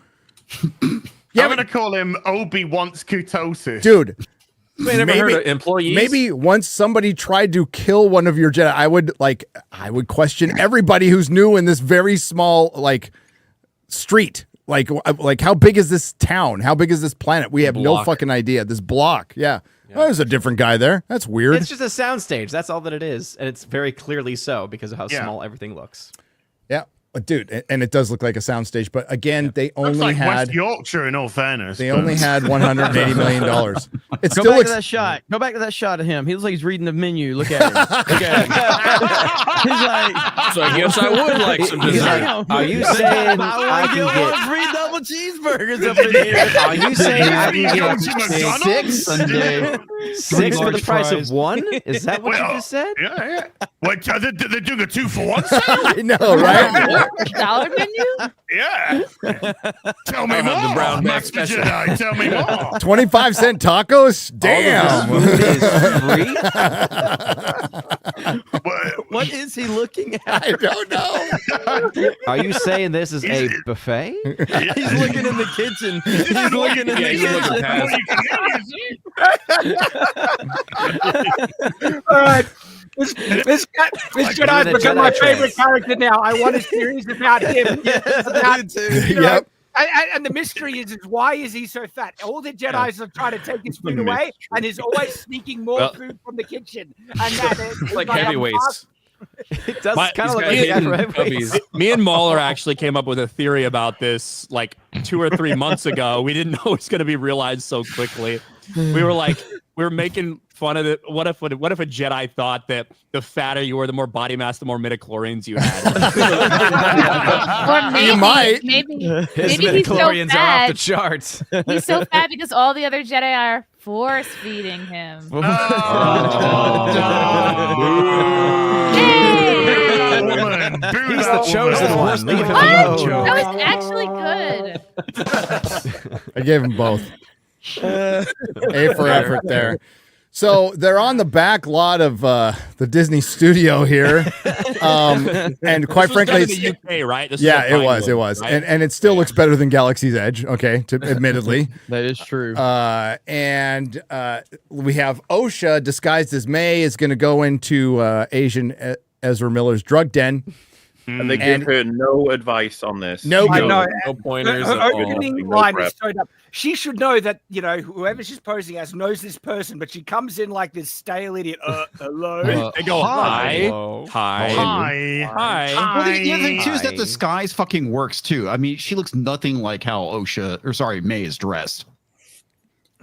Yeah, I'm gonna call him Obi wants Kutosis. dude. I never heard of employees. Maybe once somebody tried to kill one of your Jedi, I would question everybody who's new in this very small like street. Like how big is this town? How big is this planet? We have no Block. fucking idea. This block, yeah. Oh, there's a different guy there. That's weird. It's just a soundstage. That's all that it is, and it's very clearly so because of how Yeah. small everything looks. Yeah, dude, and it does look like a soundstage. But again, they Looks only like had West Yorkshire, in all fairness. they but- only had $180 million. It Go still back looks to that shot. Go back to that shot of him. He looks like he's reading the menu. Look at him. Look at him. He's like, So I guess I would like some he's dessert. like, Are you saying I I want to can get get? one free double cheeseburgers up in here. Are you saying I You can go get to McDonald's? 6 for the large price fries. of 1? Is that what you Well, just said? Yeah. What? They're doing a 2-for-1 sale? I know, right? Dollar menu? Yeah. Tell me I'll have the more, brown bag Master special. Jedi. Tell me more. 25-cent tacos? Damn. What is he looking at? I don't know. Are you saying this is a buffet? He's looking in the kitchen. He's looking in the he's looking kitchen. past. All right. This Jedi has become my favorite character now. I want a series about him. About, you know, Yep. and the mystery is why is he so fat? All the Jedi's are trying to take his food away, and he's always sneaking more food from the kitchen. And that is Like heavyweights. It does My- kind he's of look got like hidden that, right? cubbies. Me and MauLer actually came up with a theory about this like 2 or 3 months ago. We didn't know it was going to be realized so quickly. We were making fun of it. What if a Jedi thought that the fatter you were, the more body mass, the more midichlorians you had? Or maybe, You might. maybe His he's so midichlorians are off the fat. charts. He's so fat because all the other Jedi are force feeding him. Oh, Hey! woman. Boo He's that the chosen woman. one. Leave him What? alone. That was actually good. I gave them both. A for effort there. So they're on the back lot of the Disney studio here, and quite frankly, in the UK, right? This is yeah, a it was, Pinewood, right? and it still looks better than Galaxy's Edge. Okay, admittedly, That is true. and we have OSHA disguised as May is going to go into Asian Ezra Miller's drug den. And they give her no advice on this. No, I know. No pointers Her at all. opening No line prep. is so dumb. She should know that, you know, whoever she's posing as knows this person, but she comes in like this stale idiot. Hello. They go, hi. Hello. Hi. Hi. Hi. Well, the other thing too is that the disguise fucking works too. I mean, she looks nothing like how May is dressed.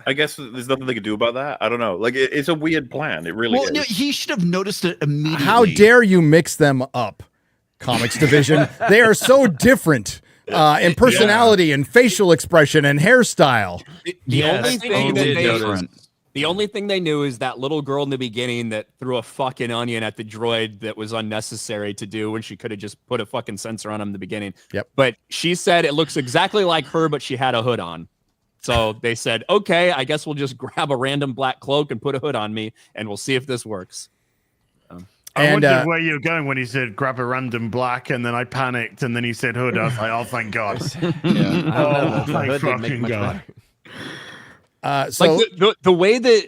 I guess there's nothing they could do about that. I don't know. Like it's a weird plan. It really Well, is. no, he should have noticed it immediately. How dare you mix them up, Comics Division? They are so different in personality and facial expression and hairstyle. The only thing that they different. The only thing they knew is that little girl in the beginning that threw a fucking onion at the droid that was unnecessary to do when she could have just put a fucking sensor on him in the beginning. Yep. But she said it looks exactly like her, but she had a hood on. So they said, okay, I guess we'll just grab a random black cloak and put a hood on me, and we'll see if this works. I And, wondered where you were going when he said grab a random black, and then I panicked, and then he said hood. I was like, oh, thank God. Yeah, I don't know. Oh, The thank hood didn't make fucking much God. better. So Like the way that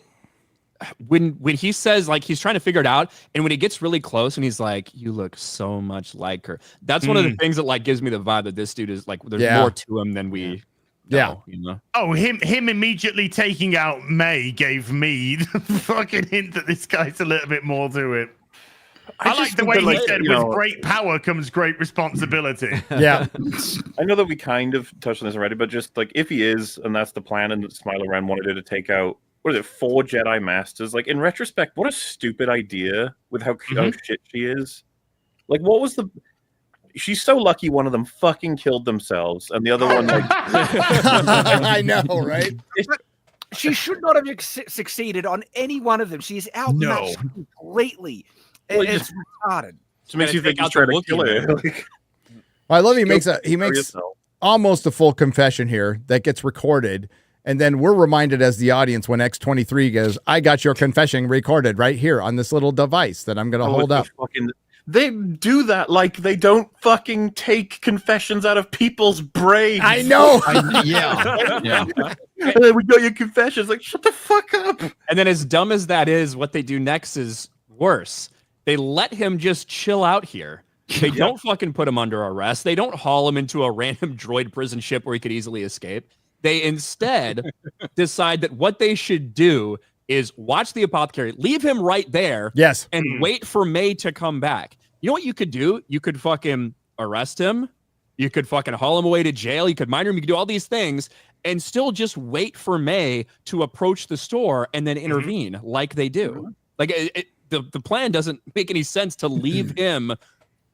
when he says, like, he's trying to figure it out, and when he gets really close and he's like, you look so much like her, that's one of the things that like gives me the vibe that this dude is like, there's Yeah. more to him than we know, you know. Oh, him immediately taking out May gave me the fucking hint that this guy's a little bit more to it. I just like the think way that, he like, said, you with know- great power comes great responsibility. yeah, I know that we kind of touched on this already, but just like if he is, and that's the plan, and Smiler Ren wanted her to take out, what is it, 4 Jedi Masters? Like in retrospect, what a stupid idea with how shit she is. Like, what was the? She's so lucky one of them fucking killed themselves, and the other one like. I know, right? She should not have succeeded on any one of them. She's outmatched completely. Well, It's retarded. It makes you think he's out trying the to kill her. Like, I love he go makes kill yourself. almost a full confession here that gets recorded. And then we're reminded as the audience when X23 goes, I got your confession recorded right here on this little device that I'm going to hold up. They do that like they don't fucking take confessions out of people's brains. I know. Yeah. And then we got your confessions. Like, shut the fuck up. And then as dumb as that is, what they do next is worse. They let him just chill out here. They don't fucking put him under arrest. They don't haul him into a random droid prison ship where he could easily escape. They instead decide that what they should do is watch the apothecary, leave him right there, Yes. and wait for May to come back. You know what you could do? You could fucking arrest him. You could fucking haul him away to jail. You could mine him. You could do all these things and still just wait for May to approach the store and then intervene like they do. Like the plan doesn't make any sense to leave him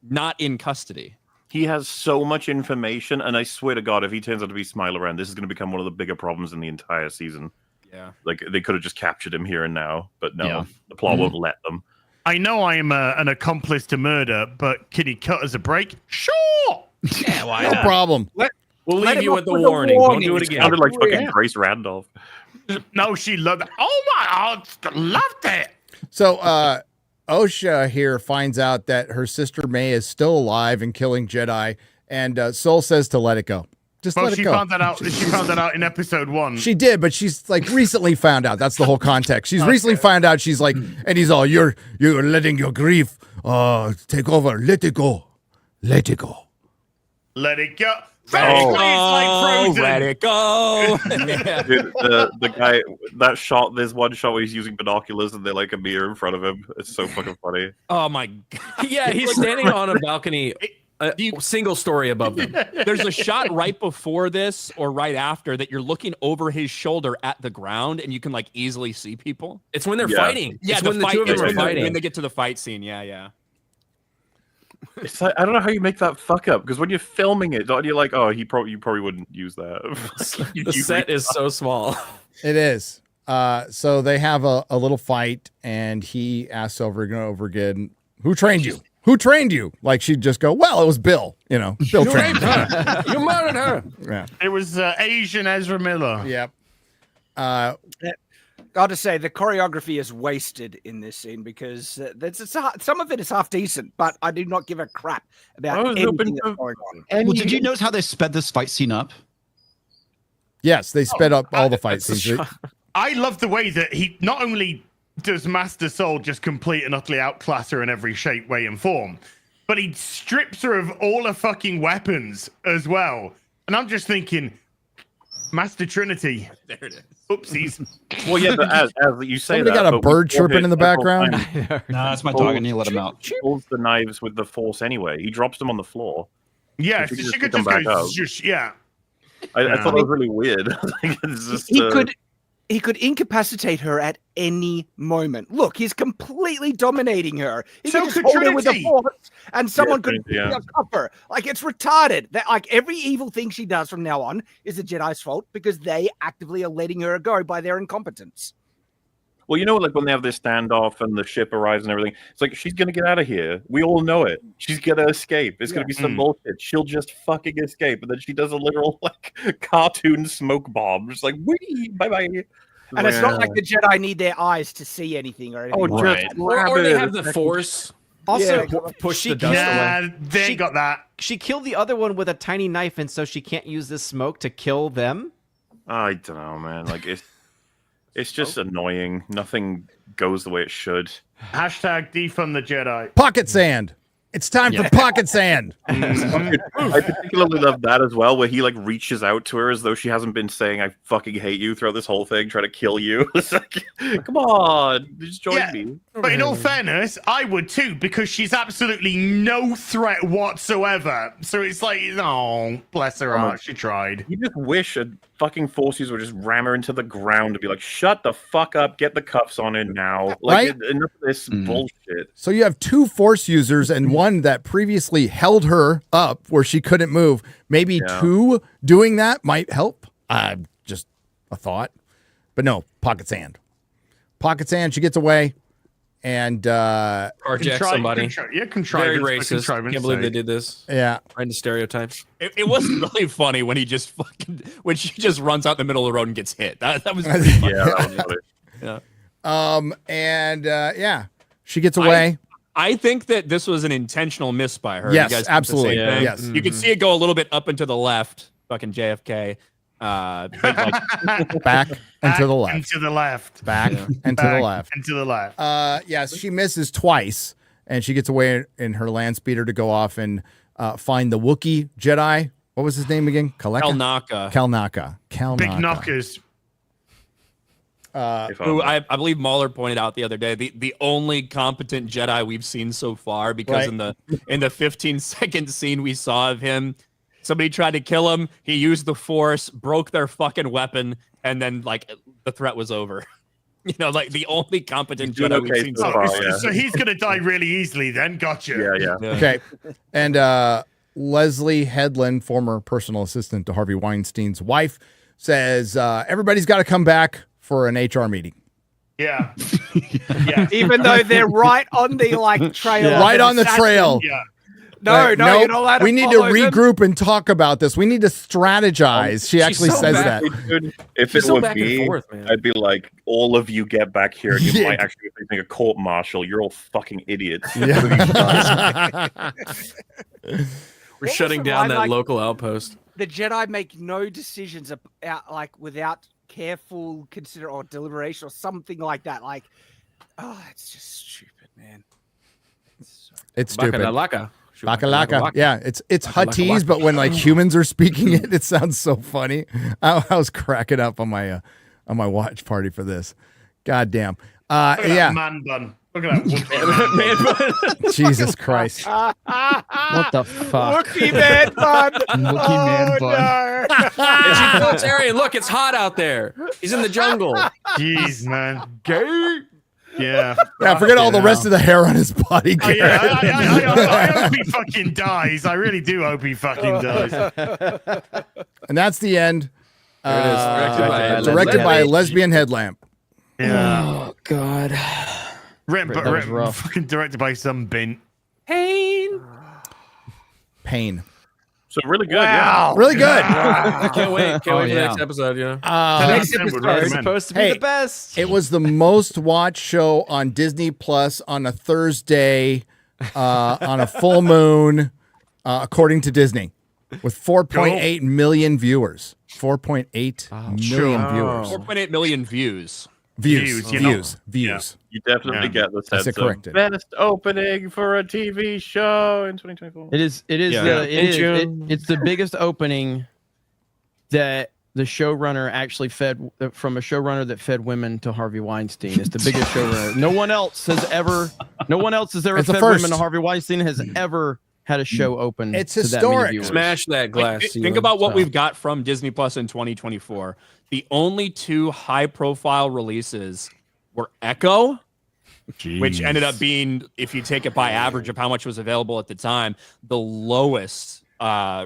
not in custody. He has so much information, and I swear to God, if he turns out to be Smiler Ren, this is going to become one of the bigger problems in the entire season. Yeah. Like, they could have just captured him here and now, but no, the plot won't let them. I know I'm an accomplice to murder, but can he cut us a break? Sure. Yeah, why No problem. We'll Let leave him you off with the with a warning. Don't do it warning. again. Sounded like fucking Grace Randolph. No, she loved it. Oh my, I loved it. So OSHA here finds out that her sister May is still alive and killing Jedi, and Soul says to let it go. Just Well, let she it go. found that out. She found that out in episode 1. She did, but she's like recently found out. That's the whole context. She's recently found out. She's like, and he's all, you're letting your grief take over. Let it go. Let it go. Let it go. Basically, it's like Frozen. Let it go. Yeah. Dude, the guy, that shot, there's one shot where he's using binoculars and they're like a mirror in front of him. It's so fucking funny. Oh my God. Yeah, he's standing on a balcony, a single story above them. There's a shot right before this or right after that you're looking over his shoulder at the ground and you can like easily see people. It's when they're Yeah. fighting. Yeah, it's the when the fight, two of them it's are when they- fighting. when they get to the fight scene. Yeah. It's like, I don't know how you make that fuck up, because when you're filming it, you're like, oh, you probably wouldn't use that. The set is so small. It is. So they have a little fight, and he asks over and over again, who trained you? Who trained you? Like she'd just go, well, it was Bill. Bill trained me. You murdered her. Yeah. It was Asian Ezra Miller. Yep. Got to say, the choreography is wasted in this scene because some of it is half decent, but I do not give a crap about anything that's going on. Well, did you notice how they sped this fight scene up? Yes, they sped up all the fight scenes. I love the way that he not only does Master Soul just complete and utterly outclass her in every shape, way, and form, but he strips her of all her fucking weapons as well. And I'm just thinking, Master Trinity. There it is. Oopsies. Well, yeah, but as you say Somebody that, got a bird chirping in the background. No, that's my dog. I need to let him out. He pulls the knives with the force anyway. He drops them on the floor. Yeah, So she could pick just them back go, up. yeah. I thought it was really weird. Like, it's just, He could incapacitate her at any moment. Look, he's completely dominating her. He So could just could hold her with the Trinity. force, and someone could Trinity, yeah. cuff her. Like it's retarded. That like every evil thing she does from now on is the Jedi's fault because they actively are letting her go by their incompetence. Well, like when they have this standoff and the ship arrives and everything, it's like she's gonna get out of here. We all know it. She's gonna escape. It's gonna be some bullshit. She'll just fucking escape, and then she does a literal like cartoon smoke bomb, just like wee, bye bye. And it's not like the Jedi need their eyes to see anything or anything. Oh, Right. just Or they have the force. Also, Push she the dust away. Nah, they ain't got that. She killed the other one with a tiny knife, and so she can't use this smoke to kill them. I don't know, man. Like it's just annoying. Nothing goes the way it should. Hashtag defund the Jedi. Pocket sand. It's time for pocket sand. I particularly love that as well, where he like reaches out to her as though she hasn't been saying "I fucking hate you" throughout this whole thing, trying to kill you. It's like, come on, just join me. But in all fairness, I would too, because she's absolutely no threat whatsoever. So it's like, oh, bless her heart, she tried. You just wish a fucking force user would just ram her into the ground and be like, "Shut the fuck up, get the cuffs on her now." Like, Right? enough of this bullshit. So you have two force users and one that previously held her up where she couldn't move. Maybe two doing that might help. Just a thought. But no, pocket sand. Pocket sand, she gets away and Carjack somebody. Very racist. Can't believe they did this. Yeah. Right into stereotypes. It was really funny when he just when she just runs out in the middle of the road and gets hit. That was really funny. Yeah, that was funny. Yeah. She gets away. I think that this was an intentional miss by her. Yes, you guys absolutely. think the same thing? Yes. You can see it go a little bit up and to the left. Fucking JFK. But like, Back and to the left. And to the left. Back and to the left. And to the left. Yes, she misses twice, and she gets away in her land speeder to go off and find the Wookiee Jedi. What was his name again? Kalnaka. Kalnaka. Big knockers. Who I believe MauLer pointed out the other day, the only competent Jedi we've seen so far, because in the 15-second scene we saw of him, somebody tried to kill him, he used the Force, broke their fucking weapon, and then like the threat was over. Like the only competent Jedi we've seen so far. So he's gonna die really easily then. Gotcha. Yeah. Okay. And Leslie Headland, former personal assistant to Harvey Weinstein's wife, says everybody's got to come back for an HR meeting. Yeah. Even though they're right on the trail. Right on the trail. Yeah. No, you're not allowed to we need to follow them. regroup and talk about this. We need to strategize. She actually says that. If it were me, I'd be like, all of you get back here. And you might actually be facing a court martial. You're all fucking idiots. We're shutting down that local outpost. The Jedi make no decisions about, without careful consider or deliberation or something like that. It's just stupid, man. It's stupid. Bakalaka. Yeah, it's Huttese, but when humans are speaking it, it sounds so funny. I was cracking up on my watch party for this. God damn. Look at that man bun. Look at that man bun. Jesus Christ. What the fuck? Wookiee man bun. Wookiee man bun. No. Terry, look, it's hot out there. He's in the jungle. Jeez, man. Gay. Yeah. Yeah, forget all the rest of the hair on his body. I hope he fucking dies. I really do hope he fucking dies. And that's the end. There it is. Directed by a lesbian headlamp. Yeah. Oh God. Written, fucking directed by some bin. Pain. So really good. Wow. Really good. I can't wait. Can't Oh, wait for the yeah. next episode. You know. Next December would episode is recommend. supposed to be Hey, the best. It was the most watched show on Disney Plus on a Thursday, on a full moon, according to Disney, with 4.8 million viewers. 4.8 million viewers. 4.8 million views. Views. you know. Views. You definitely get the I sense said of corrected. best opening for a TV show in 2024. It is. It is. Yeah. It's the biggest opening that the showrunner actually fed from a showrunner that fed women to Harvey Weinstein. It's the biggest showrunner. No one else has ever. No one else has ever It's the fed first. women to Harvey Weinstein. Has ever had a show open. It's to that many historic. viewers. Smash that glass. Think ceiling. about what So- we've got from Disney Plus in 2024. The only two high-profile releases were Echo, which ended up being, if you take it by average of how much was available at the time, the lowest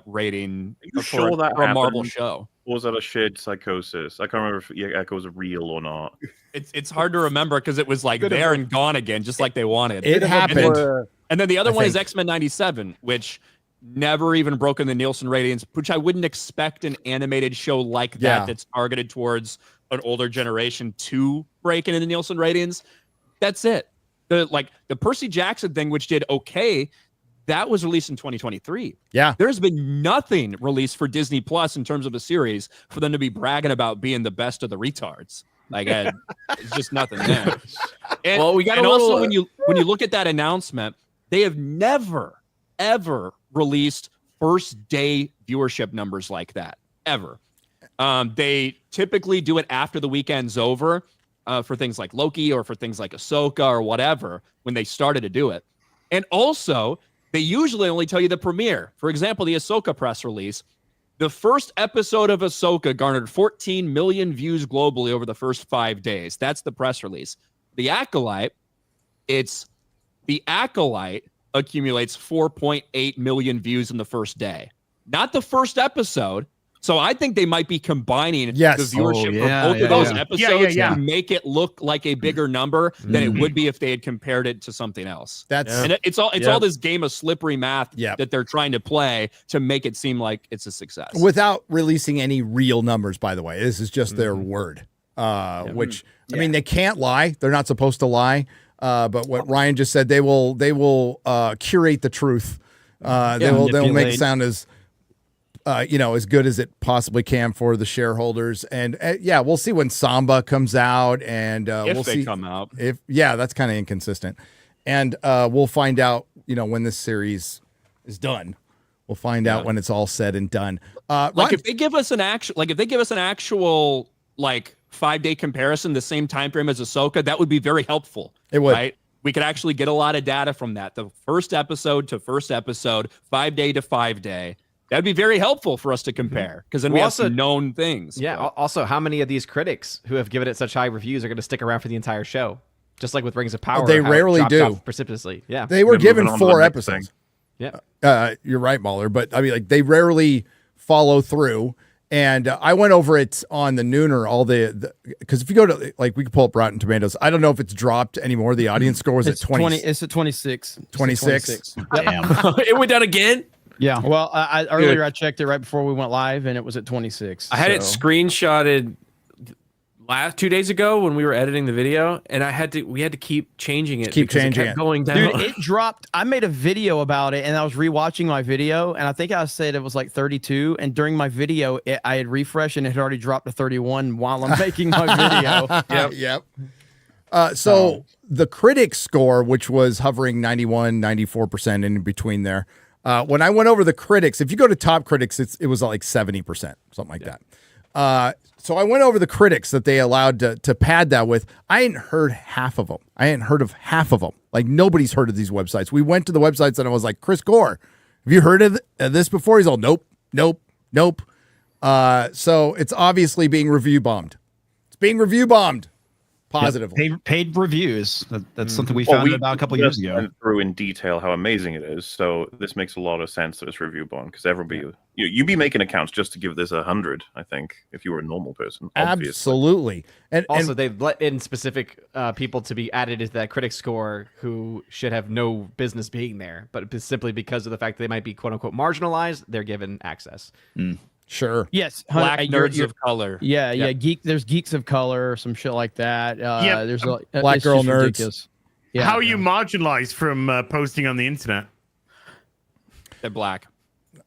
rating you for, sure that for a Marvel happened? show. Or was that a shared psychosis? I can't remember if Echo was real or not. It's hard to remember because it was like there and gone again, just like they wanted. It happened. And then the other I one is think. X-Men 97, which never even broken the Nielsen ratings, which I wouldn't expect an animated show like that Yeah. that's targeted towards an older generation to break into the Nielsen ratings. That's it. The Percy Jackson thing, which did okay, that was released in 2023. Yeah. There's been nothing released for Disney Plus in terms of a series for them to be bragging about being the best of the retards. Like, it's just nothing there. And, Well, we got and a little, also when you look at that announcement, they have never ever released first day viewership numbers like that ever. They typically do it after the weekend's over for things like Loki or for things like Ahsoka or whatever when they started to do it. And also, they usually only tell you the premiere. For example, the Ahsoka press release, the first episode of Ahsoka garnered 14 million views globally over the first 5 days. That's the press release. The Acolyte accumulates 4.8 million views in the first day, not the first episode. So I think they might be combining Yes. the viewership for both of those episodes to make it look like a bigger number than it would be if they had compared it to something else. And it's all this game of slippery math that they're trying to play to make it seem like it's a success. Without releasing any real numbers, by the way. This is just their word, which, I mean, they can't lie. They're not supposed to lie. But what Ryan just said, they will curate the truth. They'll make it sound as as good as it possibly can for the shareholders. And we'll see when Samba comes out, and if we'll they see come out. that's kind of inconsistent. And we'll find out, when this series is done. We'll find out when it's all said and done. If they give us an actual 5-day comparison, the same time frame as Ahsoka, that would be very helpful. It would. Right? We could actually get a lot of data from that. The first episode to first episode, 5-day to 5-day. That'd be very helpful for us to compare because then we have some known things. Yeah. Also, how many of these critics who have given it such high reviews are going to stick around for the entire show? Just like with Rings of Power, They how it rarely dropped do. off precipitously. Yeah. They were given 4 episodes. Yeah. You're right, MauLer, but I mean, they rarely follow through. And I went over it on the Nooner, because if you go to, we could pull up Rotten Tomatoes. I don't know if it's dropped anymore. The audience score was at 20. It's at 26. 26. Damn. It went down again. Yeah. Well, earlier I checked it right before we went live, and it was at 26. I had it screenshotted 2 days ago when we were editing the video, and we had to keep changing it. Keep because changing it kept it. going down. Dude, it dropped. I made a video about it, and I was rewatching my video, and I think I said it was like 32. And during my video, I had refreshed, and it had already dropped to 31 while I'm making my video. Yep. So the critic score, which was hovering 91, 94% in between there. When I went over the critics, if you go to top critics, it was like 70%, something like that. So I went over the critics that they allowed to pad that with. I hadn't heard half of them. I hadn't heard of half of them. Like, nobody's heard of these websites. We went to the websites and I was like, Chris Gore, have you heard of this before? He's all, nope. So it's obviously being review bombed. It's being review bombed. positively. Paid reviews. That's something we found about a couple years ago. Went through in detail how amazing it is. So this makes a lot of sense that it's review bombed because everybody, you'd be making accounts just to give this 100. I think if you were a normal person, obviously. Absolutely. And also, they've let in specific people to be added into that critic score who should have no business being there, but simply because of the fact that they might be quote unquote marginalized, they're given access. Sure. Yes. Black nerds of color. Yeah. There's geeks of color or some shit like that. There's Black girl nerds. Ridiculous. Yeah. How are you marginalized from posting on the internet? They're black.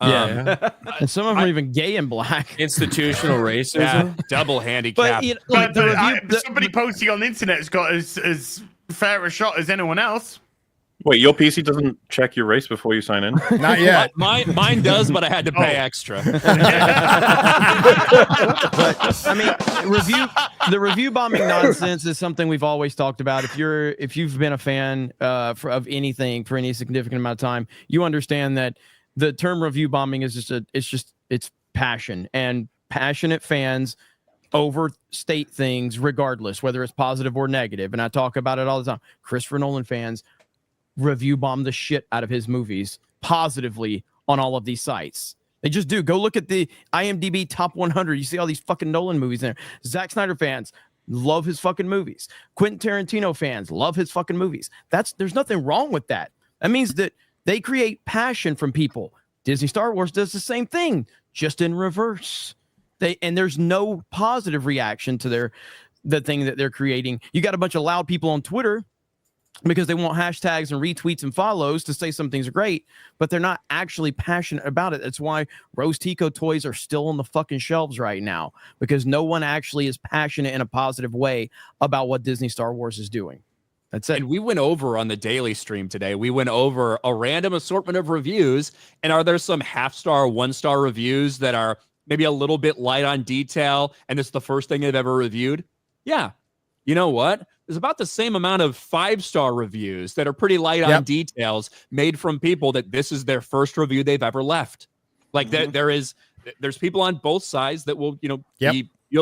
Yeah. And some of them are even gay and black. Institutional racism. Yeah, double handicap. But, somebody posting on the internet has got as fair a shot as anyone else. Wait, your PC doesn't check your race before you sign in? Not yet. Mine does, but I had to pay extra. But I mean, the review bombing nonsense is something we've always talked about. If you've been a fan of anything for any significant amount of time, you understand that the term review bombing is it's passion, and passionate fans overstate things regardless, whether it's positive or negative. And I talk about it all the time. Christopher Nolan fans review bomb the shit out of his movies positively on all of these sites. They just do. Go look at the IMDb top 100. You see all these fucking Nolan movies there. Zack Snyder fans love his fucking movies. Quentin Tarantino fans love his fucking movies. There's nothing wrong with that. That means that they create passion from people. Disney Star Wars does the same thing, just in reverse. There's no positive reaction to the thing that they're creating. You got a bunch of loud people on Twitter because they want hashtags and retweets and follows to say some things are great, but they're not actually passionate about it. That's why Rose Tico toys are still on the fucking shelves right now, because no one actually is passionate in a positive way about what Disney Star Wars is doing. That's it. And we went over on the daily stream today. We went over a random assortment of reviews. And are there some half-star, one-star reviews that are maybe a little bit light on detail, and it's the first thing they've ever reviewed? Yeah. You know what? There's about the same amount of 5-star reviews that are pretty light on details made from people that this is their first review they've ever left. Like there's people on both sides that will, you'll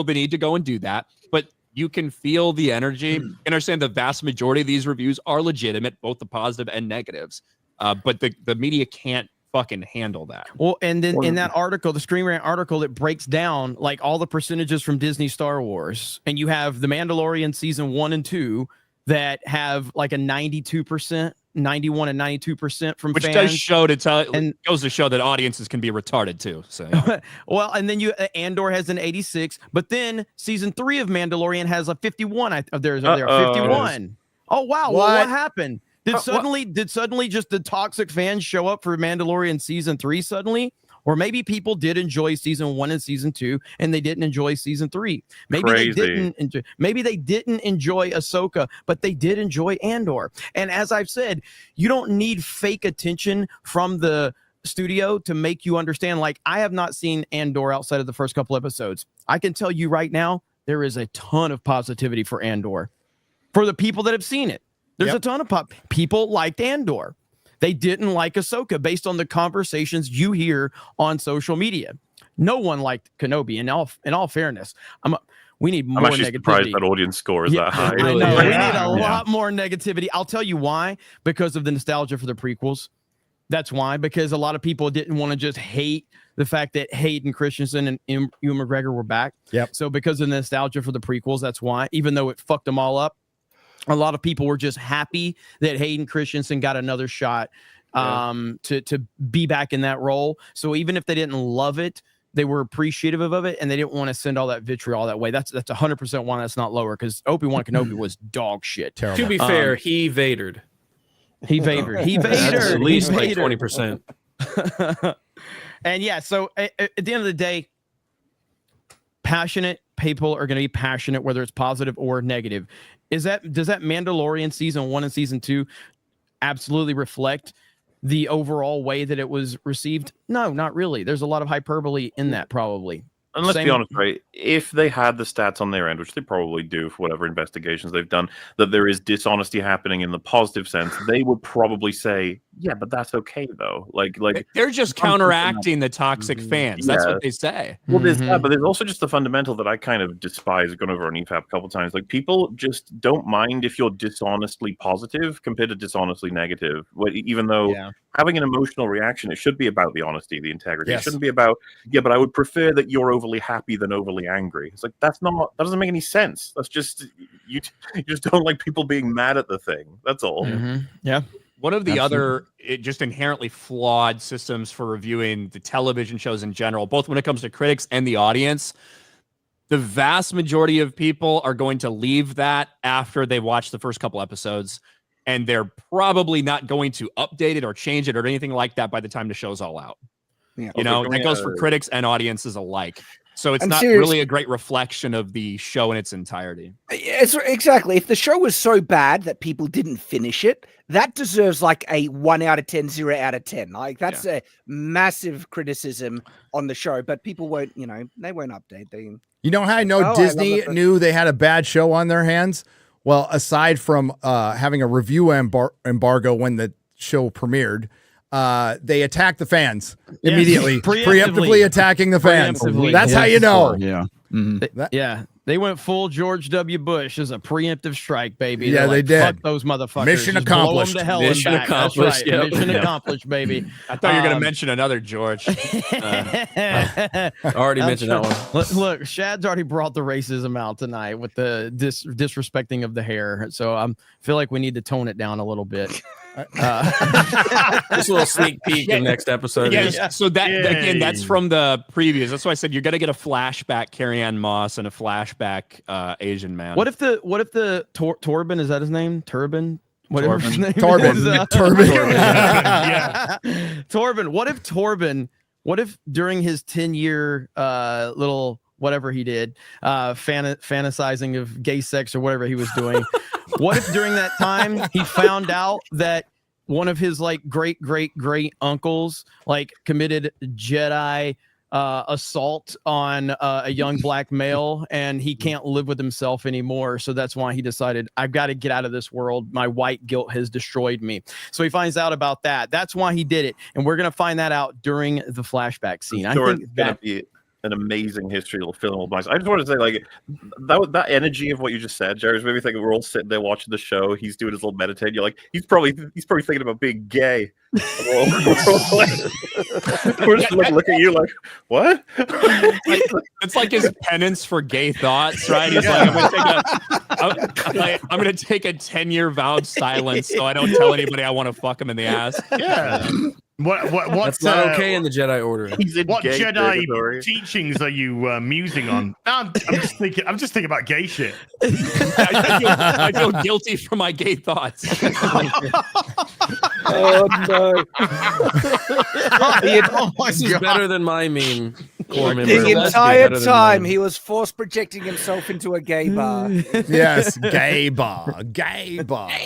need to go and do that. But you can feel the energy. And understand the vast majority of these reviews are legitimate, both the positive and negatives. But the media can't fucking handle that. Well, and then in that article, the Screen Rant article, it breaks down like all the percentages from Disney Star Wars, and you have The Mandalorian season 1 and 2 that have like a 92%, 91 and 92% from which fans. Does show to tell, and goes to show that audiences can be retarded too. So well, and then Andor has an 86, but then season 3 of Mandalorian has a 51. There's 51. Oh wow, what happened? Did suddenly just the toxic fans show up for Mandalorian season 3 suddenly? Or maybe people did enjoy season 1 and season 2 and they didn't enjoy season 3. Maybe they didn't enjoy Ahsoka, but they did enjoy Andor. And as I've said, you don't need fake attention from the studio to make you understand. Like, I have not seen Andor outside of the first couple episodes. I can tell you right now, there is a ton of positivity for Andor. For the people that have seen it. There's a ton of people liked Andor. They didn't like Ahsoka based on the conversations you hear on social media. No one liked Kenobi. In all fairness, we need more negativity. I'm actually surprised that audience score is that high. I know. We need a lot more negativity. I'll tell you why. Because of the nostalgia for the prequels. That's why. Because a lot of people didn't want to just hate the fact that Hayden Christensen and Ewan McGregor were back. Yep. So because of the nostalgia for the prequels, that's why. Even though it fucked them all up. A lot of people were just happy that Hayden Christensen got another shot to be back in that role. So even if they didn't love it, they were appreciative of it, and they didn't want to send all that vitriol that way. That's 100% why that's not lower, because Obi-Wan Kenobi was dog shit. Terrible. To be fair, he Vadered. He Vadered. That's at least like 20%. And yeah, so at the end of the day, passionate people are going to be passionate, whether it's positive or negative. Does that Mandalorian season 1 and season 2 absolutely reflect the overall way that it was received? No, not really. There's a lot of hyperbole in that, probably. And let's be honest, right? If they had the stats on their end, which they probably do for whatever investigations they've done, that there is dishonesty happening in the positive sense, they would probably say Yeah, but that's okay though. Like they're just counteracting the toxic fans. That's what they say. Well, there's that, but there's also just the fundamental that I kind of despise. Gone over on EFAP a couple times. Like people just don't mind if you're dishonestly positive compared to dishonestly negative. Even though having an emotional reaction, it should be about the honesty, the integrity. It shouldn't be about but I would prefer that you're overly happy than overly angry. It's like that doesn't make any sense. That's just you just don't like people being mad at the thing. That's all. Yeah. One of the other just inherently flawed systems for reviewing the television shows in general, both when it comes to critics and the audience, the vast majority of people are going to leave that after they watch the first couple episodes, and they're probably not going to update it or change it or anything like that by the time the show's all out. Yeah. You know, that goes for critics and audiences alike. So it's not really a great reflection of the show in its entirety. It's exactly. If the show was so bad that people didn't finish it, that deserves like a 1 out of 10, 0 out of 10. Like that's a massive criticism on the show, but people won't, they won't update. You know how I know Disney knew they had a bad show on their hands? Well, aside from having a review embargo when the show premiered, they attacked the fans immediately, preemptively attacking the fans. That's how you know. They went full George W. Bush as a preemptive strike, baby. Yeah, they did. Fuck those motherfuckers. Mission Just accomplished. Blow them to hell Mission and back. accomplished. That's right. Mission accomplished, baby. I thought you were going to mention another George. Already mentioned that one. Look, Shad's already brought the racism out tonight with the disrespecting of the hair. So I feel like we need to tone it down a little bit. Just a little sneak peek of next episode. So that again, that's from the previews. That's why I said you're gonna get a flashback Carrie-Anne Moss and a flashback Asian man. What if the Torben, is that his name? Turban? Whatever his name is. Torben. Torben. What if during his 10-year little whatever he did, fantasizing of gay sex or whatever he was doing, what if during that time he found out that one of his like great uncles like committed Jedi assault on a young black male, and he can't live with himself anymore, so that's why he decided, I've got to get out of this world, my white guilt has destroyed me. So he finds out about that. That's why he did it, and we're gonna find that out during the flashback scene. I think it's gonna be an amazing history film. I just want to say, like, that energy of what you just said, Jerry's made me think we're all sitting there watching the show. He's doing his little meditate. You're like, he's probably thinking about being gay. We're just like, look at you like, what? It's like his penance for gay thoughts, right? He's like, I'm gonna take a 10-year vow of silence so I don't tell anybody I want to fuck him in the ass. Yeah. What's That's not okay in the Jedi Order. What Jedi teachings are you musing on? I'm just thinking about gay shit. I feel guilty for my gay thoughts. Oh no! This is better than my meme. The entire time he was force projecting himself into a gay bar. Yes, gay bar. You wish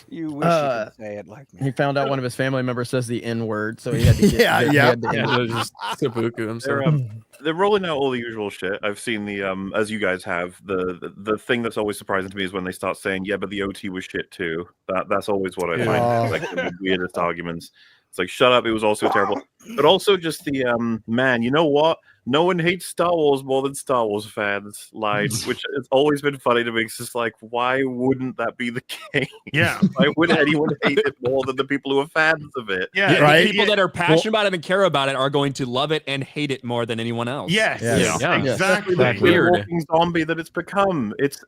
you could say it like me. He found out one of his family members says the N-word, so he had to get Just seppuku himself. They're rolling out all the usual shit. I've seen the as you guys have, the thing that's always surprising to me is when they start saying, yeah, but the OT was shit too. That's always what I find like the weirdest arguments. It's like, shut up, it was also terrible. But also just the man, you know what? No one hates Star Wars more than Star Wars fans line, which has always been funny to me. It's just like, why wouldn't that be the case? Yeah. Why would anyone hate it more than the people who are fans of it? Yeah, right. The people that are passionate about it and care about it are going to love it and hate it more than anyone else. Yes. Yeah. Exactly. The walking zombie that it's become. It's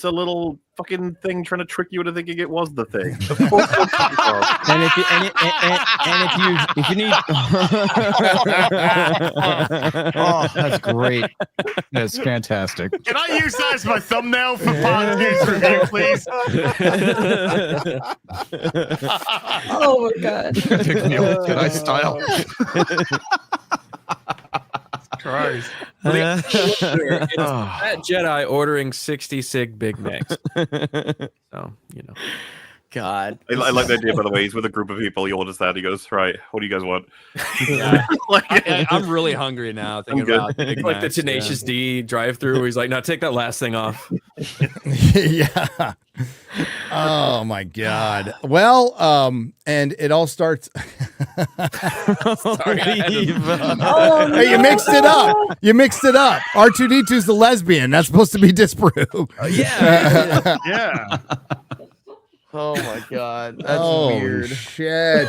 a little fucking thing trying to trick you into thinking it was the thing. Of course and if you need Oh, that's great. That's fantastic. Can I use that as my thumbnail for part 2's review, please? Oh my god. Jedi style. Christ. It's that Jedi ordering 60 Sig Big Macs. So, you know. God. I like the idea, by the way. He's with a group of people. He orders that. He goes, right, what do you guys want? I'm really hungry now thinking about Big Like the Macs, Tenacious yeah. D drive-through where he's like, no, take that last thing off. Yeah. Oh my God. Well, and it all starts. Sorry, I had to- Oh, Hey, you mixed it up. You mixed it up. R2D2's the lesbian. That's supposed to be Disparu. yeah. Yeah. Oh my God. That's Holy weird. shit.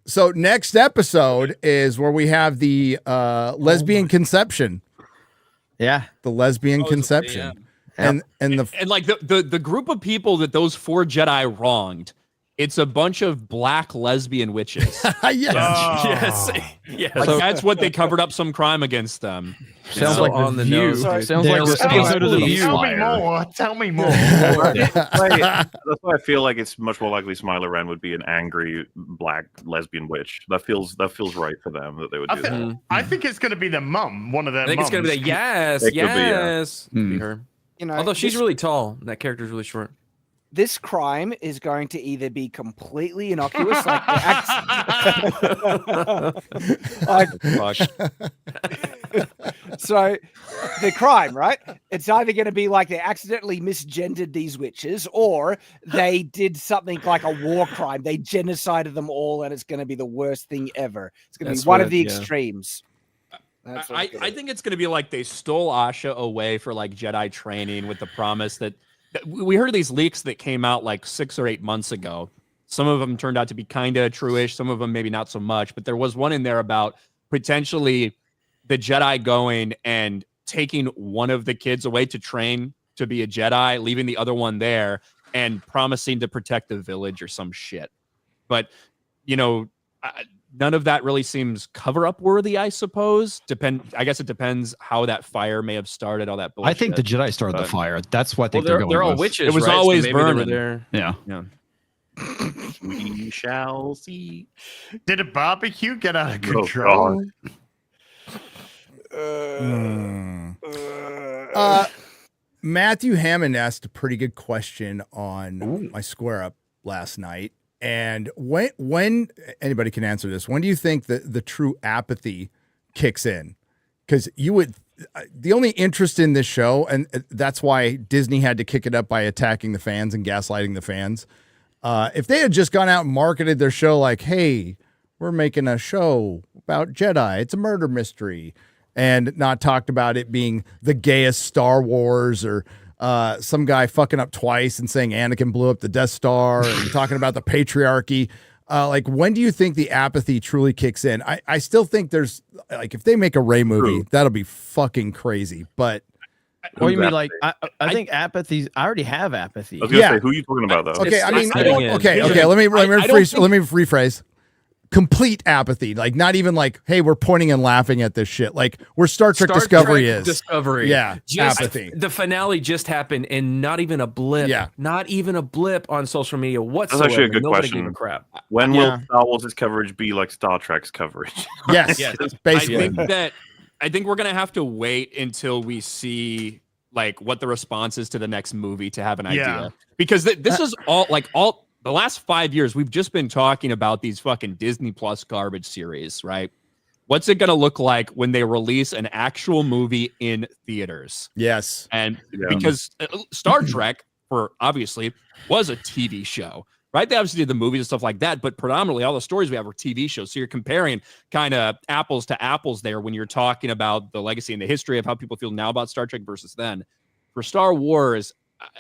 So next episode is where we have the lesbian conception. Yeah. The lesbian conception. And the And like the group of people that those 4 Jedi wronged, it's a bunch of black lesbian witches. yes. Yes. Yes. Like that's what they covered up some crime against them. Sounds So like on the the View. nose, dude. Sounds like this episode of the View. Tell me more. Tell me more. That's why I feel like it's much more likely Smiler Ren would be an angry black lesbian witch. That feels right for them that they would do that. I think it's going to be the mum. One of their I think it's gonna be mums. that. Yes, It could be, yes. Could be Hmm. her. You know, Although she's this, really tall, that character's really short. this crime is going to either be completely innocuous, like the so the crime, right? It's either going to be like they accidentally misgendered these witches, or they did something like a war crime. They genocided them all, and it's going to be the worst thing ever. It's going to That's be one what- of the yeah. extremes. That's what it's gonna I be. think it's going to be like they stole Asha away for like Jedi training with the promise that we heard these leaks that came out like 6 or 8 months ago. Some of them turned out to be kind of true-ish. Some of them maybe not so much. But there was one in there about potentially the Jedi going and taking one of the kids away to train to be a Jedi, leaving the other one there, and promising to protect the village or some shit. But, you know, none of that really seems cover-up worthy, I suppose. I guess it depends how that fire may have started, all that bullshit. I think the Jedi started the But- fire. That's what I think Well, they're going they're all with. witches. It was right? So always maybe they were burning. there. Yeah. Yeah. We shall see. Did a barbecue get out of Oh, control? Matthew Hammond asked a pretty good question on my Square Up last night. And when anybody can answer this, when do you think the true apathy kicks in? Because the only interest in this show, and that's why Disney had to kick it up by attacking the fans and gaslighting the fans. If they had just gone out and marketed their show like, hey, we're making a show about Jedi, it's a murder mystery, and not talked about it being the gayest Star Wars or some guy fucking up twice and saying Anakin blew up the Death Star and talking about the patriarchy. Like, when do you think the apathy truly kicks in? I still think there's, like, if they make a Rey movie, that'll be fucking crazy. But What do you mean? Like, I think apathy. I already have apathy. I was gonna say, who are you talking about though? okay, I mean, setting in. okay. Let me rephrase. Complete apathy, like not even like, hey, we're pointing and laughing at this shit. Like, where Star Trek Discovery is. Discovery. Yeah, Just, apathy. The finale just happened, and not even a blip. Yeah. Not even a blip on social media whatsoever. That's actually a good Nobody question. gave a crap. When Yeah. will Star Wars' coverage be like Star Trek's coverage? Yes, Yeah, basically. I think we're gonna have to wait until we see like what the response is to the next movie to have an idea. Yeah. Because this is all the last 5 years we've just been talking about these fucking Disney Plus garbage series, right? What's it gonna look like when they release an actual movie in theaters? Yes. And Yeah. because Star Trek, for obviously, was a TV show, right? They obviously did the movies and stuff like that, but predominantly all the stories we have are TV shows. So you're comparing kind of apples to apples there when you're talking about the legacy and the history of how people feel now about Star Trek versus then. For Star Wars,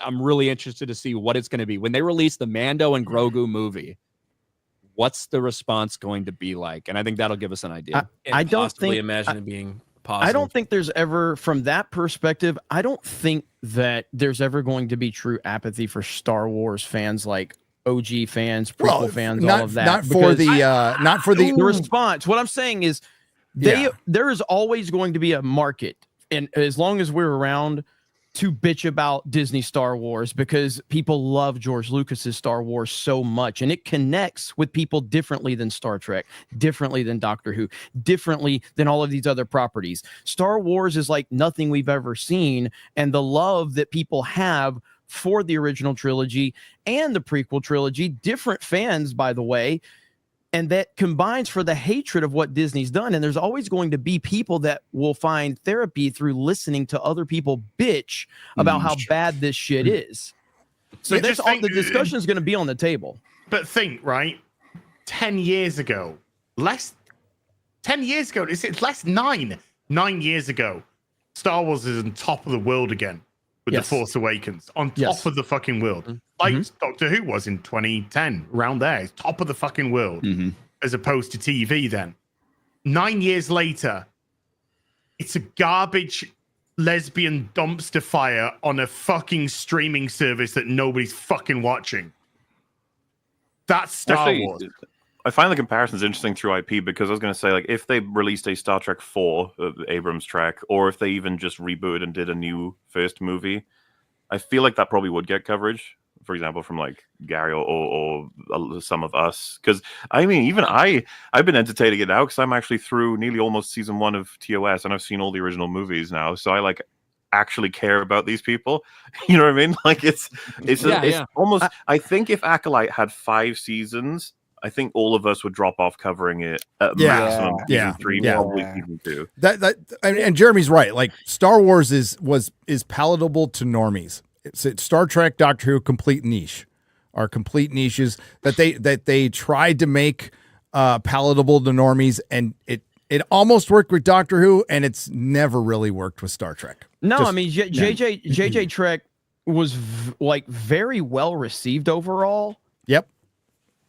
I'm really interested to see what it's going to be. When they release the Mando and Grogu movie, what's the response going to be like? And I think that'll give us an idea. I don't possibly think- imagine it being positive. I don't think there's ever, from that perspective, I don't think that there's ever going to be true apathy for Star Wars fans, like OG fans, prequel fans, all of that. Not for because the the response. What I'm saying is, there is always going to be a market, and as long as we're around, to bitch about Disney Star Wars, because people love George Lucas's Star Wars so much, and it connects with people differently than Star Trek, differently than Doctor Who, differently than all of these other properties. Star Wars is like nothing we've ever seen, and the love that people have for the original trilogy and the prequel trilogy, different fans, by the way, and that combines for the hatred of what Disney's done. And there's always going to be people that will find therapy through listening to other people bitch about how bad this shit is. So Yeah, that's just all think- the discussion is going to be on the table. But think, right? 10 years ago, 10 years ago, it's less 9 years ago, Star Wars is on top of the world again with The Force Awakens, on top of the fucking world. Like Doctor Who was in 2010, around there. It's top of the fucking world, as opposed to TV then. 9 years later, it's a garbage lesbian dumpster fire on a fucking streaming service that nobody's fucking watching. That's Star Wars. I find the comparisons interesting through IP because I was going to say, like, if they released a Star Trek 4, Abrams track, or if they even just rebooted and did a new first movie, I feel like that probably would get coverage. For example, from like Gary or some of us, because I mean, even I've been entertaining it now because I'm actually through nearly almost season 1 of TOS and I've seen all the original movies now, so I like actually care about these people. You know what I mean? Like it's almost. I think if Acolyte had 5 seasons, I think all of us would drop off covering it at maximum season 3, probably season 2. And Jeremy's right. Like Star Wars is palatable to normies. It's Star Trek, Doctor Who, complete niche, are complete niches that they tried to make palatable to normies, and it almost worked with Doctor Who, and it's never really worked with Star Trek. No, I mean JJ Trek was very well received overall. Yep.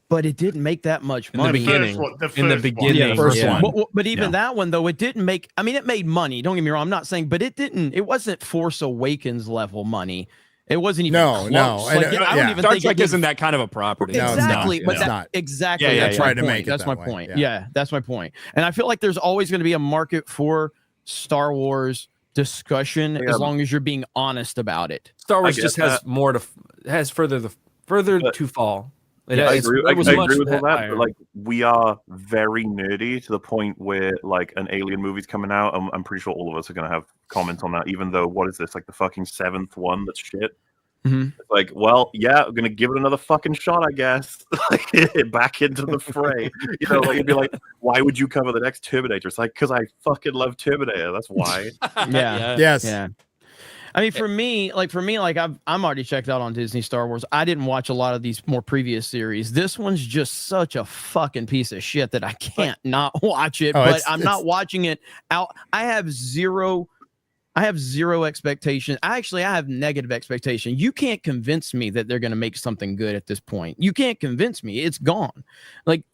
But it didn't make that much money. In the beginning. First one. But even that one, though, it didn't make, I mean, it made money. Don't get me wrong. I'm not saying, but it wasn't Force Awakens level money. It wasn't even close. Like, I don't even Star think Trek it isn't that kind of a property. Exactly. No, it's not. Exactly. Yeah, That's tried my to point. make it That's that my way. point. Yeah. Yeah, that's my point. And I feel like there's always going to be a market for Star Wars discussion as long as you're being honest about it. Star Wars just has further to fall. I agree with all that, but like we are very nerdy to the point where like an Alien movie's coming out, and I'm pretty sure all of us are going to have comments on that, even though what is this, like the fucking 7th one that's shit? It's like, well, yeah, I'm going to give it another fucking shot, I guess. Back into the fray. You know, like you'd be like, why would you cover the next Terminator? It's like, because I fucking love Terminator. That's why. Yes. Yeah. I mean, for me, I'm already checked out on Disney Star Wars. I didn't watch a lot of these more previous series. This one's just such a fucking piece of shit that I can't not watch it. But I'm not watching it out. I have zero expectation. I have negative expectation. You can't convince me that they're going to make something good at this point. You can't convince me. It's gone. Like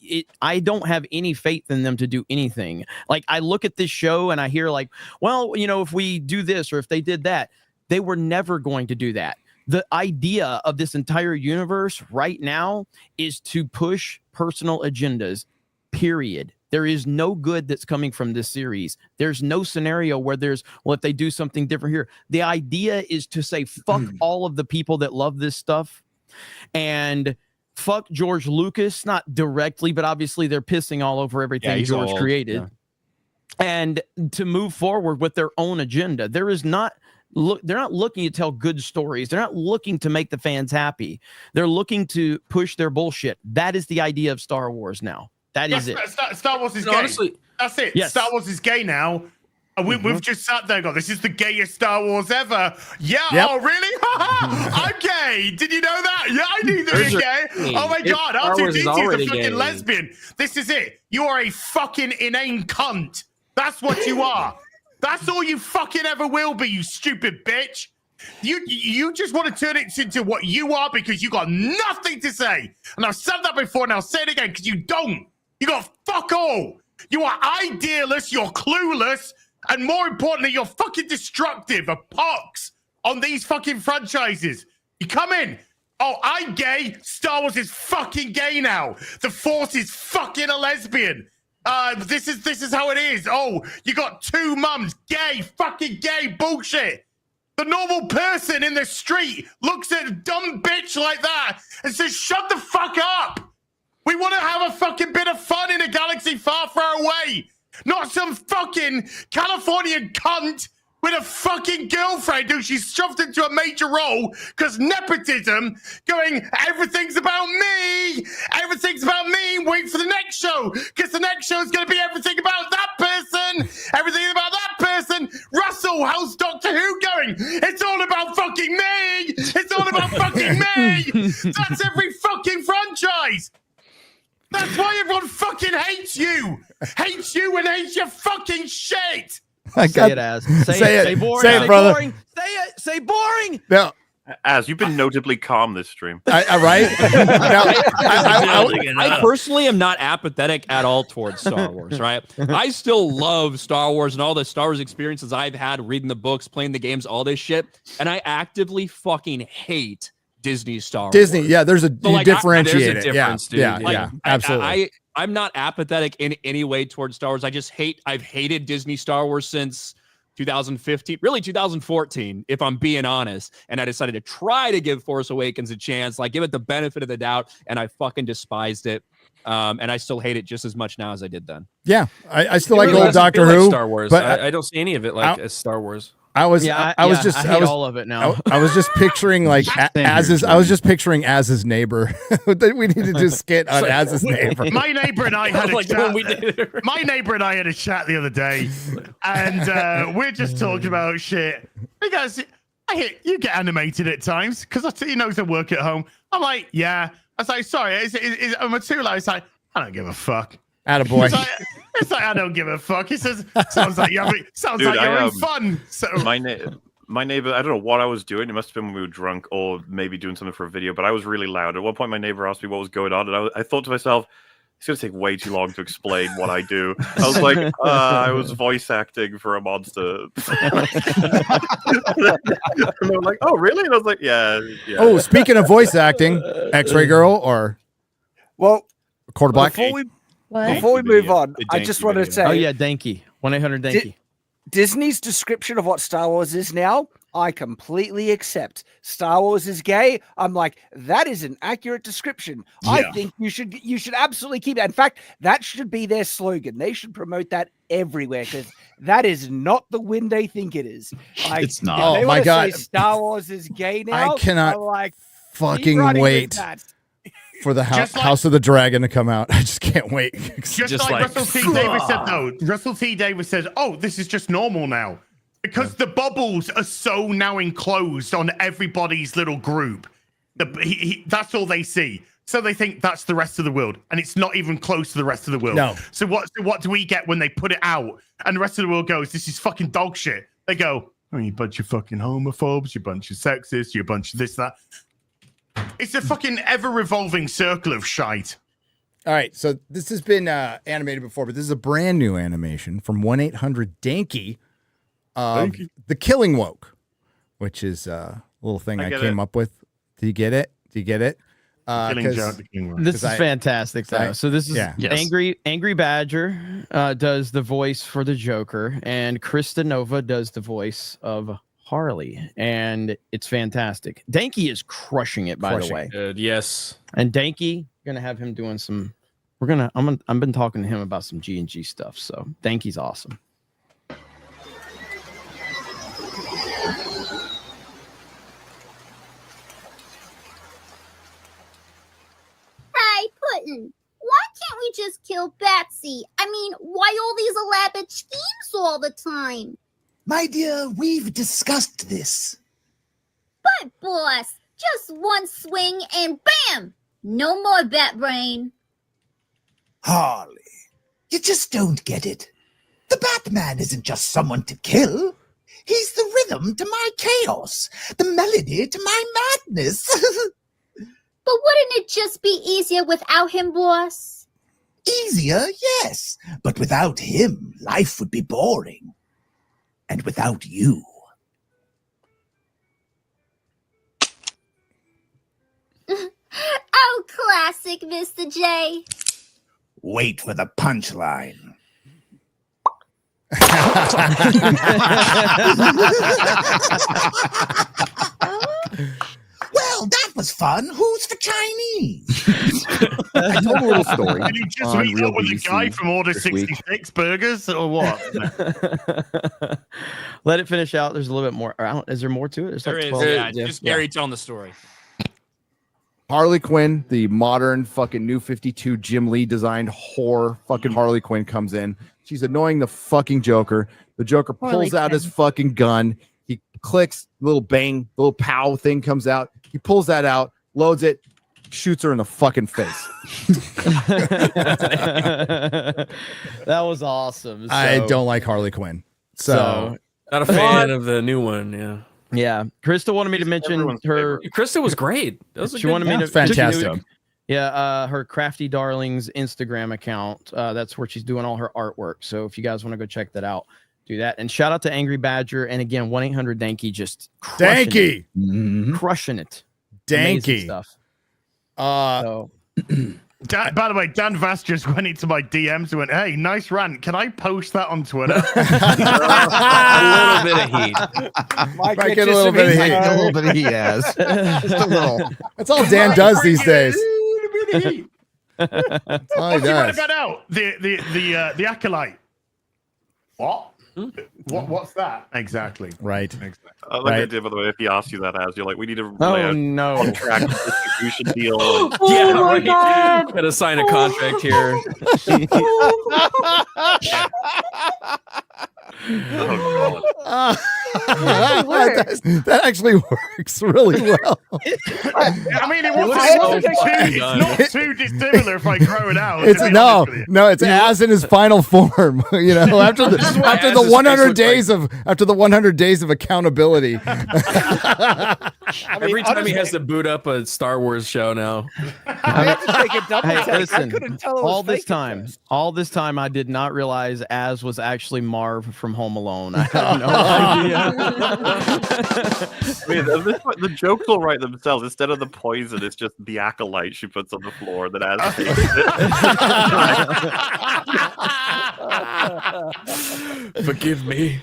I don't have any faith in them to do anything. Like I look at this show and I hear like, well, you know, if we do this or if they did that, they were never going to do that. The idea of this entire universe right now is to push personal agendas, period. There is no good that's coming from this series. There's no scenario where if they do something different here. The idea is to say, fuck all of the people that love this stuff and fuck George Lucas, not directly, but obviously they're pissing all over everything George created. Yeah. And to move forward with their own agenda. They're not looking to tell good stories. They're not looking to make the fans happy. They're looking to push their bullshit. That is the idea of Star Wars now. That is it. Star Wars is gay. Honestly, that's it. Yes. Star Wars is gay now. We've just sat there and gone, this is the gayest Star Wars ever. Yeah, oh, really? I'm gay. Did you know that? Yeah, I knew that you're gay. Oh, my God. R2-D2 is a fucking lesbian. This is it. You are a fucking inane cunt. That's what you are. That's all you fucking ever will be, you stupid bitch. You just want to turn it into what you are because you got nothing to say. And I've said that before, and I'll say it again because you don't. You got fuck all. You are idealist, you're clueless, and more importantly, you're fucking destructive, a pox on these fucking franchises. You come in, oh, I'm gay, Star Wars is fucking gay now. The Force is fucking a lesbian. This is how it is. Oh, you got 2 mums, gay, fucking gay bullshit. The normal person in the street looks at a dumb bitch like that and says, shut the fuck up. We want to have a fucking bit of fun in a galaxy far, far away. Not some fucking Californian cunt with a fucking girlfriend who she's shoved into a major role because nepotism, going, everything's about me. Everything's about me. Wait for the next show because the next show is going to be everything about that person. Everything about that person. Russell, how's Doctor Who going? It's all about fucking me. It's all about fucking me. That's every fucking franchise. That's why everyone fucking hates you. Hates you and hates your fucking shit. Say it as. Say boring. Say it, brother. Boring. Say it. Say boring. No. As you've been notably calm this stream. Right? I personally am not apathetic at all towards Star Wars, right? I still love Star Wars and all the Star Wars experiences I've had, reading the books, playing the games, all this shit. And I actively fucking hate Disney Star Wars. Disney, yeah, there's a So, you differentiate there's a it. difference, dude. Yeah, Like, yeah, absolutely. I'm not apathetic in any way towards Star Wars. I've hated Disney Star Wars since 2015, really 2014, if I'm being honest. And I decided to try to give Force Awakens a chance, like give it the benefit of the doubt, and I fucking despised it. And I still hate it just as much now as I did then. Yeah, I still It like really old doesn't Doctor feel like Who. Star Wars. but I don't see any of it like as Star Wars. I was hate all of it now. I was just picturing like Az's. I was just picturing Az's neighbor. We need to do a skit on Az's neighbor. My neighbor and I had a Like the one we chat. did. My neighbor and I had a chat the other day, and we're just talking about shit. Because you get animated at times because he knows I work at home. I'm like, yeah. I was like, sorry, is I'm materialized. Like, I don't give a fuck. Attaboy. It's like I don't give a fuck. He says, sounds like you're having fun. So My neighbor, I don't know what I was doing. It must have been when we were drunk or maybe doing something for a video, but I was really loud. At one point, my neighbor asked me what was going on, and I thought to myself, it's going to take way too long to explain what I do. I was like, I was voice acting for a monster. And they were like, oh, really? And I was like, yeah. Oh, speaking of voice acting, X-Ray Girl or Quarter Black? Before we move on, I just want to say, Oh yeah, Danky. 1-800-DANKY. Disney's description of what Star Wars is now, I completely accept. Star Wars is gay. I'm like, that is an accurate description. Yeah. I think you should absolutely keep that. In fact, that should be their slogan. They should promote that everywhere because that is not the win they think it is. Like, it's not. Oh my God. Say Star Wars is gay now. I cannot I'm like, fucking wait for the House of the Dragon to come out. I just can't wait. Just like Russell T. Davis said, though. Russell T. Davis says, oh, this is just normal now. Because the bubbles are so now enclosed on everybody's little group. That's all they see. So they think that's the rest of the world. And it's not even close to the rest of the world. No. So what do we get when they put it out? And the rest of the world goes, this is fucking dog shit. They go, oh, you bunch of fucking homophobes, you bunch of sexists, you bunch of this, that. It's a fucking ever-revolving circle of shite. All right, so this has been animated before, but this is a brand new animation from 1-800-DANKY of The Killing Woke, which is a little thing I came up with. Do you get it? This is fantastic, though. So this is Angry Badger does the voice for the Joker, and Krista Nova does the voice of Harley, and it's fantastic. Danky is crushing it, by the way. Good, yes. And Danky, gonna have him doing some. I've been talking to him about some G&G stuff. So Danky's awesome. Hey, Puddin', why can't we just kill Betsy? I mean, why all these elaborate schemes all the time? My dear, we've discussed this. But, boss, just one swing and bam! No more bat brain. Harley, you just don't get it. The Batman isn't just someone to kill. He's the rhythm to my chaos, the melody to my madness. But wouldn't it just be easier without him, boss? Easier, yes. But without him, life would be boring. And without you. Oh, classic, Mr. J. Wait for the punchline. Well, that was fun. Who's for Chinese? I told a little story. Did you just on meet Real up with the guy BBC from Order this week. 66 Burgers or what? Let it finish out. There's a little bit more. Is there more to it? There's There like is, 12. yeah. Just Gary telling the story. Harley Quinn, the modern fucking New 52 Jim Lee designed whore fucking Harley Quinn comes in. She's annoying the fucking Joker. The Joker pulls Harley out his Quinn. fucking gun. He clicks, little bang, little pow thing comes out. He pulls that out, loads it, shoots her in the fucking face. That was awesome. I So- don't like Harley Quinn. So Not a fan of the new one. Yeah. Yeah, Krista wanted me to mention Everyone's her. Krista was great. That was a She good wanted me to fantastic. Yeah, her Crafty Darlings Instagram account. That's where she's doing all her artwork. So if you guys want to go check that out, do that. And shout out to Angry Badger. And again, 1-800-DANKY just crushing Danky. it. Crushing it. Amazing Danky. stuff. So Dan, by the way, Dan Vass just went into my DMs and went, "Hey, nice rant. Can I post that on Twitter?" A little bit of heat. Might get a little bit of heat. A little bit of heat, yes. Just a little. That's all Dan does these days. That's all he What's he right does. about now? The Acolyte. What? What's that exactly? Right. I like Right. the idea, by the way, if he asks you that as, you're like, we need to Oh lay out no. contract distribution deal. Yeah, my right. God. Gotta sign a contract here. Oh, God. That actually works really well. I mean, it looks wasn't so too, fucking it's done. not too dissimilar if I grow it out. It's to be no, honest with you. no, it's as in his final form. You know, after the is what after Az's the face 100 looks days of after the 100 days of accountability. Every time he has to boot up a Star Wars show now. I had to take a double Hey, take. listen, I couldn't tell it was all this time, I did not realize Az was actually Marv from Home Alone. I had no idea. I mean, at this point, the jokes will write themselves. Instead of the poison, it's just the acolyte she puts on the floor that has Forgive me.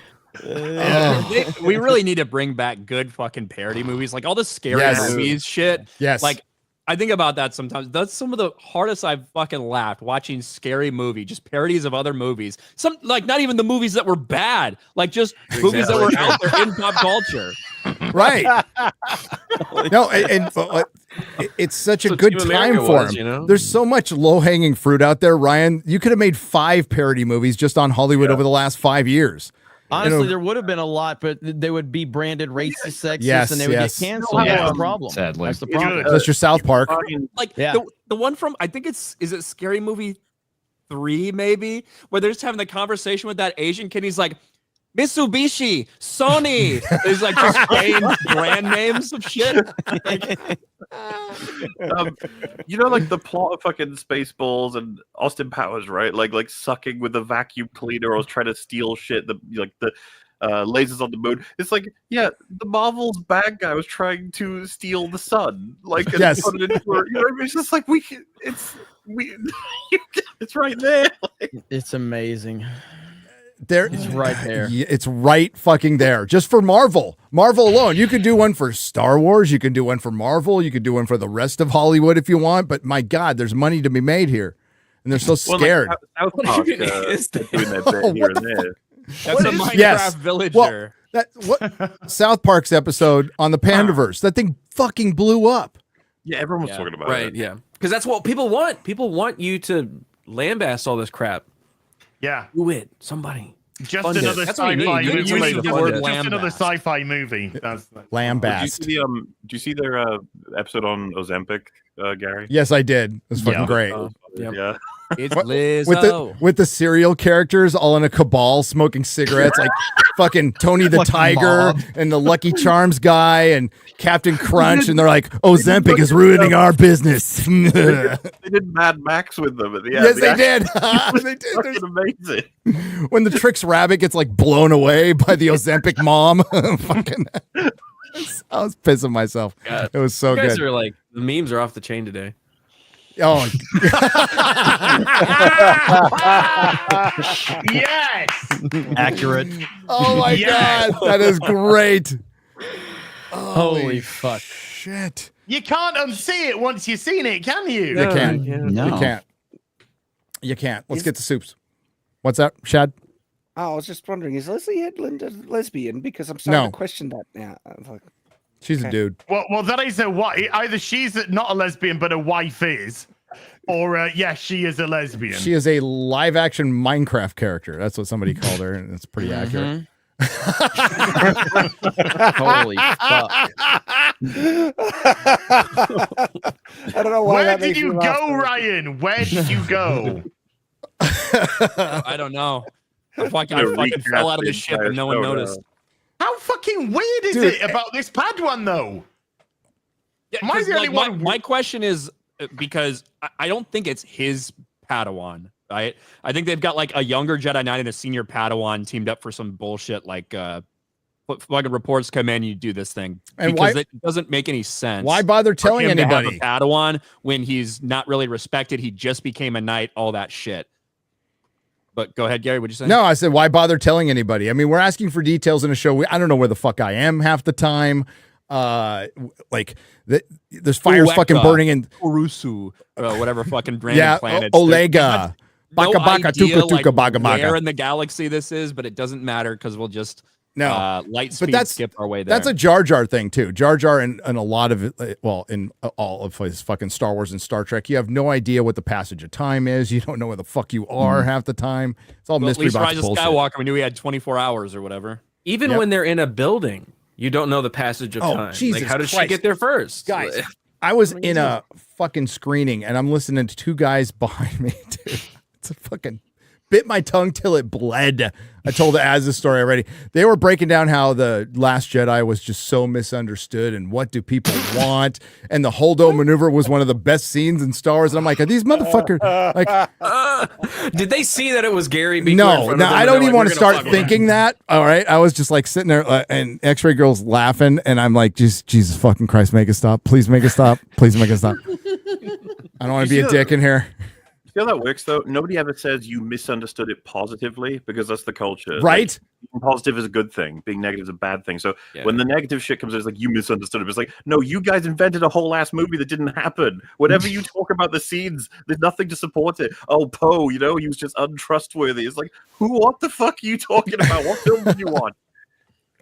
We really need to bring back good fucking parody movies, like all the scary Yes. movies shit. Yes. Like, I think about that sometimes. That's some of the hardest I've fucking laughed watching scary movie, just parodies of other movies. Some like not even the movies that were bad, like just movies that were out there in pop culture. Right. No, it's such a That's what good Team time America for was, him. you know? There's so much low-hanging fruit out there, Ryan. You could have made 5 parody movies just on Hollywood over the last 5 years. Honestly, there would have been a lot, but they would be branded racist, sexist, Yes, and they would yes. get canceled. Yeah. That's the problem. Sadly. That's the problem. That's your South Park. Like Yeah. the one from I think is it Scary Movie 3 maybe, where they're just having the conversation with that Asian kid. He's like, Mitsubishi, Sony. There's like just saying brand names of shit. you know, like the plot of fucking Spaceballs and Austin Powers, right? Like sucking with a vacuum cleaner or trying to steal shit. The lasers on the moon. It's like, yeah, the Marvel's bad guy was trying to steal the sun. Like, and Yes. put it into her, you know, it's just like it's right there. It's amazing. There, It's right there. Yeah, it's right fucking there. Just for Marvel. Marvel alone. You could do one for Star Wars. You can do one for Marvel. You could do one for the rest of Hollywood if you want. But my God, there's money to be made here. And they're so scared. South Park doing that bit here and there. That's a Minecraft Yes. villager. That what South Park's episode on the Pandaverse. That thing fucking blew up. Yeah, everyone was talking about Right, it. yeah. Because that's what people want. People want you to lambast all this crap. Yeah. Do it. Somebody. Just Fund it. another That's what we need. sci-fi Good movie. use of the word Just another lambast. sci-fi movie. That's Lambast. Did you see their episode on Ozempic, Gary? Yes, I did. It was fucking Yeah. great. Yep. Yeah. It's What- Lizzo. with the serial characters all in a cabal smoking cigarettes, like fucking Tony the Like a Tiger mob. and the Lucky Charms guy and Captain Crunch, and they're like, "Ozempic is ruining our business." They did Mad Max with them at the end. Yes, they did. They did. Fucking amazing. When the Trix Rabbit gets like blown away by the Ozempic mom, fucking, I was pissing myself. God. It was so You guys good. are like, the memes are off the chain today. Oh, yes. Accurate. oh my Yes. God, that is great. Holy fuck. Shit. You can't unsee it once you've seen it, can you? You can't. No. You can't. You can't. Let's get to soups. What's that, Shad? Oh, I was just wondering, is Leslie Edlund a lesbian? Because I'm starting No. to question that now. I'm like, She's a dude. Well, that is a wife. Either she's not a lesbian, but a wife is, or yeah, she is a lesbian. She is a live action Minecraft character. That's what somebody called her, and it's pretty accurate. Holy fuck. I don't know why. Where that did makes me you laugh go, so much. Ryan? Where did you go? I don't know. I fucking fell out of the ship and no one noticed. How fucking weird is Dude, it about this Padawan though? Yeah, Am I 'cause, the only like, one? my question is because I don't think it's his Padawan, right? I think they've got like a younger Jedi Knight and a senior Padawan teamed up for some bullshit like fucking reports come in, you do this thing. And because why- it doesn't make any sense. Why bother for telling him to have anybody? a Padawan when he's not really respected? He just became a knight, all that shit. But go ahead, Gary. What'd you say? No, I said, why bother telling anybody? I mean, we're asking for details in a show. I don't know where the fuck I am half the time. There's fires fucking burning in Urusu, whatever fucking random yeah, planet. Olega. Baka baka idea, tuka tuka baga where baga. in the galaxy this is, but it doesn't matter because we'll just light But speed skip our way there. that's a Jar Jar thing too. Jar Jar and a lot of it, well, in all of his fucking Star Wars and Star Trek, you have no idea what the passage of time is. You don't know where the fuck you are half the time. It's all Well, at mystery least box Rise of bullshit. Skywalker, we knew we had 24 hours or whatever. Even Yep. when they're in a building, you don't know the passage of Oh, time. Jesus like, how did she Christ. get there first? Guys, I was in a fucking screening and I'm listening to two guys behind me, dude. It's a fucking bit my tongue till it bled. I told Az this story already. They were breaking down how the Last Jedi was just so misunderstood and what do people want. And the Holdo maneuver was one of the best scenes in Star Wars. And I'm like, are these motherfuckers like did they see that it was Gary? Beaker in no, front no, of them I and don't they're even like, want "We're to gonna start fuck with thinking that. All right. I was just like sitting there and X-Ray Girl's laughing. And I'm like, just Jesus fucking Christ, make it stop. Please make it stop. Please make it stop. I don't want to be a dick in here. See how that works, though? Nobody ever says you misunderstood it positively because that's the culture. Right? Like, being positive is a good thing. Being negative is a bad thing. So Yeah. when the negative shit comes in, it's like, you misunderstood it. It's like, no, you guys invented a whole ass movie that didn't happen. Whenever you talk about the scenes, there's nothing to support it. Oh, Poe, he was just untrustworthy. It's like, what the fuck are you talking about? What film did you want?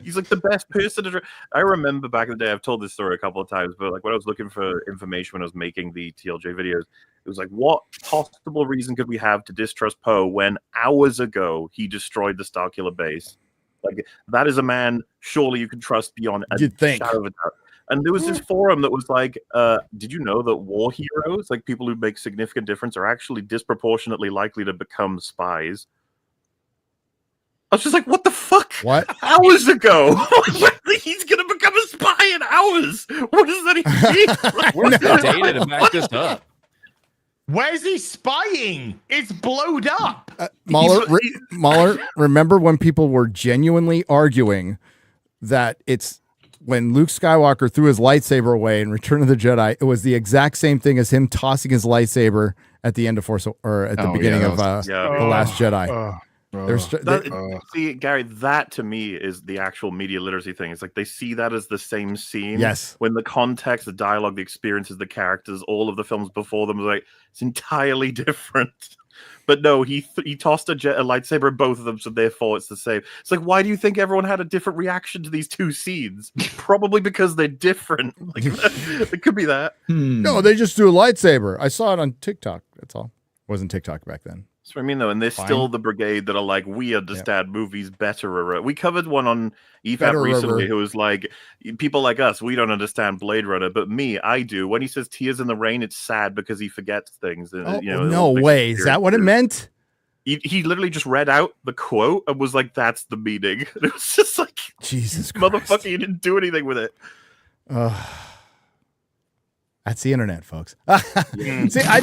He's like the best person to. I remember back in the day, I've told this story a couple of times, but like when I was looking for information when I was making the TLJ videos, it was like, what possible reason could we have to distrust Poe when hours ago he destroyed the Starkiller base? Like, that is a man surely you can trust beyond a You'd think. shadow of a doubt. And there was this forum that was like, did you know that war heroes, like people who make significant difference, are actually disproportionately likely to become spies? I was just like, what the fuck? What? Hours ago? He's going to become a spy in hours. What does that even mean? Where's the data to back this up? Where's he spying? It's blowed up. MauLer, remember when people were genuinely arguing that it's when Luke Skywalker threw his lightsaber away in Return of the Jedi, it was the exact same thing as him tossing his lightsaber at the end of Force or at the beginning of The Last Jedi. See, Gary, that to me is the actual media literacy thing. It's like they see that as the same scene. Yes. When the context, the dialogue, the experiences, the characters, all of the films before them, like it's entirely different. But no, he tossed a lightsaber at both of them, so therefore it's the same. It's like, why do you think everyone had a different reaction to these two scenes? Probably because they're different. Like, it could be that. No, they just threw a lightsaber. I saw it on TikTok. That's all. It wasn't TikTok back then. That's what I mean, though, and there's still the brigade that are like, we understand movies better. We covered one on EFAP recently who was like, people like us, we don't understand Blade Runner, but me, I do. When he says tears in the rain, it's sad because he forgets things. And, no way. Is that what it meant? He literally just read out the quote and was like, that's the meaning. And it was just like, Jesus Christ. Motherfucker, you didn't do anything with it. That's the internet, folks. See, I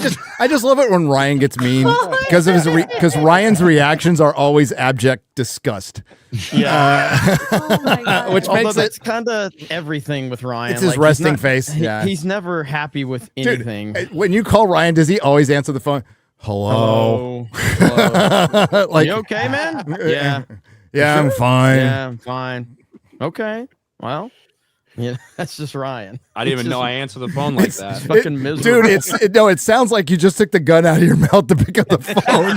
just love it when Ryan gets mean because of his because Ryan's reactions are always abject disgust. Yeah, which makes that's kind of everything with Ryan. It's his resting face. Yeah, he's never happy with anything. Dude, when you call Ryan, does he always answer the phone? Hello. Like, you okay, man? Yeah. Yeah, Sure? I'm fine. Yeah, I'm fine. Okay. Well, yeah, that's just Ryan. I didn't even know I answered the phone like that. Fucking miserable. Dude, it sounds like you just took the gun out of your mouth to pick up the phone.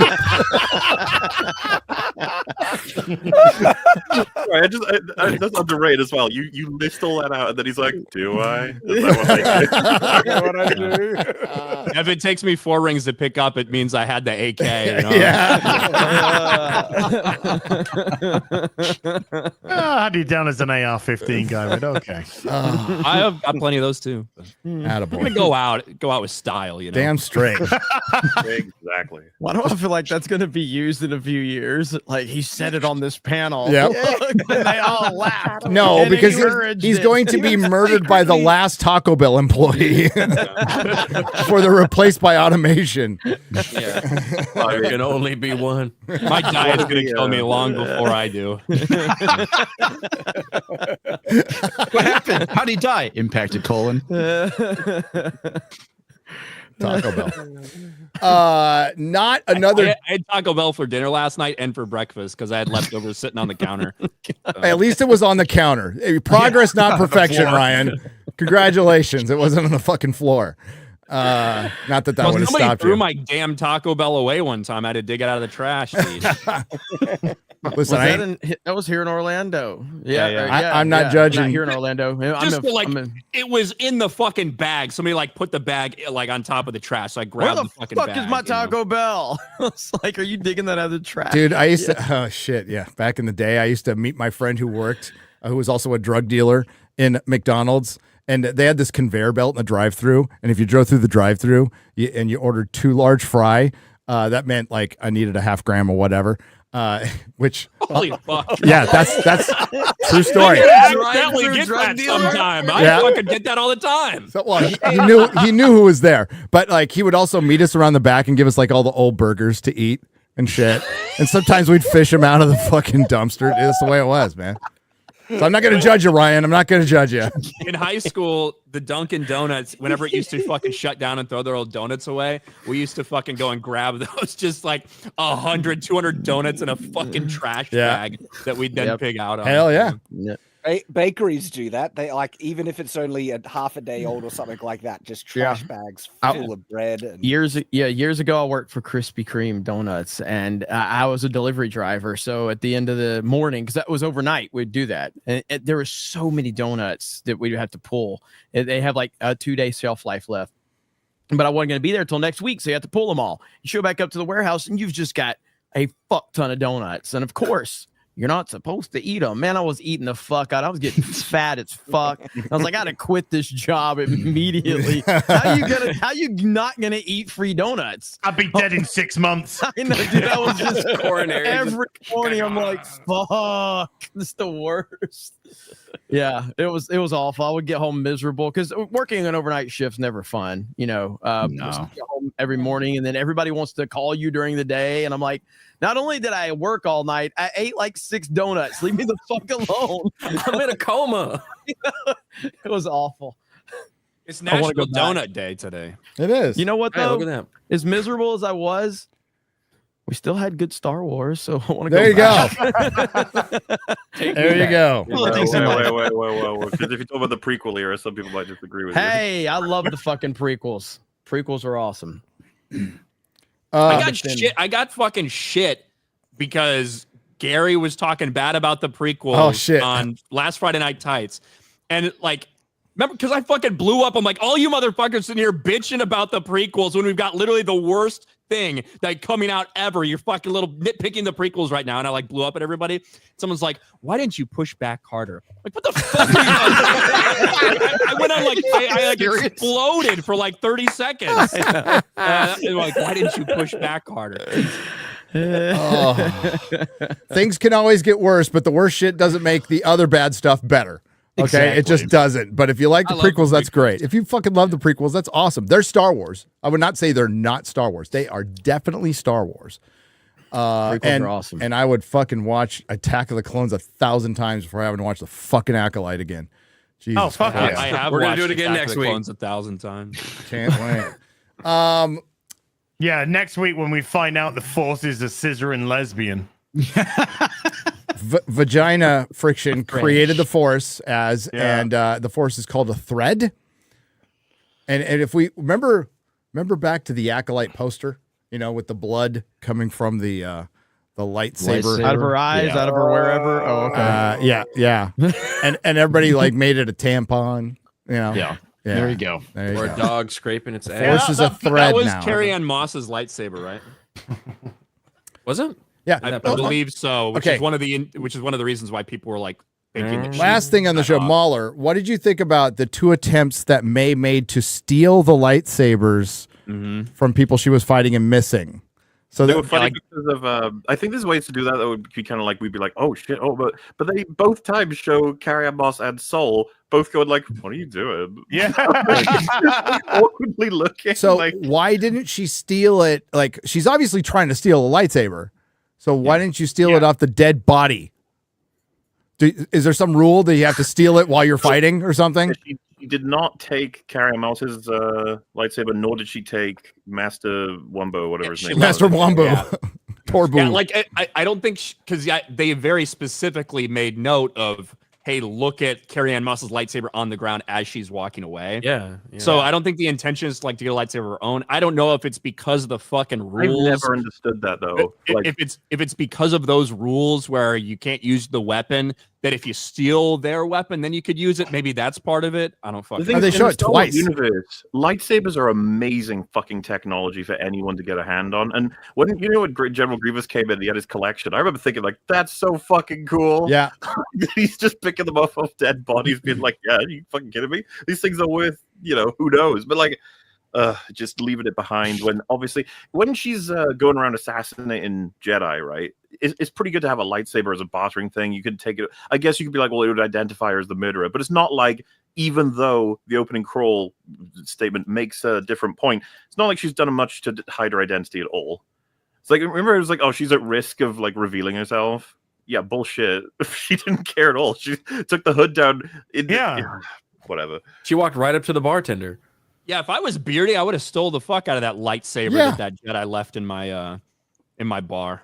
Right, that's underrated as well. You list all that out, and then he's like, "Do I?" Is that what I do? If it takes me 4 rings to pick up, it means I had the AK. You know? I had you down as an AR-15 guy, but okay. I have got plenty of those too. Attaboy. I'm gonna go out with style. You know, Damn straight. Exactly. Why do I feel like that's going to be used in a few years? Like he said it on this panel. Yep. And they all laughed. No, And because encouraged he's it. going to be murdered by the last Taco Bell employee before they're replaced by automation. There can only be one. my diet's gonna kill me long before I do. What happened? How'd he die? Impacted colon. Taco Bell. Not another. I had Taco Bell for dinner last night and for breakfast because I had leftovers sitting on the counter. At least it was on the counter. Progress, not perfection, Ryan. Congratulations. It wasn't on the fucking floor. Not that would have somebody stopped threw you. my damn Taco Bell away one time. I had to dig it out of the trash. Dude. Listen, that was here in Orlando. I'm not judging. Not here in Orlando. It was in the fucking bag. Somebody like put the bag like on top of the trash. So I Where grabbed the the fucking fuck bag. is my Taco Bell? It's like, are you digging that out of the trash? Dude, I used to, oh shit, yeah. Back in the day, I used to meet my friend who worked, who was also a drug dealer in McDonald's. And they had this conveyor belt in the drive-thru. And if you drove through the drive-thru and you ordered 2 large fry, that meant like I needed a half gram or whatever. Which holy fuck. Yeah, that's true story. Definitely get that sometime. I fucking get that all the time. So, well, he knew who was there, but like he would also meet us around the back and give us like all the old burgers to eat and shit. And sometimes we'd fish him out of the fucking dumpster. That's the way it was, man. So I'm not going to judge you, Ryan. I'm not going to judge you. In high school, the Dunkin' Donuts, whenever it used to fucking shut down and throw their old donuts away, we used to fucking go and grab those, just like 100, 200 donuts in a fucking trash bag that we'd then pig out on. Hell yeah. Bakeries do that. They like, even if it's only a half a day old or something like that, just trash bags full of bread. And... Years ago, I worked for Krispy Kreme donuts, and I was a delivery driver. So at the end of the morning, because that was overnight, we'd do that. And there were so many donuts that we'd have to pull. They have like a 2-day shelf life left. But I wasn't going to be there till next week, so you have to pull them all. You show back up to the warehouse, and you've just got a fuck ton of donuts. And of course, you're not supposed to eat them. Man, I was eating the fuck out. I was getting fat as fuck. I was like, I gotta quit this job immediately. How you not gonna eat free donuts? I'd be dead in 6 months. I know, dude. I was just coronary. Every morning I'm like, fuck, this is the worst. Yeah, it was awful. I would get home miserable because working an overnight shift's never fun. You know, just get home every morning and then everybody wants to call you during the day, and I'm like, not only did I work all night, I ate like 6 donuts. Leave me the fuck alone. I'm in a coma. It was awful. It's National Donut Day today. It is. You know what, though? Look at that. As miserable as I was, we still had good Star Wars, so I want to go. There you back. go. There you go. Wait. Because if you talk about the prequel era, some people might disagree with you. Hey, I love the fucking prequels. Prequels are awesome. I got fucking shit because Gary was talking bad about the prequels on last Friday Night Tights. And like, remember, because I fucking blew up. I'm like, all you motherfuckers sitting here bitching about the prequels when we've got literally the worst thing that coming out ever. You're fucking little nitpicking the prequels right now. And I like blew up at everybody. Someone's like, why didn't you push back harder? Like, what the fuck? I went on like, I like exploded for like 30 seconds. Like, why didn't you push back harder? Things can always get worse, but the worst shit doesn't make the other bad stuff better. Okay, Exactly. It just doesn't. But if you like the prequels, that's great. If you fucking love the prequels, that's awesome. They're Star Wars. I would not say they're not Star Wars. They are definitely Star Wars. Prequels are awesome. And I would fucking watch Attack of the Clones 1,000 times before having to watch the fucking Acolyte again. Jesus. Oh, fuck Christ. I have We're gonna watched do it again Attack next of the week. Clones 1,000 times. Can't wait. Yeah, next week when we find out the Force is a scissor and lesbian. Vagina friction created the Force and the Force is called a thread. And if we remember back to the Acolyte poster, with the blood coming from the lightsaber out of her eyes, out of her wherever. Oh, okay. yeah. and everybody like made it a tampon. Yeah. There you go. Or a dog scraping its Force ass. is a thread That was now. Carrie-Anne Moss's lightsaber, right? Was it? Yeah, I believe so. Which Okay. is one of the reasons why people were like thinking that. Last thing on the show, MauLer, what did you think about the 2 attempts that May made to steal the lightsabers from people she was fighting and missing? So they were funny because of I think there's ways to do that would be kind of like we'd be like, oh shit, but they both times show Carrie-Anne Moss and Soul both going like, what are you doing? Yeah. Awkwardly looking. So like, why didn't she steal it? Like, she's obviously trying to steal a lightsaber. So why didn't you steal it off the dead body? Is there some rule that you have to steal it while you're fighting or something? She did not take Carrie-Anne Moss's lightsaber, nor did she take Master Wumbo, whatever his name was. Master Wumbo. Poor Boo. Yeah, like I don't think because they very specifically made note of, hey, look at Carrie-Anne Moss's lightsaber on the ground as she's walking away. Yeah. So I don't think the intention is like to get a lightsaber of her own. I don't know if it's because of the fucking rules. I've never understood that though. If it's because of those rules where you can't use the weapon, that if you steal their weapon, then you could use it. Maybe that's part of it. I don't fucking know. They show it Star Wars twice. Universe, lightsabers are amazing fucking technology for anyone to get a hand on. And when General Grievous came in, he had his collection. I remember thinking like, that's so fucking cool. Yeah. He's just picking them off of dead bodies, being like, yeah, are you fucking kidding me? These things are worth, who knows? But like, just leaving it behind when she's going around assassinating Jedi, right? It's pretty good to have a lightsaber as a bartering thing. You could take it. I guess you could be like, well, it would identify her as the murderer, but it's not like, even though the opening crawl statement makes a different point, it's not like she's done much to hide her identity at all. It's like, remember, it was like, oh, she's at risk of like revealing herself. Yeah, bullshit. She didn't care at all. She took the hood down. Whatever. She walked right up to the bartender. Yeah, if I was Beardy, I would have stole the fuck out of that lightsaber that Jedi left in my bar.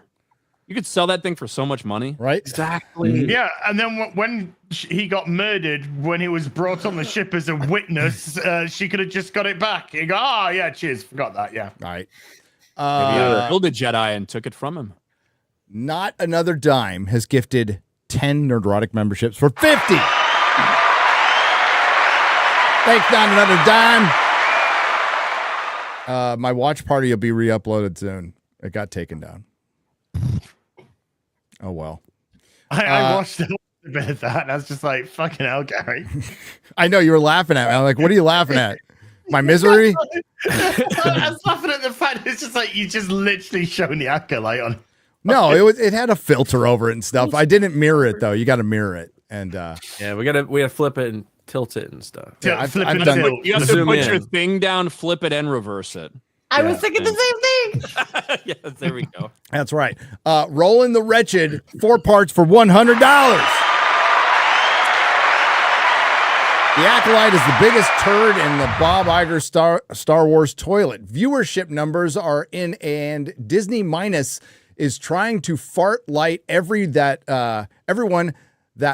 You could sell that thing for so much money. Right? Exactly. Yeah, and then when he got murdered, when he was brought on the ship as a witness, she could have just got it back. You go, oh, yeah, cheers, forgot that, yeah. All right. Maybe killed a Jedi and took it from him. Not Another Dime has gifted 10 Nerdrotic memberships for 50. Thanks, Not Another Dime. My watch party will be re-uploaded soon. It got taken down. Oh, well. I watched a bit of that, and I was just like, fucking hell, Gary. I know, you were laughing at me. I'm like, what are you laughing at? My misery? I was laughing at the fact it's just like, you just literally shown the Acolyte on. No, it had a filter over it and stuff. I didn't mirror it, though. You got to mirror it. And yeah, we gotta flip it and tilt it and stuff. Yeah, I've done. You have to put your thing down, flip it, and reverse it. I was thinking the same thing. Yeah, there we go. That's right. Roland the Wretched, 4 parts for $100. The Acolyte is the biggest turd in the Bob Iger Star Wars toilet. Viewership numbers are in, and Disney Minus is trying to fart light everyone that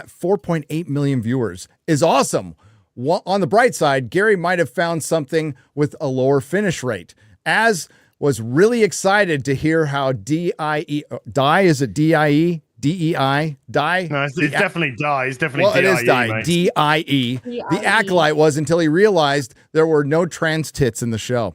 4.8 million viewers is awesome. On the bright side, Gary might have found something with a lower finish rate. Az was really excited to hear how DIE, is it DIE? DEI? Die? No, it's definitely die. It's definitely well, DIE. It is die. Mate. DIE. The Acolyte was until he realized there were no trans tits in the show.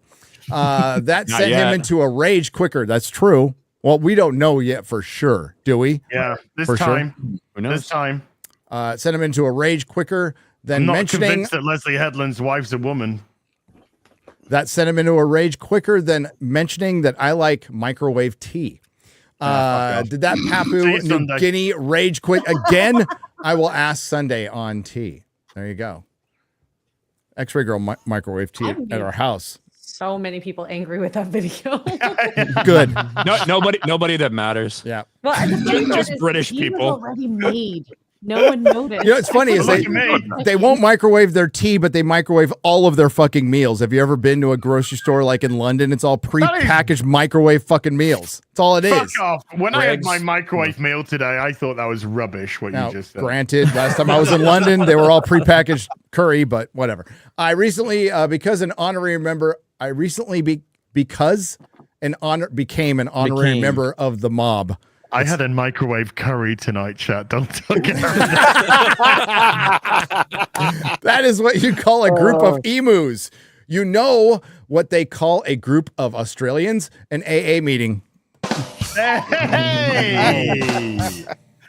That sent him into a rage quicker. That's true. Well, we don't know yet for sure, do we? Yeah, this for time. Sure? Who knows? This time. Sent him into a rage quicker than I'm not mentioning convinced that Leslie Headland's wife's a woman. That sent him into a rage quicker than mentioning that I like microwave tea. Did that Papua New Guinea rage quit again? I will ask Sunday on tea. There you go. X-Ray Girl microwave tea at our house. So many people angry with that video. Good. Nobody that matters. Yeah. Well, just British he was people. already made. No one noticed. You know, it's funny is they won't microwave their tea, but they microwave all of their fucking meals. Have you ever been to a grocery store like in London? It's all pre-packaged microwave fucking meals. That's all it is. Fuck off. When I had my microwave meal today, I thought that was rubbish, what Now, you just said. granted, last time I was in London, they were all pre-packaged curry, but whatever. I recently, because an honorary member, became an honorary member of the mob. I had a microwave curry tonight, chat. Don't talk That is what you call a group of emus. You know what they call a group of Australians? An AA meeting. Hey!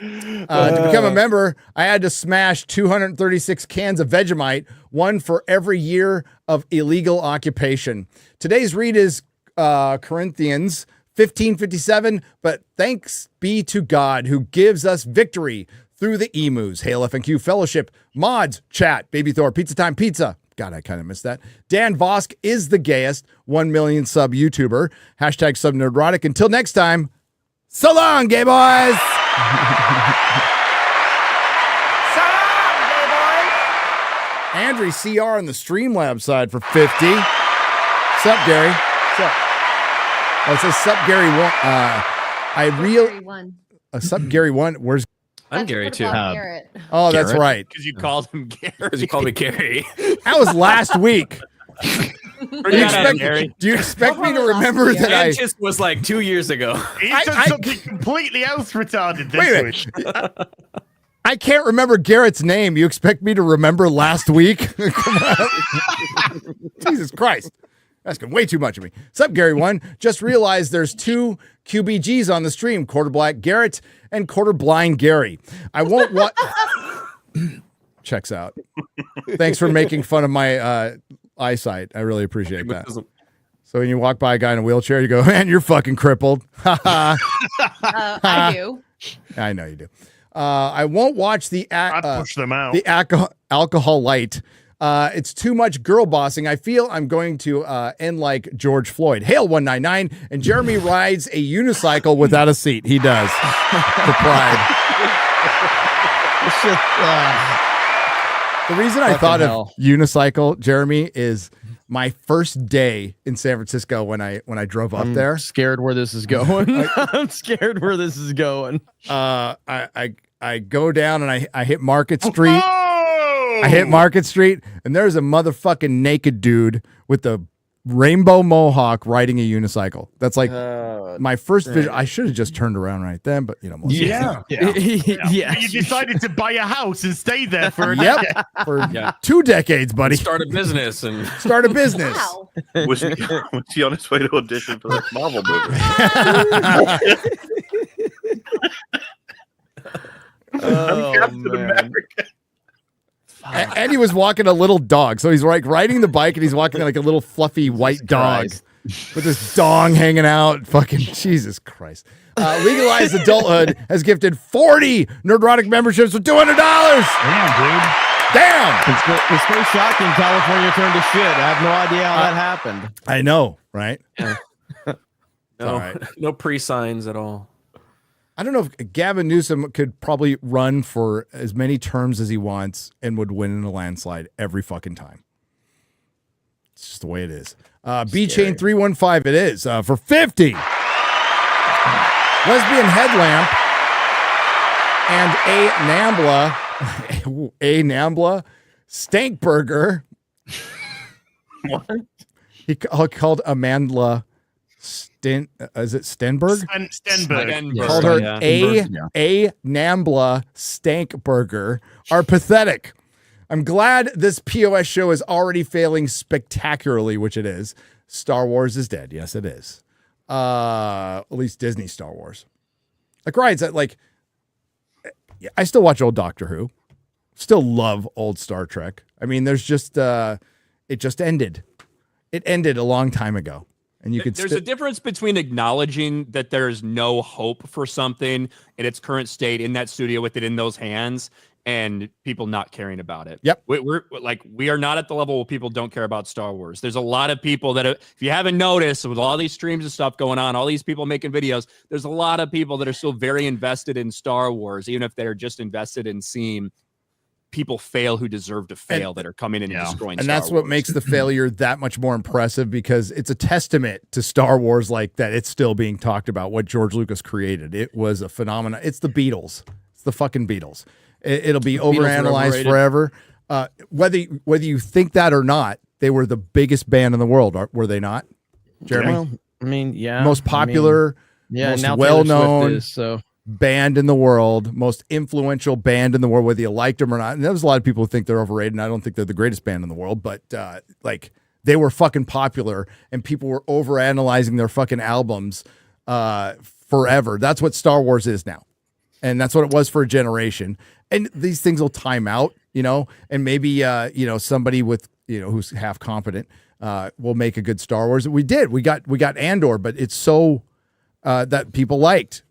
To become a member, I had to smash 236 cans of Vegemite, one for every year of illegal occupation. Today's read is Corinthians 15:57, but thanks be to God who gives us victory through the emus. Hail FNQ Fellowship, mods, chat, Baby Thor, Pizza Time Pizza. God, I kind of missed that. Dan Vosk is the gayest 1 million sub YouTuber. Hashtag sub Nerdrotic. Until next time, so long, gay boys. Andrew CR on the Streamlabs side for 50. Sup, Gary? Sup? Oh, it says sup, Gary one. Sup, Gary one. Where's? I'm Gary too. Oh, that's right. Because you called him Gary. Because you called me Gary. That was last week. Do you expect me to remember that I just was like 2 years ago? He said something completely else retarded this week. I can't remember Garrett's name. You expect me to remember last week? Come on. Jesus Christ. Asking way too much of me. Sup, Gary one. Just realized there's 2 QBGs on the stream, Quarter Black Garrett and Quarter Blind Gary. I won't watch. Checks out. Thanks for making fun of my eyesight. I really appreciate that. So when you walk by a guy in a wheelchair, you go, man, you're fucking crippled. I do. I know you do. I won't watch the push them out. The alcohol light. It's too much girl bossing. I feel I'm going to end like George Floyd. Hail 199. And Jeremy rides a unicycle without a seat. He does. For pride. The reason I thought of unicycle, Jeremy, is my first day in San Francisco when I drove up there. Scared where this is going. I'm scared where this is going. I go down and I hit Market Street. I hit Market Street, and there's a motherfucking naked dude with a rainbow mohawk riding a unicycle. That's like my first vision. I should have just turned around right then, but you know, yeah. You decided to buy a house and stay there for for 2 decades, buddy. Start a business and start a business. Wow. Was he on his way to audition for the Marvel movie? I'm Captain America. And he was walking a little dog. So he's like riding the bike and he's walking like a little fluffy white dog with his dong hanging out. Fucking Jesus Christ. Legalized Adulthood has gifted 40 Nerdrotic memberships with $200. Damn, dude. Damn. It's so shocking California turned to shit. I have no idea how that happened. I know, right? No pre-signs at all. I don't know if Gavin Newsom could probably run for as many terms as he wants and would win in a landslide every fucking time. It's just the way it is. B-Chain 315 it is for 50. Lesbian Headlamp and a Nambla Stank Burger. What? He called Amandla is it Stenberg? Stenberg. He called her a Nambla Stank Burger are pathetic. I'm glad this POS show is already failing spectacularly, which it is. Star Wars is dead. Yes, it is. At least Disney Star Wars. Like, right, like, I still watch old Doctor Who. Still love old Star Trek. I mean, there's just, it just ended. It ended a long time ago. And you could there's a difference between acknowledging that there's no hope for something in its current state in that studio with it in those hands and people not caring about it. Yep. We are not at the level where people don't care about Star Wars. There's a lot of people that, if you haven't noticed, with all these streams and stuff going on, all these people making videos, there's a lot of people that are still very invested in Star Wars, even if they're just invested in seeing people fail who deserve to fail, that are coming in and destroying and Star that's what Wars. makes the failure that much more impressive, because it's a testament to Star Wars, like that it's still being talked about what George Lucas created. It was a phenomenon. It's the Beatles. It's the fucking Beatles. It'll be overanalyzed forever. Whether you think that or not, they were the biggest band in the world, were they not, Jeremy? Well, I mean, yeah. Most popular, most now Taylor well-known Swift is, so band in the world, most influential band in the world, whether you liked them or not. And there's a lot of people who think they're overrated, and I don't think they're the greatest band in the world, but like, they were fucking popular, and people were overanalyzing their fucking albums forever. That's what Star Wars is now. And that's what it was for a generation. And these things will time out, and maybe, somebody with, who's half competent will make a good Star Wars. We did. We got Andor, but it's so that people liked,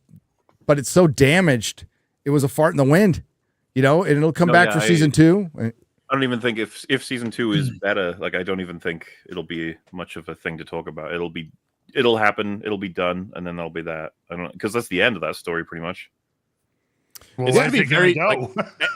but it's so damaged. It was a fart in the wind, and it'll come back for season 2. I don't even think if season 2 is better, like, I don't even think it'll be much of a thing to talk about. It'll happen. It'll be done. And then there'll be that. I don't know. Cause that's the end of that story pretty much. Well, It's going to be very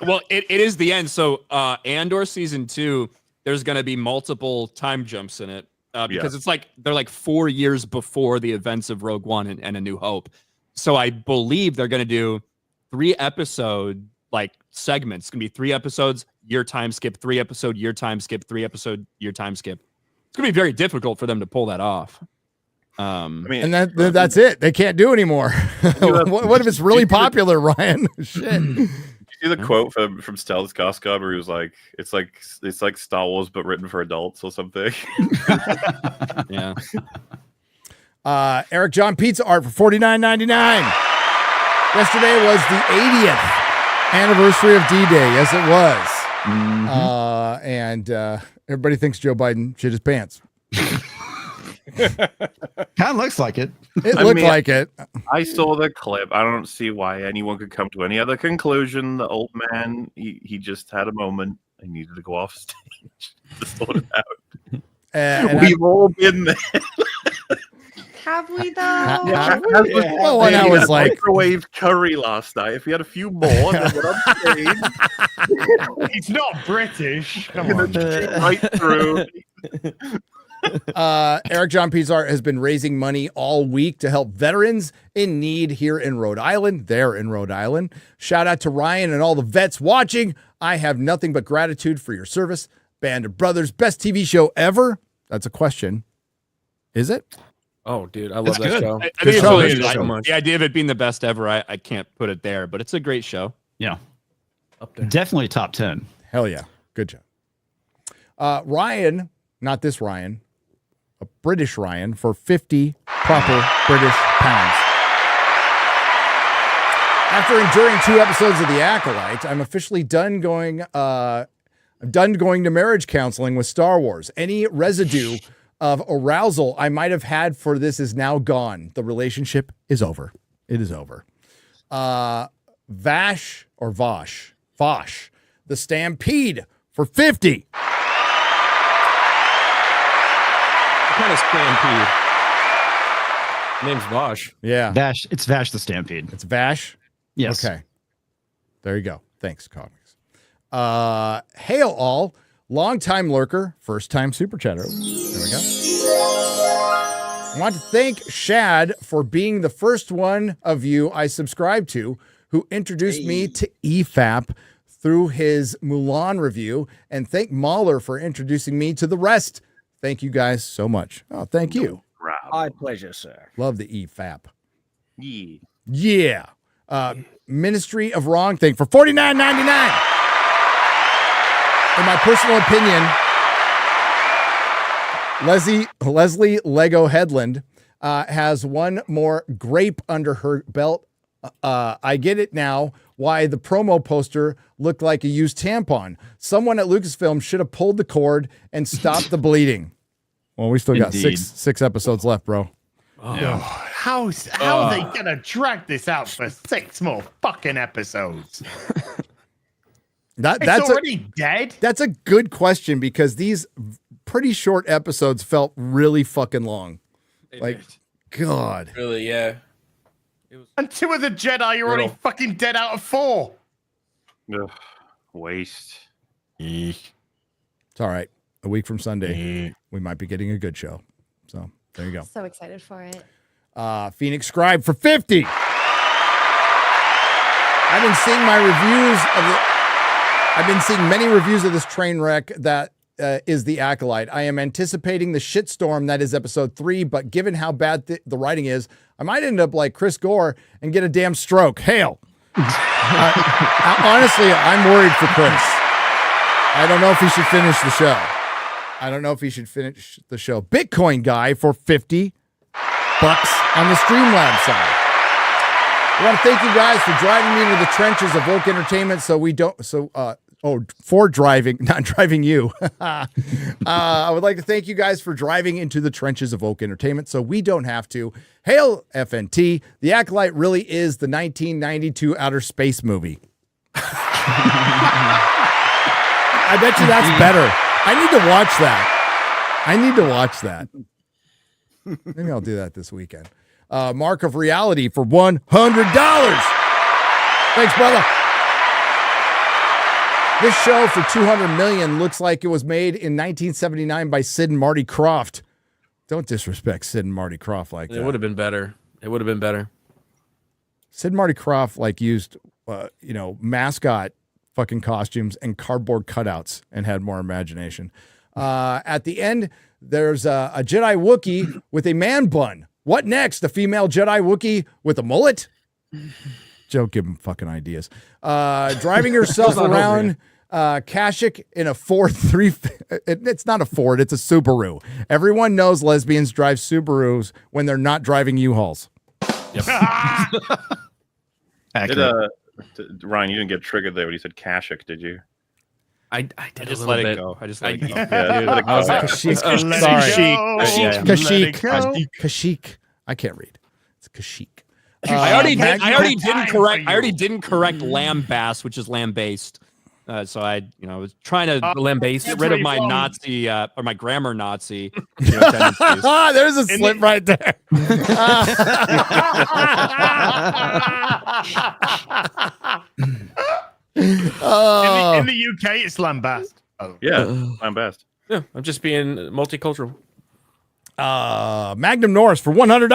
well. It is the end. So Andor season 2, there's going to be multiple time jumps in it because it's like they're like 4 years before the events of Rogue One and A New Hope. So I believe they're going to do 3 episode like segments. It's going to be 3 episodes, year time skip, 3 episode, year time skip, 3 episode, year time skip. It's going to be very difficult for them to pull that off. And that's it. They can't do anymore. What if it's really popular, Ryan? Shit. Did you see the quote from Stellan Skarsgård where he was like, "It's like Star Wars but written for adults" or something? Yeah. Eric John Pizza Art for $49.99. Yesterday was the 80th anniversary of D-Day. Yes, it was. Mm-hmm. And everybody thinks Joe Biden shit his pants. Kind of looks like it. It looked like it. I saw the clip. I don't see why anyone could come to any other conclusion. The old man, he just had a moment. He needed to go off stage to sort it out. We've all been there. Have we though? Well, when I was like microwave curry last night. If we had a few more, then what I'm saying. He's not British. Come on. Right through. Eric John Pizar has been raising money all week to help veterans in need here in Rhode Island. They're in Rhode Island. Shout out to Ryan and all the vets watching. I have nothing but gratitude for your service. Band of Brothers, best TV show ever? That's a question. Is it? Oh, dude, I love that show. I think it's really so much. The idea of it being the best ever, I can't put it there, but it's a great show. Yeah. Up there. Definitely top 10. Hell yeah. Good job. Ryan, not this Ryan, a British Ryan for 50 proper British pounds. After enduring 2 episodes of The Acolyte, I'm officially done going to marriage counseling with Star Wars. Any residue of arousal I might have had for this is now gone. The relationship is over. It is over. Vash, the Stampede for 50. What kind of Stampede? Name's Vosh. Yeah. Vash. It's Vash the Stampede. It's Vash? Yes. Okay. There you go. Thanks, comics. Hail all. Long-time lurker, first-time super chatter. There we go. I want to thank Shad for being the first one of you I subscribed to who introduced me to EFAP through his Mulan review, and thank MauLer for introducing me to the rest. Thank you guys so much. Oh, thank you. My pleasure, sir. Love the EFAP. Yeah. Yeah. Ministry of Wrong Thing for $49.99. In my personal opinion, Leslie Lego Headland has one more grape under her belt. I get it now why the promo poster looked like a used tampon. Someone at Lucasfilm should have pulled the cord and stopped the bleeding. Well, we still got six episodes left, bro. Oh. Yeah. How are they gonna drag this out for 6 more fucking episodes? That's already dead. That's a good question because these pretty short episodes felt really fucking long. Like, God. Really, yeah. And 2 of the Jedi are already fucking dead out of 4. Ugh, waste. It's all right. A week from Sunday, we might be getting a good show. So there you go. So excited for it. Phoenix Scribe for 50. I've been seeing many reviews of this train wreck that is the Acolyte. I am anticipating the shitstorm that is episode 3, but given how bad the writing is, I might end up like Chris Gore and get a damn stroke. Hail. Honestly, I'm worried for Chris. I don't know if he should finish the show. Bitcoin guy for $50 on the Streamlabs side. I want to thank you guys for driving me into the trenches of woke entertainment for driving, not driving you. I would like to thank you guys for driving into the trenches of woke entertainment so we don't have to. Hail FNT. The Acolyte really is the 1992 outer space movie. I bet you that's better. I need to watch that. Maybe I'll do that this weekend. Mark of Reality for $100. Thanks, brother. This show for $200 million looks like it was made in 1979 by Sid and Marty Krofft. Don't disrespect Sid and Marty Krofft like that. It would have been better. Sid and Marty Krofft used, mascot fucking costumes and cardboard cutouts and had more imagination. At the end, there's a Jedi Wookiee with a man bun. What next? A female Jedi Wookiee with a mullet? Don't give him fucking ideas. Driving yourself around Kashyyyk in a Ford 3. It's not a Ford, it's a Subaru. Everyone knows lesbians drive Subarus when they're not driving U-Hauls. Yep. Ryan, you didn't get triggered there when you said Kashyyyk, did you? I just let it go. I just let it go. I was like, Kashyyyk. I can't read. It's Kashyyyk. I already didn't correct lambast, which is lamb-based. So I was trying to get rid of my Nazi or my grammar Nazi tendencies. There's a slip right there. In the UK, it's lambast. Oh. Yeah, lambast. Yeah, I'm just being multicultural. Magnum Norris for $100.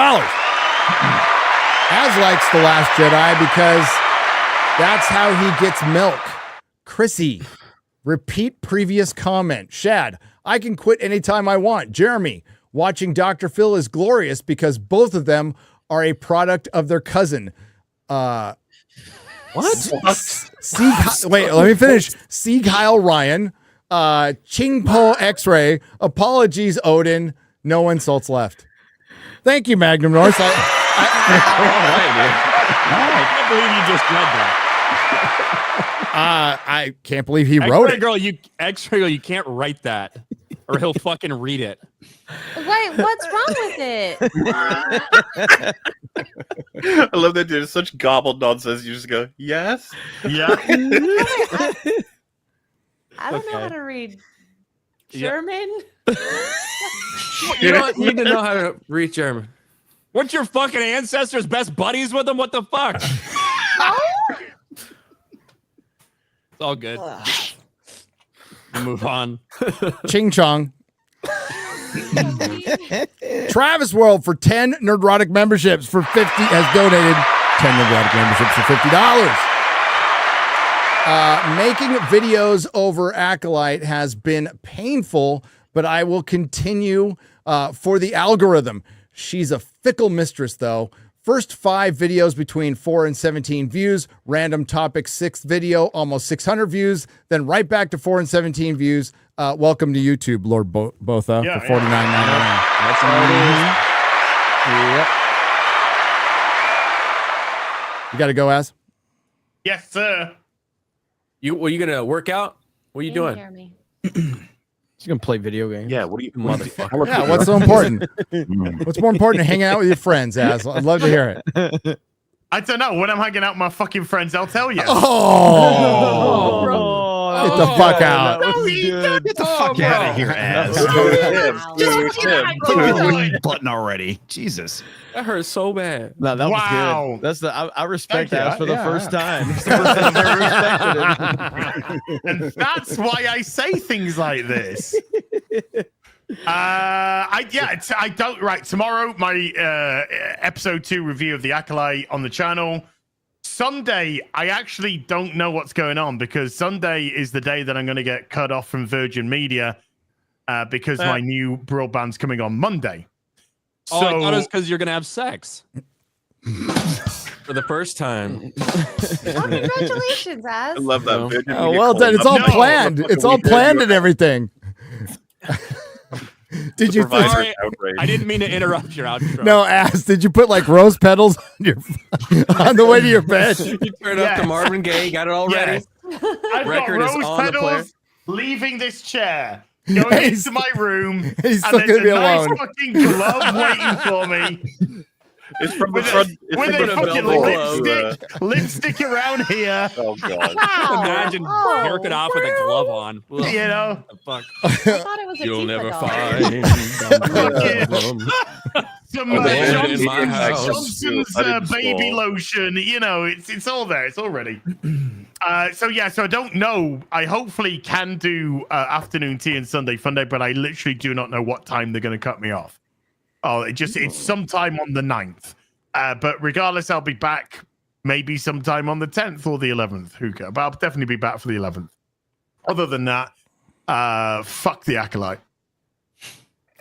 Az likes The Last Jedi because that's how he gets milk. Chrissy, repeat previous comment. Shad, I can quit anytime I want. Jeremy, watching Dr. Phil is glorious because both of them are a product of their cousin. What? Wait, let me finish. C. Kyle Ryan, Ching Po X-Ray, apologies, Odin. No insults left. Thank you, Magnum Norris. I can't believe you just read that. I can't believe he wrote it. X-Ray girl, you can't write that, or he'll fucking read it. Wait, what's wrong with it? I love that, dude. It's such gobbled nonsense. You just go, yes, yeah. I don't know how to read German. You don't need to know how to read German. What's your fucking ancestors best buddies with them? What the fuck? It's all good. We'll move on. Ching Chong. Travis World for 10 Nerdrotic memberships for 50 has donated 10 Nerdrotic memberships for $50. Making videos over Acolyte has been painful, but I will continue for the algorithm. She's a fickle mistress, though. First 5 videos between 4 and 17 views. Random topic, 6th video, almost 600 views. Then right back to 4 and 17 views. Welcome to YouTube, Lord Botha, for $49.99. That's how it is. Yep. You got to go, Az? Yes, sir. Were you gonna work out? What are you doing? Hear me. He's gonna play video games. Yeah, what do you, Motherfucker. Yeah, what's so important? What's more important than hanging out with your friends, Az? I'd love to hear it. I don't know. When I'm hanging out with my fucking friends, I'll tell you. Oh, Get the fuck out. Get the fuck out of here, Az. Button already. Jesus. That hurt so bad. No, that was good. That's I respect that for the first time. It's the first time I've ever respected it. And that's why I say things like this. I don't. Right, tomorrow my episode 2 review of the Acolyte on the channel. Sunday, I actually don't know what's going on because Sunday is the day that I'm going to get cut off from Virgin Media because my new broadband's coming on Monday. So I thought it was because you're going to have sex. For the first time. Oh, congratulations, Az. I love that. Virgin Oh, Media well done. It's all called- planned. It's all planned and everything. Did you? Sorry, I didn't mean to interrupt your outro. No, Az. Did you put like rose petals on the way to your bed? You turned up to Marvin Gaye, got it all ready. I've Record is got rose on the player. petals leaving this chair, going into my room, He's and still there's gonna a be nice alone. fucking glove waiting for me. It's from the With front. a fucking lipstick around here. Oh god! Imagine jerking off with a glove on. Ugh. You know, The fuck. I thought it was a You'll Tifa never doll. find some Oh, man, in my house. Johnson's baby lotion. You know, it's all there. It's all ready. So I don't know. I hopefully can do afternoon tea and Sunday fun day, but I literally do not know what time they're going to cut me off. Oh, it's sometime on the 9th. But regardless, I'll be back maybe sometime on the 10th or the 11th. Who cares? But I'll definitely be back for the 11th. Other than that, fuck the Acolyte.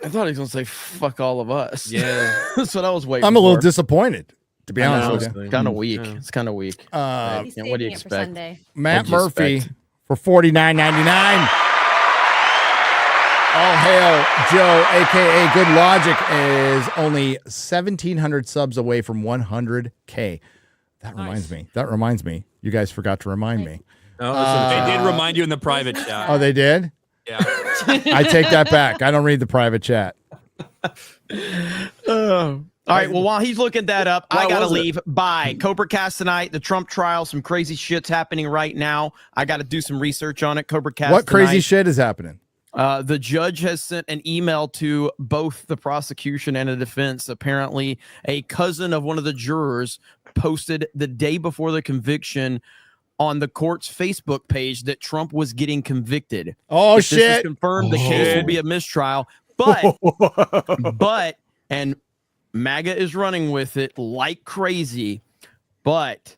I thought he was gonna say fuck all of us. Yeah. That's what I was waiting. I'm a little for. disappointed, to be honest with you. Kind of weak. Yeah. It's kind of weak. He's what do saving you it for expect? Sunday. Matt What'd you Murphy expect? for $49.99. All hail Joe, aka Good Logic, is only 1,700 subs away from 100K. That reminds me. You guys forgot to remind me. They did remind you in the private chat. Oh, they did? Yeah. I take that back. I don't read the private chat. All right. Well, while he's looking that up, I What gotta was it? leave. Bye. Cobra Cast tonight. The Trump trial. Some crazy shit's happening right now. I got to do some research on it. Cobra Cast. What crazy tonight. shit is happening? The judge has sent an email to both the prosecution and the defense. Apparently, a cousin of one of the jurors posted the day before the conviction on the court's Facebook page that Trump was getting convicted. Oh, If this is shit. confirmed, the case will be a mistrial. But and MAGA is running with it like crazy, but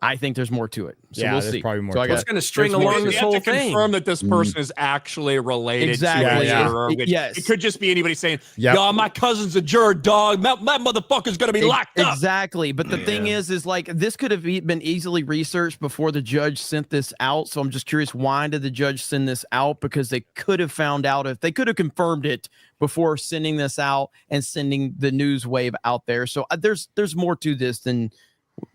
I think there's more to it. So Yeah, we'll there's see. probably more So to I it. got What's going to string There's more- along we this have whole to thing? confirm that this person is actually related Exactly. to a Yeah. juror. which- Yes. It could just be anybody saying, Yep. "Yo, my cousin's a juror, dog. That motherfucker's gonna be locked up." Exactly. But the thing is like this could have been easily researched before the judge sent this out. So I'm just curious, why did the judge send this out? Because they could have found out if they could have confirmed it before sending this out and sending the news wave out there. So there's more to this than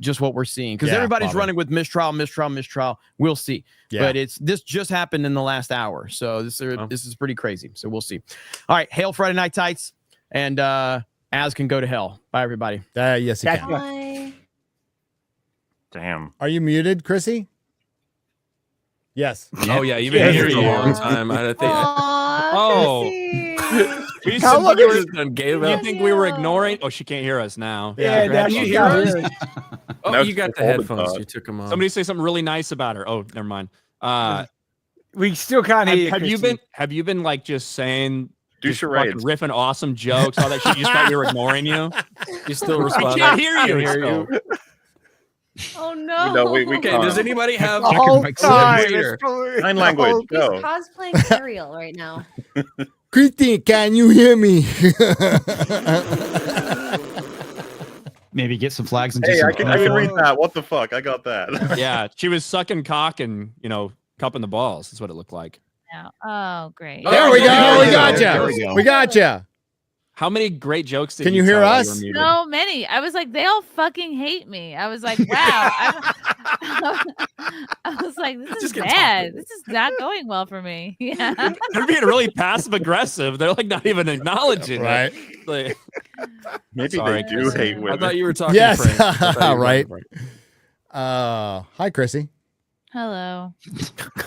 just what we're seeing, because Yeah, everybody's probably. running with mistrial. We'll see. Yeah. But this just happened in the last hour. So this is pretty crazy. So we'll see. All right. Hail Friday Night Tights. And Az can go to hell. Bye, everybody. Yes, he That's can. Bye. Damn. Are you muted, Chrissy? Yes. Oh, yeah. You've been here a long time. I think. Aw, Oh. Chrissy. We How long you is think we were ignoring? Oh, she can't hear us now. Yeah, Can you hear us? Oh, Now you got the all the headphones. time. You took them off. Somebody say something really nice about her. Oh, never mind. We still can't hear you. Have you been like just saying Do just charades. fucking riffing awesome jokes, all that shit? You just thought we were ignoring you. You still I respond. can't hear you. Can't hear you. Oh no. No, we Okay, can't. does anybody have The whole time. here? Sign language. He's Go. cosplaying Ariel right now. Christy, can you hear me? Maybe get some flags and do Hey, some I can read that. What the fuck? I got that. Yeah, she was sucking cock and cupping the balls. That's what it looked like. Yeah. Oh, great. There we go. there We we got go. There we you. go. We got you. How many great jokes did Can you hear tell while us? you were muted? So many. I was like, they all fucking hate me. I was like, wow. I was like, this is bad. This is not going well for me. Yeah. They're being really passive aggressive. They're like not even acknowledging Right. it. Like, Maybe Sorry, they do Chris. hate I women. thought you were talking Yes. French. I thought you were Right. talking French. Hi, Chrissy. Hello.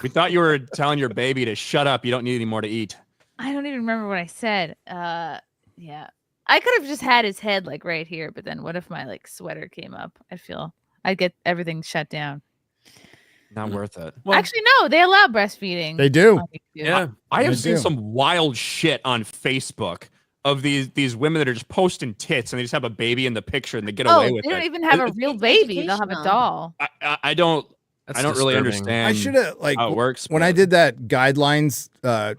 We thought you were telling your baby to shut up. You don't need any more to eat. I don't even remember what I said. Yeah. I could have just had his head like right here, but then what if my like sweater came up? I'd get everything shut down. Not worth it. Actually, no, they allow breastfeeding. They do. on YouTube. Yeah, I have They seen do. some wild shit on Facebook of these women that are just posting tits and they just have a baby in the picture and they get Oh, away with they don't it. even have a real It's baby. They'll have a educational. doll. I don't really disturbing. understand. I should have like how it works. when I did that guidelines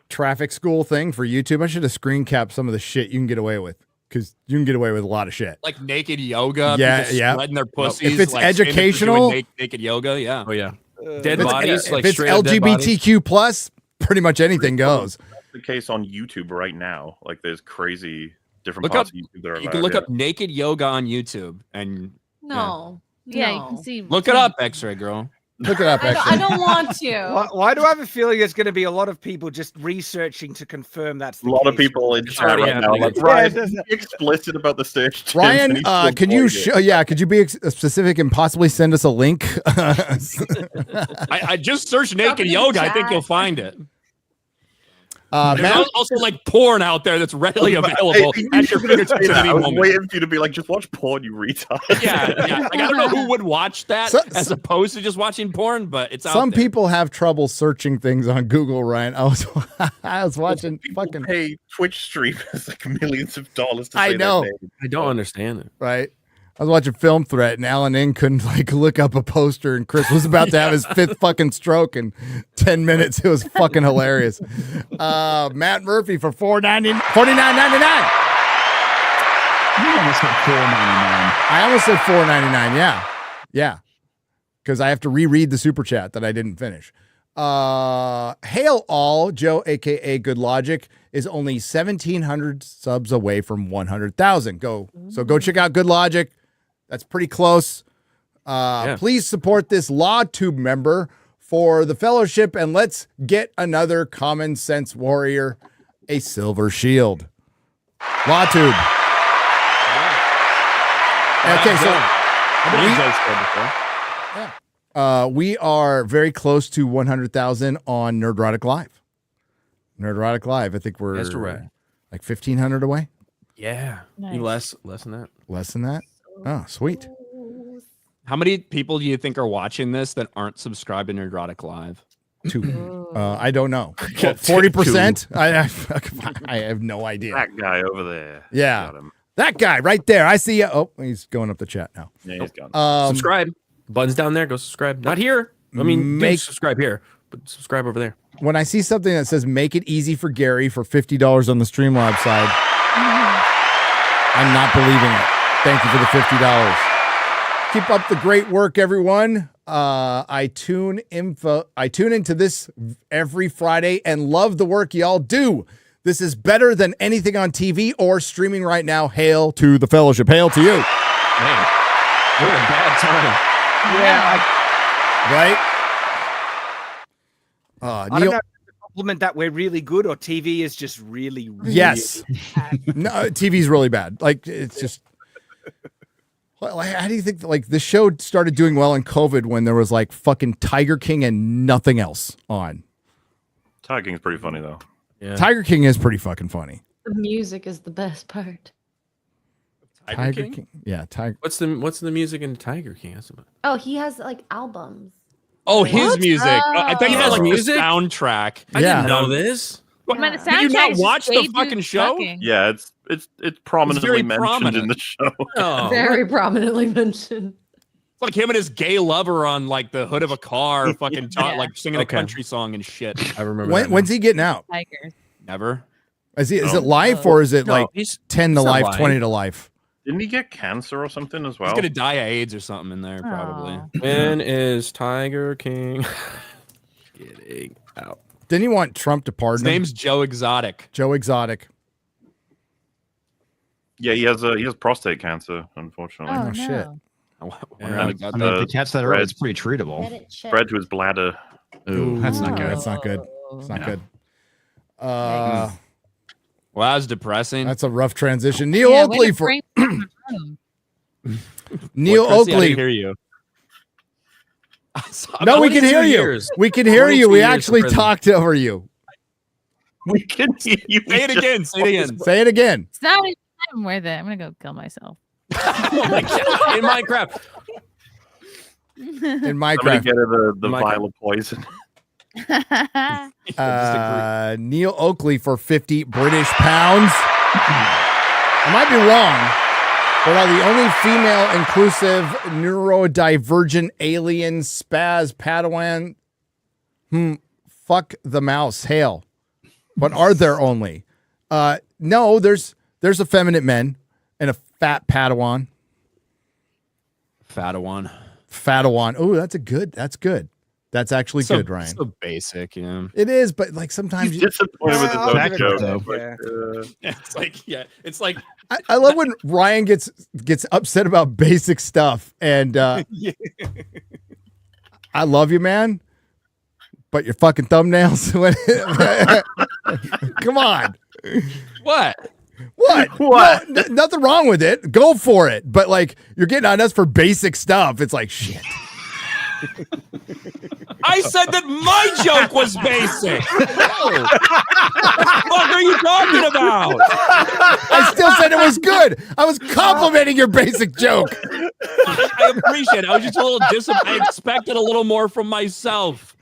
traffic school thing for YouTube. I should have screen capped some of the shit you can get away with because you can get away with a lot of shit. like naked yoga. Yeah, people yeah. spreading their pussies. If it's like, saying that they're doing educational- naked yoga. Yeah. Oh yeah. If Dead it's- bodies, if like it's straight up dead bodies. LGBTQ plus, pretty much anything goes. That's the case on YouTube right now. Like there's crazy different Look parts up- of YouTube that are You allowed, can look yeah. up naked yoga on YouTube and No. Yeah, you no. can see. look it up, X-ray girl. Look it up, I actually. don't want to. Why do I have a feeling there's going to be a lot of people just researching to confirm that's A the lot of case? people in It's chat already right now. happening. Like, Yeah, Ryan, it does- be explicit about the search. terms, Ryan, and he's still can you avoiding it. could you be specific and possibly send us a link? I just searched naked in the yoga. I think chat. you'll find it. Matt, There's also like porn out there that's readily available Hey, at your you should fingertips say at that. any I was moment. waiting for you to be like, just watch porn, you retard. Yeah. Like, I don't know who would watch that So- as opposed to just watching porn, but it's out some there. people have trouble searching things on Google, Ryan. I was watching People fucking pay Twitch streamers like millions of dollars to I say their know. name. I don't understand it. right. I was watching Film Threat and Alan Ing couldn't like look up a poster and Chris was about to have his fifth fucking stroke in 10 minutes. It was fucking hilarious. Matt Murphy for $49.99. You almost got $4.99. I almost said $4.99. Yeah. Yeah. Because I have to reread the super chat that I didn't finish. Hail all, Joe, aka Good Logic, is only 1,700 subs away from 100,000. So go check out Good Logic. That's pretty close. Please support this LawTube member for the fellowship, and let's get another common sense warrior a silver shield. LawTube. Okay, so we are very close to 100,000 on Nerdrotic Live. Nerdrotic Live. I think we're That's correct. like 1,500 away. Yeah. Nice. You less than that. Less than that. Oh, sweet. How many people do you think are watching this that aren't subscribed to Nerdrotic Live? 2. I don't know. 40%. I have no idea. That guy over there. Yeah. Got him. That guy right there. I see you. Oh, he's going up the chat now. Yeah, he's gone. Subscribe. Buttons down there. Go subscribe. Not here. I mean, Make- subscribe here, but subscribe over there. When I see something that says "Make it easy for Gary" for $50 on the Streamlabs side, I'm not believing it. Thank you for the $50. Keep up the great work, everyone. I tune into this every Friday and love the work y'all do. This is better than anything on TV or streaming right now. Hail to the fellowship. Hail to you. Man, we're in a bad time. Yeah, Right? I don't know if it's a compliment that we're really good or TV is just really, really Yes. bad. No, TV's really bad. Like it's just. How do you think like the show started doing well in COVID when there was like fucking Tiger King and nothing else on? Tiger King's pretty funny though. Yeah. Tiger King is pretty fucking funny. The music is the best part. Tiger King? Yeah, Tiger. What's the music in Tiger King? That's about- Oh, he has like albums. Oh, his music. I thought you He meant has like music? the soundtrack. I Yeah. didn't know this. I mean, the Yeah. Did you soundtrack not is just watch the gay dudes fucking show? fucking. Yeah, it's prominently very mentioned in the show. Oh, Very prominently mentioned. It's like him and his gay lover on like the hood of a car, fucking Yeah. like singing Okay. a country song and shit. I remember. When, that when's he getting out? Tigers. Never. Is it Oh. life or is it now. like No, he's 10 to it's not life, live. 20 to life? Didn't he get cancer or something as well? He's gonna die of AIDS or something in there, probably. Aw. When is Tiger King getting out? Didn't he want Trump to His pardon him? name's Joe Exotic. Joe Exotic. Yeah, he has prostate cancer, unfortunately. Oh, Oh, shit. no. I wonder Yeah. how he got I mean, that. if you catch that early, it's pretty treatable. Spread to his bladder. Ooh, that's not good. That's not good. It's not No. good. Well, that was depressing. That's a rough transition. Neil Yeah, way Oakley to for bring down the room. Neil What, Chrissy? I didn't Oakley. hear you. No, we can hear you. years. We can hear you. 22 We years in actually prison. talked over you. We can hear you. Say it again. Say it again. Say it again. It's not even worth it. I'm gonna go kill myself. Oh my God. In Minecraft. In Somebody Minecraft. get her the Minecraft. vial of poison. Neil Oakley for 50 British pounds. I might be wrong, but are the only female inclusive neurodivergent alien spaz Padawan. Fuck the mouse. Hail. But are there only? No, there's effeminate men and a fat Padawan. Fatawan. Fatawan. Oh, that's good. That's actually So, good, Ryan. so basic, yeah. It is, but like sometimes He's disappointed with his I'll own give it joke. though. It's like I love when Ryan gets upset about basic stuff, and I love you, man. But your fucking thumbnails. Come on. what? What? No, nothing wrong with it. Go for it. But like you're getting on us for basic stuff. It's like shit. I said that my joke was basic. What the fuck are you talking about? I still said it was good. I was complimenting your basic joke. I appreciate it. I was just a little disappointed. I expected a little more from myself.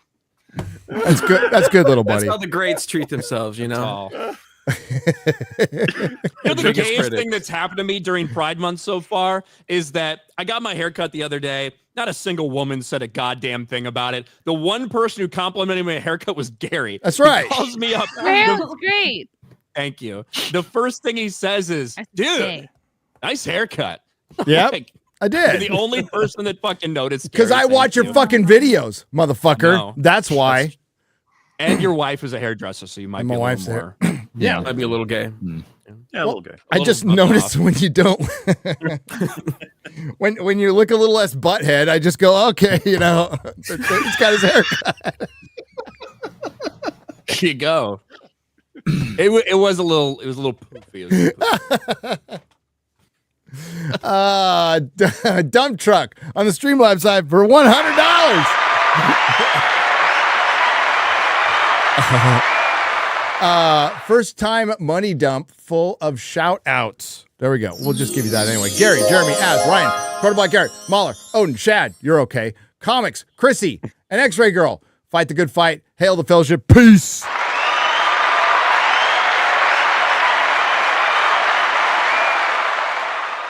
That's good. That's good, little That's buddy. how the greats treat themselves, you know. You know, the biggest gayest critic. thing that's happened to me during Pride Month so far is that I got my hair cut the other day. Not a single woman said a goddamn thing about it. The one person who complimented my haircut was Gary. That's right. He calls me up. Your hair was great. Thank you. The first thing he says is, dude, nice haircut. Yep, Like, I you're did. the only person that fucking noticed. Because Gary. I watch Thank your you. fucking videos, motherfucker. No. That's why. And your wife is a hairdresser, so you might And be my a wife's little there. more. Yeah, might be a little gay. Yeah, a little gay. I just noticed when you don't. when you look a little less butthead, I just go, okay, you know, it's got his haircut. There you go. It was a little poofy. It was a little poofy. Dump truck on the Streamlabs side for $100. First time money dump full of shout outs. There we go. We'll just give you that anyway. Gary, Jeremy, Az, Ryan, Protoblack Garrett, MauLer, Odin, Shad, you're okay. Comics, Chrissy, and X-Ray Girl. Fight the good fight. Hail the fellowship. Peace.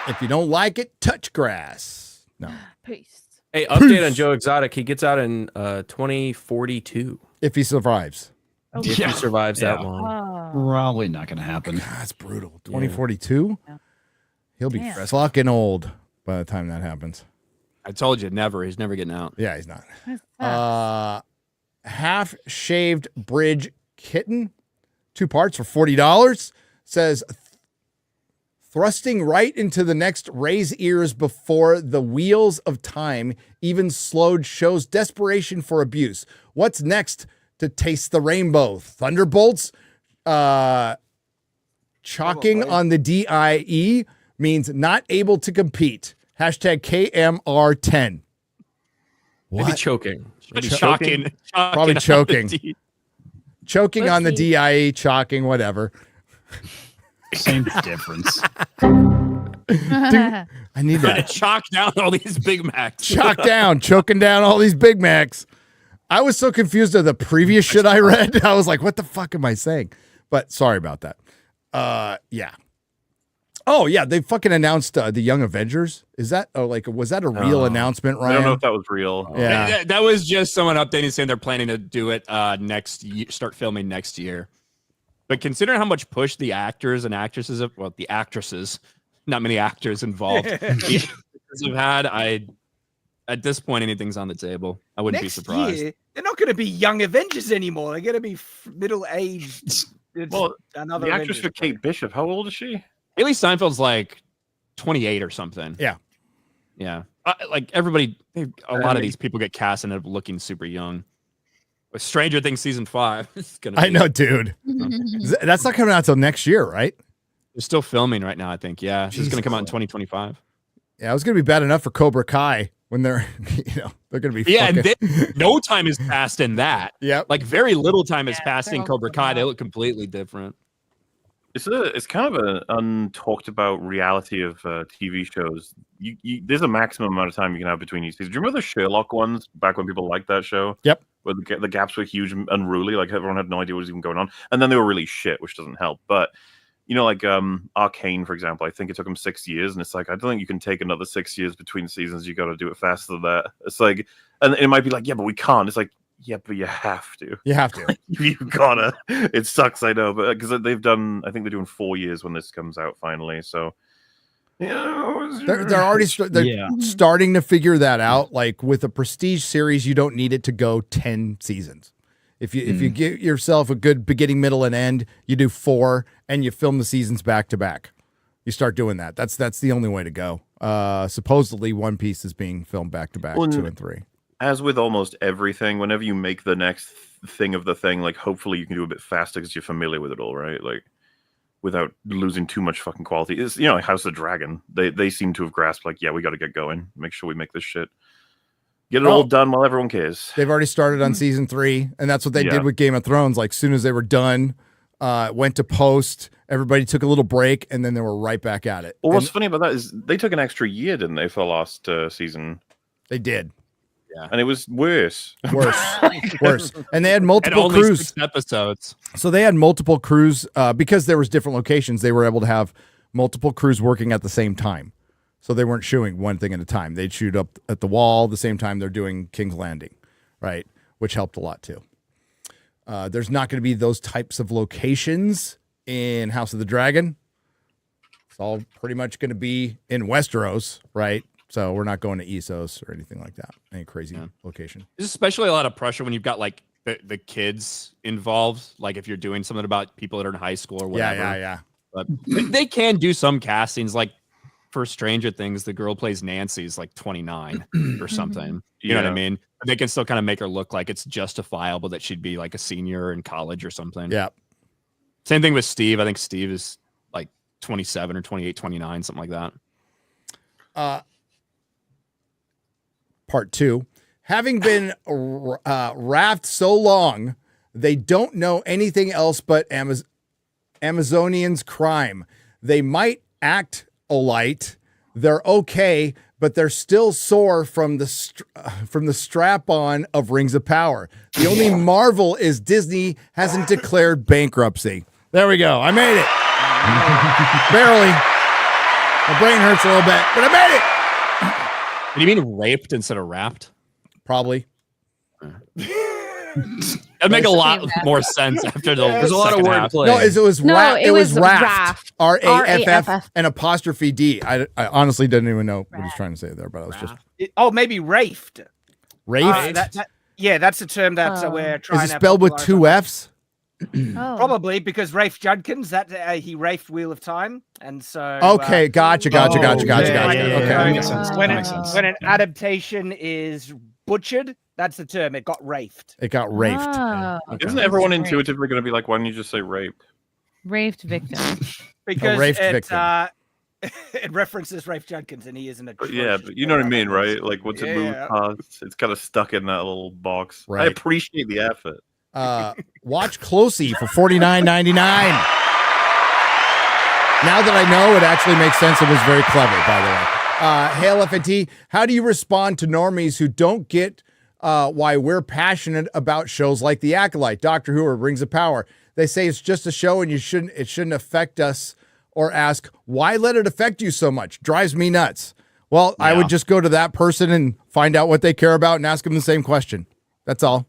If you don't like it, touch grass. No. Peace. Hey, update on Joe Exotic. He gets out in 2042. If he survives. Oh, If he survives that long. oh. Probably not going to happen. That's brutal. 2042? Yeah. He'll be Damn. fucking old by the time that happens. I told you, never. He's never getting out. Yeah, he's not. That Half shaved bridge kitten, 2 parts for $40. Says thrusting right into the next raise ears before the wheels of time even slowed shows desperation for abuse. What's next to taste the rainbow? Thunderbolts? Chalking on the DIE means not able to compete. Hashtag KMR10. Maybe choking. Maybe Shocking. Probably choking. Choking on the DIE, chalking, whatever. Same difference. Dude, I need Trying to that. chalk down all these Big Macs. Choking down all these Big Macs. I was so confused of the previous shit I read. I was like, what the fuck am I saying? But sorry about that. Yeah. Oh, yeah. They fucking announced the Young Avengers. Is that, was that a real announcement, Ryan? I don't know if that was real. Yeah. That was just someone updating saying they're planning to do it next year, start filming next year. But considering how much push the actors and actresses have, well, the actresses, not many actors involved, the actors have had, at this point, anything's on the table. I wouldn't be surprised. Year, they're not going to be young Avengers anymore. They're going to be middle-aged. Well, another the actress Avengers for Kate Bishop, how old is she? Haley Steinfeld's like 28 or something. Yeah. Yeah. Like everybody, a lot of these people get cast and end up looking super young. With Stranger Things season 5, it's gonna. I know, dude. That's not coming out till next year, right? They're still filming right now, I think. Yeah, it's going to come out in 2025. Yeah, it was going to be bad enough for Cobra Kai when they're they're gonna be Yeah, fucking... and no time has passed in that. Yeah, like very little time has passed in Cobra Kai. They look completely different. It's kind of an untalked about reality of TV shows. There's a maximum amount of time you can have between each season. Do you remember the Sherlock ones back when people liked that show? Yep. Where the gaps were huge and unruly, like everyone had no idea what was even going on, and then they were really shit, which doesn't help. But like Arcane, for example, I think it took them 6 years, and it's like I don't think you can take another 6 years between seasons. You got to do it faster than that. It's like, and it might be like, yeah, but we can't. It's like, yeah, but you have to. You have to. You gotta. It sucks, I know, but because they've done, I think they're doing 4 years when this comes out finally. So, they're already starting to figure that out. Like with a prestige series, you don't need it to go 10 seasons. If you give yourself a good beginning, middle, and end, you do 4, and you film the seasons back to back. You start doing that. That's the only way to go. Supposedly, One Piece is being filmed back to back, 2 and 3. As with almost everything, whenever you make the next thing of the thing, like hopefully you can do a bit faster because you're familiar with it all, right? Like without losing too much fucking quality. It's like House of the Dragon. They seem to have grasped like, yeah, we got to get going. Make sure we make this shit. Get it all done while everyone cares. They've already started on season 3, and that's what they did with Game of Thrones. Like soon as they were done, went to post. Everybody took a little break, and then they were right back at it. Well, what's funny about that is they took an extra year, didn't they, for last season? They did. Yeah. And it was worse. Worse. And they had multiple crews. 6 episodes. So they had multiple crews because there was different locations. They were able to have multiple crews working at the same time. So they weren't shooting one thing at a time. They'd shoot up at the wall the same time they're doing King's Landing, right? Which helped a lot too. There's not going to be those types of locations in House of the Dragon. It's all pretty much going to be in Westeros, right? So we're not going to Essos or anything like that. Any crazy location. There's especially a lot of pressure when you've got like the kids involved. Like if you're doing something about people that are in high school or whatever. Yeah. But they can do some castings. Like for Stranger Things, the girl plays Nancy's like 29 or something. You know what I mean? They can still kind of make her look like it's justifiable that she'd be like a senior in college or something. Yeah. Same thing with Steve. I think Steve is like 27 or 28, 29, something like that. Part 2. Having been raft so long, they don't know anything else but Amazonians' crime. They might act Olight. They're okay, but they're still sore from the strap-on of Rings of Power. The only marvel is Disney hasn't declared bankruptcy. There we go. I made it. Barely. My brain hurts a little bit, but I made it. Do you mean raped instead of wrapped? Probably. That'd make a lot more sense after the. There's a lot of wordplay. No, it was raft. It was raft. RAFF. RAFF and apostrophe D. I honestly didn't even know what he's trying to say there, but I was just maybe rafed. Rafed. That's a term that we're trying. Is it spelled with 2 F's? Probably because Rafe Judkins he rafed Wheel of Time, and so okay, gotcha. Okay, When an adaptation is butchered, that's the term. It got rafed. It got rafed. Okay. Isn't everyone intuitively going to be like, why don't you just say rape? Rafed victim. Because victim. It references Rafe Judkins, and he isn't a. Yeah, but you know what I mean, right? Like, once it moves past, it's kind of stuck in that little box. Right. I appreciate the effort. Watch closely for $49.99. Now that I know, it actually makes sense. It was very clever, by the way. Hail FNT. How do you respond to normies who don't get why we're passionate about shows like The Acolyte, Doctor Who, or Rings of Power? They say it's just a show and it shouldn't affect us, or ask, why let it affect you so much? Drives me nuts. Well, I would just go to that person and find out what they care about and ask them the same question. That's all.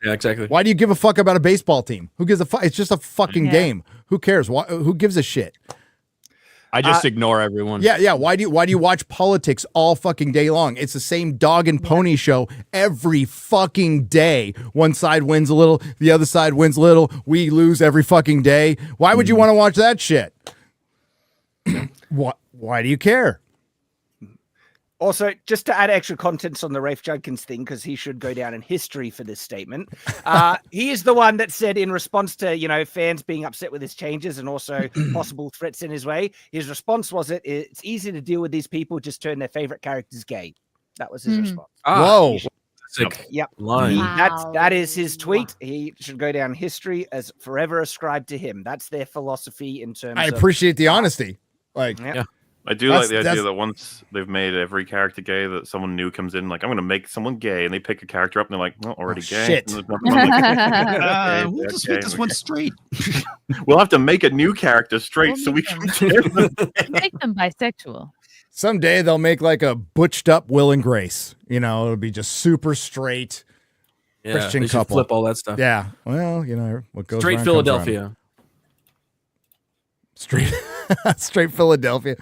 Yeah, exactly. Why do you give a fuck about a baseball team? Who gives a fuck? It's just a fucking game. Who cares? Who gives a shit? I just ignore everyone. Yeah. Why do you watch politics all fucking day long? It's the same dog and pony show every fucking day. One side wins a little, the other side wins a little. We lose every fucking day. Why would you want to watch that shit? Why do you care? Also, just to add extra contents on the Rafe Judkins thing, because he should go down in history for this statement. He is the one that said, in response to fans being upset with his changes and also possible threats in his way, his response was, "It's easy to deal with these people. Just turn their favorite characters gay." That was his response. Whoa. Sick Yep. line. That is his tweet. He should go down history as forever ascribed to him. That's their philosophy in terms I of appreciate the honesty. Like, Yeah. I do like the idea that once they've made every character gay, that someone new comes in, like, I'm going to make someone gay, and they pick a character up, and they're like, well, already gay. Shit. And there's nothing like, We'll just make this one straight. We'll have to make a new character straight so we can Make them bisexual. someday they'll make like a butched up Will and Grace. You know, it'll be just super straight Yeah, Christian they should couple. flip all that stuff. Yeah. Well, you know what goes Straight around comes around. Philadelphia. Straight Philadelphia.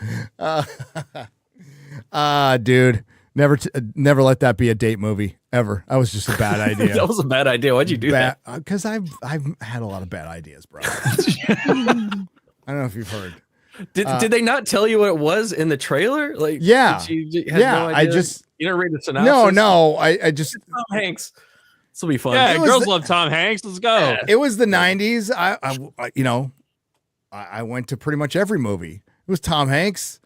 Dude, never let that be a date movie ever. That was just a bad idea. That was a bad idea. Why'd you do that? Because I've had a lot of bad ideas, bro. I don't know if you've heard. Did they not tell you what it was in the trailer? Like, Yeah, you had no I idea? just you didn't read the synopsis. No, I just Tom Hanks. This will be fun. Yeah, girls love Tom Hanks. Let's go. It was the 90s. I went to pretty much every movie. It was Tom Hanks.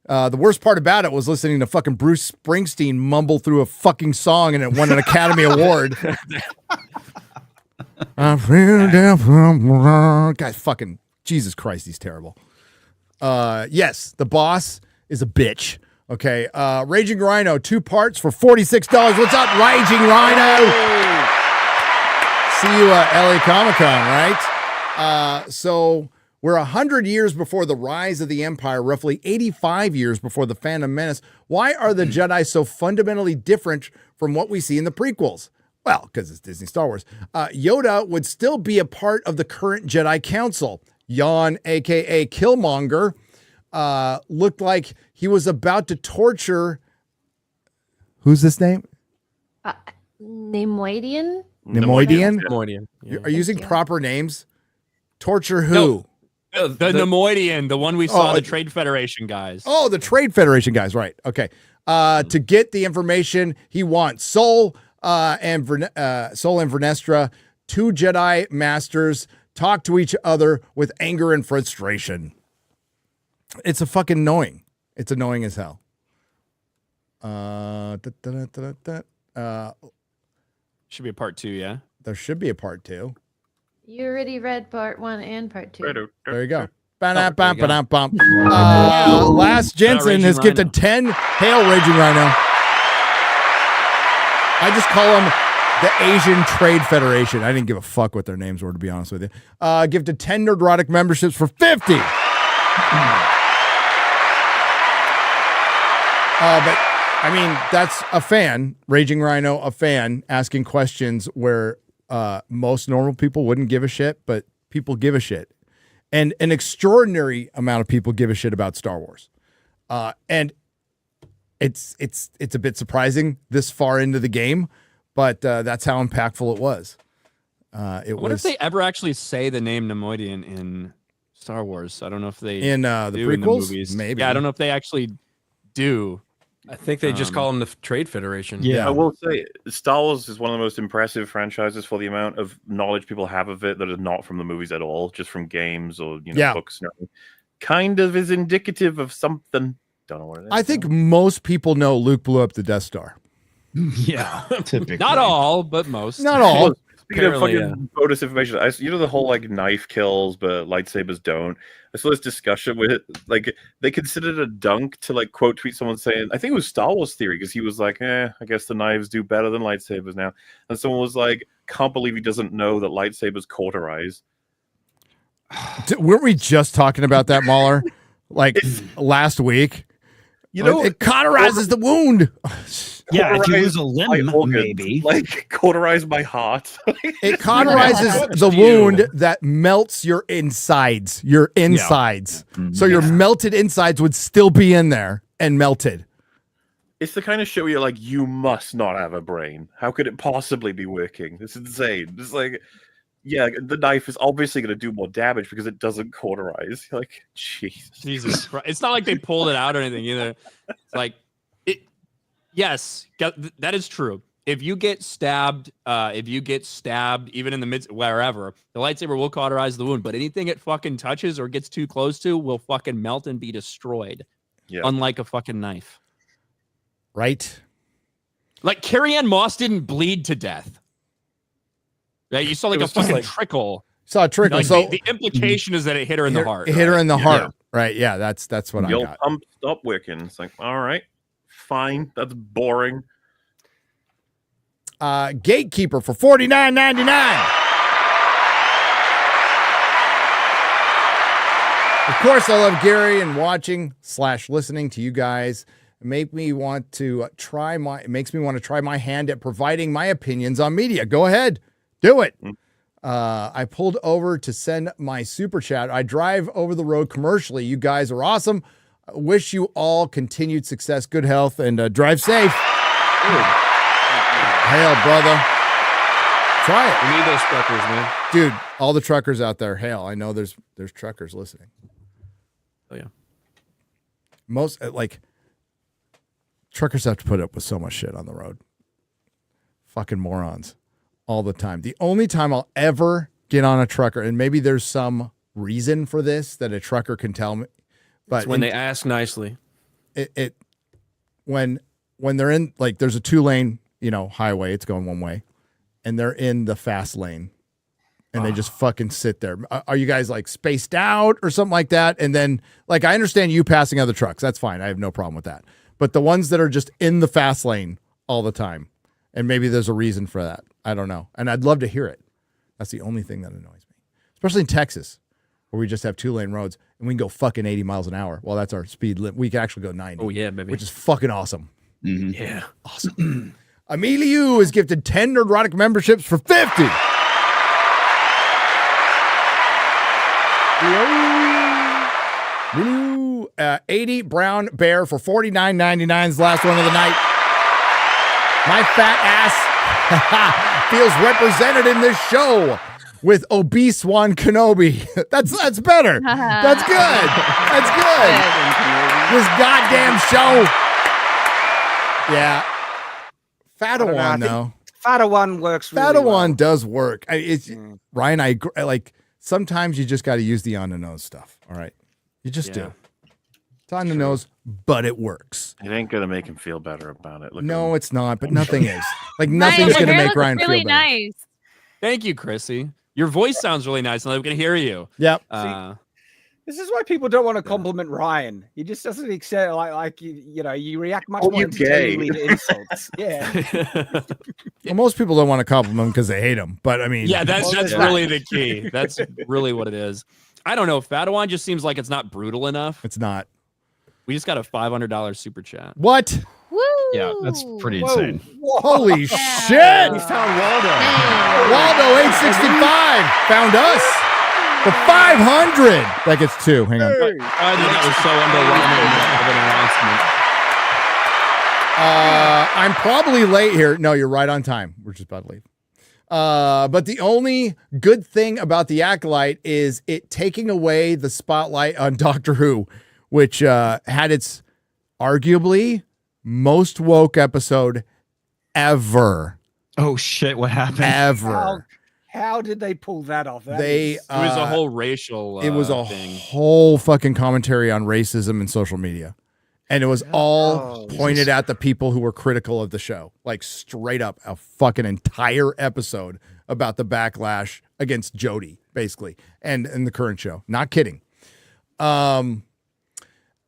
The worst part about it was listening to fucking Bruce Springsteen mumble through a fucking song and it won an Academy Award. I feel different. Guys, fucking Jesus Christ, he's terrible. Yes, the boss is a bitch. Okay. Raging Rhino, 2 parts for $46. What's up, Raging Rhino? See you at LA Comic-Con, right? So we're 100 years before the rise of the Empire, roughly 85 years before the Phantom Menace. Why are the Jedi so fundamentally different from what we see in the prequels? Well, because it's Disney Star Wars. Yoda would still be a part of the current Jedi Council. Yawn, a.k.a. Killmonger, looked like he was about to torture... Who's this name? Nemoidian? Nemoidian? Nemoidian. Yeah. Are you using proper names? Torture who? No, the Nemoidian, the one we saw the Trade Federation guys. Oh, the Trade Federation guys, right. Okay. To get the information he wants. Sol and Vernestra, 2 Jedi Masters, talk to each other with anger and frustration. It's a fucking annoying. It's annoying as hell. Should be a part 2, yeah? There should be a part 2. You already read part 1 and part 2. There you go. Bum. Last Jensen has gifted 10 Hail Raging Rhino. I just call them the Asian Trade Federation. I didn't give a fuck what their names were, to be honest with you. Gifted 10 Nerdrotic memberships for 50. But I mean, that's a fan, Raging Rhino, a fan asking questions where most normal people wouldn't give a shit, but people give a shit. And an extraordinary amount of people give a shit about Star Wars. And it's a bit surprising this far into the game, but that's how impactful it was. What if they ever actually say the name Nemoidian in Star Wars? I don't know if they in the do prequels, in the movies. maybe. Yeah, I don't know if they actually do. I think they just call them the Trade Federation. I will say, Star Wars is one of the most impressive franchises for the amount of knowledge people have of it that is not from the movies at all, just from games or books. Kind of is indicative of something. Don't know what it is. I think most people know Luke blew up the Death Star. Yeah, typically. Not all, but most. Not all. Speaking of fucking bonus information, the whole like knife kills, but lightsabers don't. I saw this discussion with like they considered a dunk to like quote tweet someone saying, I think it was Star Wars Theory, because he was like, I guess the knives do better than lightsabers now. And someone was like, can't believe he doesn't know that lightsabers cauterize. Weren't we just talking about that, MauLer? Like last week? It cauterizes the wound. Yeah, if you lose a limb, maybe. Like, cauterize my heart. It cauterizes the wound that melts your insides. Your insides. Yeah. So your melted insides would still be in there and melted. It's the kind of shit where you're like, you must not have a brain. How could it possibly be working? It's insane. It's like, yeah, the knife is obviously going to do more damage because it doesn't cauterize. You're like, Jesus Christ. It's not like they pulled it out or anything either. It's like, yes, that is true. If you get stabbed, even in the midst, wherever, the lightsaber will cauterize the wound, but anything it fucking touches or gets too close to will fucking melt and be destroyed. Yeah. Unlike a fucking knife. Right? Like Carrie-Anne Moss didn't bleed to death. Yeah, you saw like a fucking trickle. Saw a trickle. Like, so the implication is that it hit her in the heart. It hit her in the heart. Right. Yeah. That's what I got. Pump stopped working. It's like, all right, fine. That's boring. Gatekeeper for $49.99. Of course, I love Gary and watching / listening to you guys. It makes me want to try my hand at providing my opinions on media. Go ahead, do it. I pulled over to send my super chat. I drive over the road commercially. You guys are awesome. I wish you all continued success, good health, and drive safe. Hail, brother. Try it. We need those truckers, man. Dude, all the truckers out there, hail. I know there's truckers listening. Oh, yeah. Most, truckers have to put up with so much shit on the road. Fucking morons. All the time. The only time I'll ever get on a trucker, and maybe there's some reason for this that a trucker can tell me, but it's when they ask nicely. When they're in, there's a 2-lane, highway, it's going one way, and they're in the fast lane, and they just fucking sit there. Are you guys spaced out or something like that? And then I understand you passing other trucks. That's fine. I have no problem with that. But the ones that are just in the fast lane all the time, and maybe there's a reason for that. I don't know. And I'd love to hear it. That's the only thing that annoys me, especially in Texas, where we just have 2-lane roads and we can go fucking 80 miles an hour. Well, that's our speed limit. We can actually go 90. Oh, yeah, baby. Which is fucking awesome. Mm-hmm. Yeah. Awesome. Emilio is gifted 10 Nerdrotic memberships for 50. 80 Brown Bear for $49.99 is the last one of the night. My fat ass feels represented in this show with obese Juan Kenobi. That's better. That's good. That's good. This goddamn show. Yeah. Fatawan, though. Fatawan works really Fatawan well. does work. Ryan, I sometimes you just got to use the on the nose stuff. All right. You just do. It's on the nose, but it works. It ain't gonna make him feel better about it. No, it's not, but nothing is. Nothing's gonna make Ryan really feel better. Nice. Thank you, Chrissy. Your voice sounds really nice, and we can hear you. Yep. This is why people don't want to compliment Ryan. He just doesn't accept you react much more entertainingly to insults. Yeah. Well, most people don't want to compliment him because they hate him. But I mean, yeah, that's really the key. That's really what it is. I don't know. Fatawan just seems like it's not brutal enough. It's not. We just got a $500 super chat. What? Woo! Yeah, that's pretty insane. Holy shit! We found Waldo. Waldo 865 found us for 500. That gets 2. Hang on. I think that was so underwhelming of an announcement. I'm probably late here. No, you're right on time. We're just about to leave. But the only good thing about the Acolyte is it taking away the spotlight on Doctor Who, which had its arguably most woke episode ever. Oh shit! What happened? Ever. How did they pull that off? It was a whole racial. It was a thing. whole fucking commentary on racism and social media. And it was all pointed at the people who were critical of the show. Straight up a fucking entire episode about the backlash against Jodie, basically, and the current show. Not kidding. And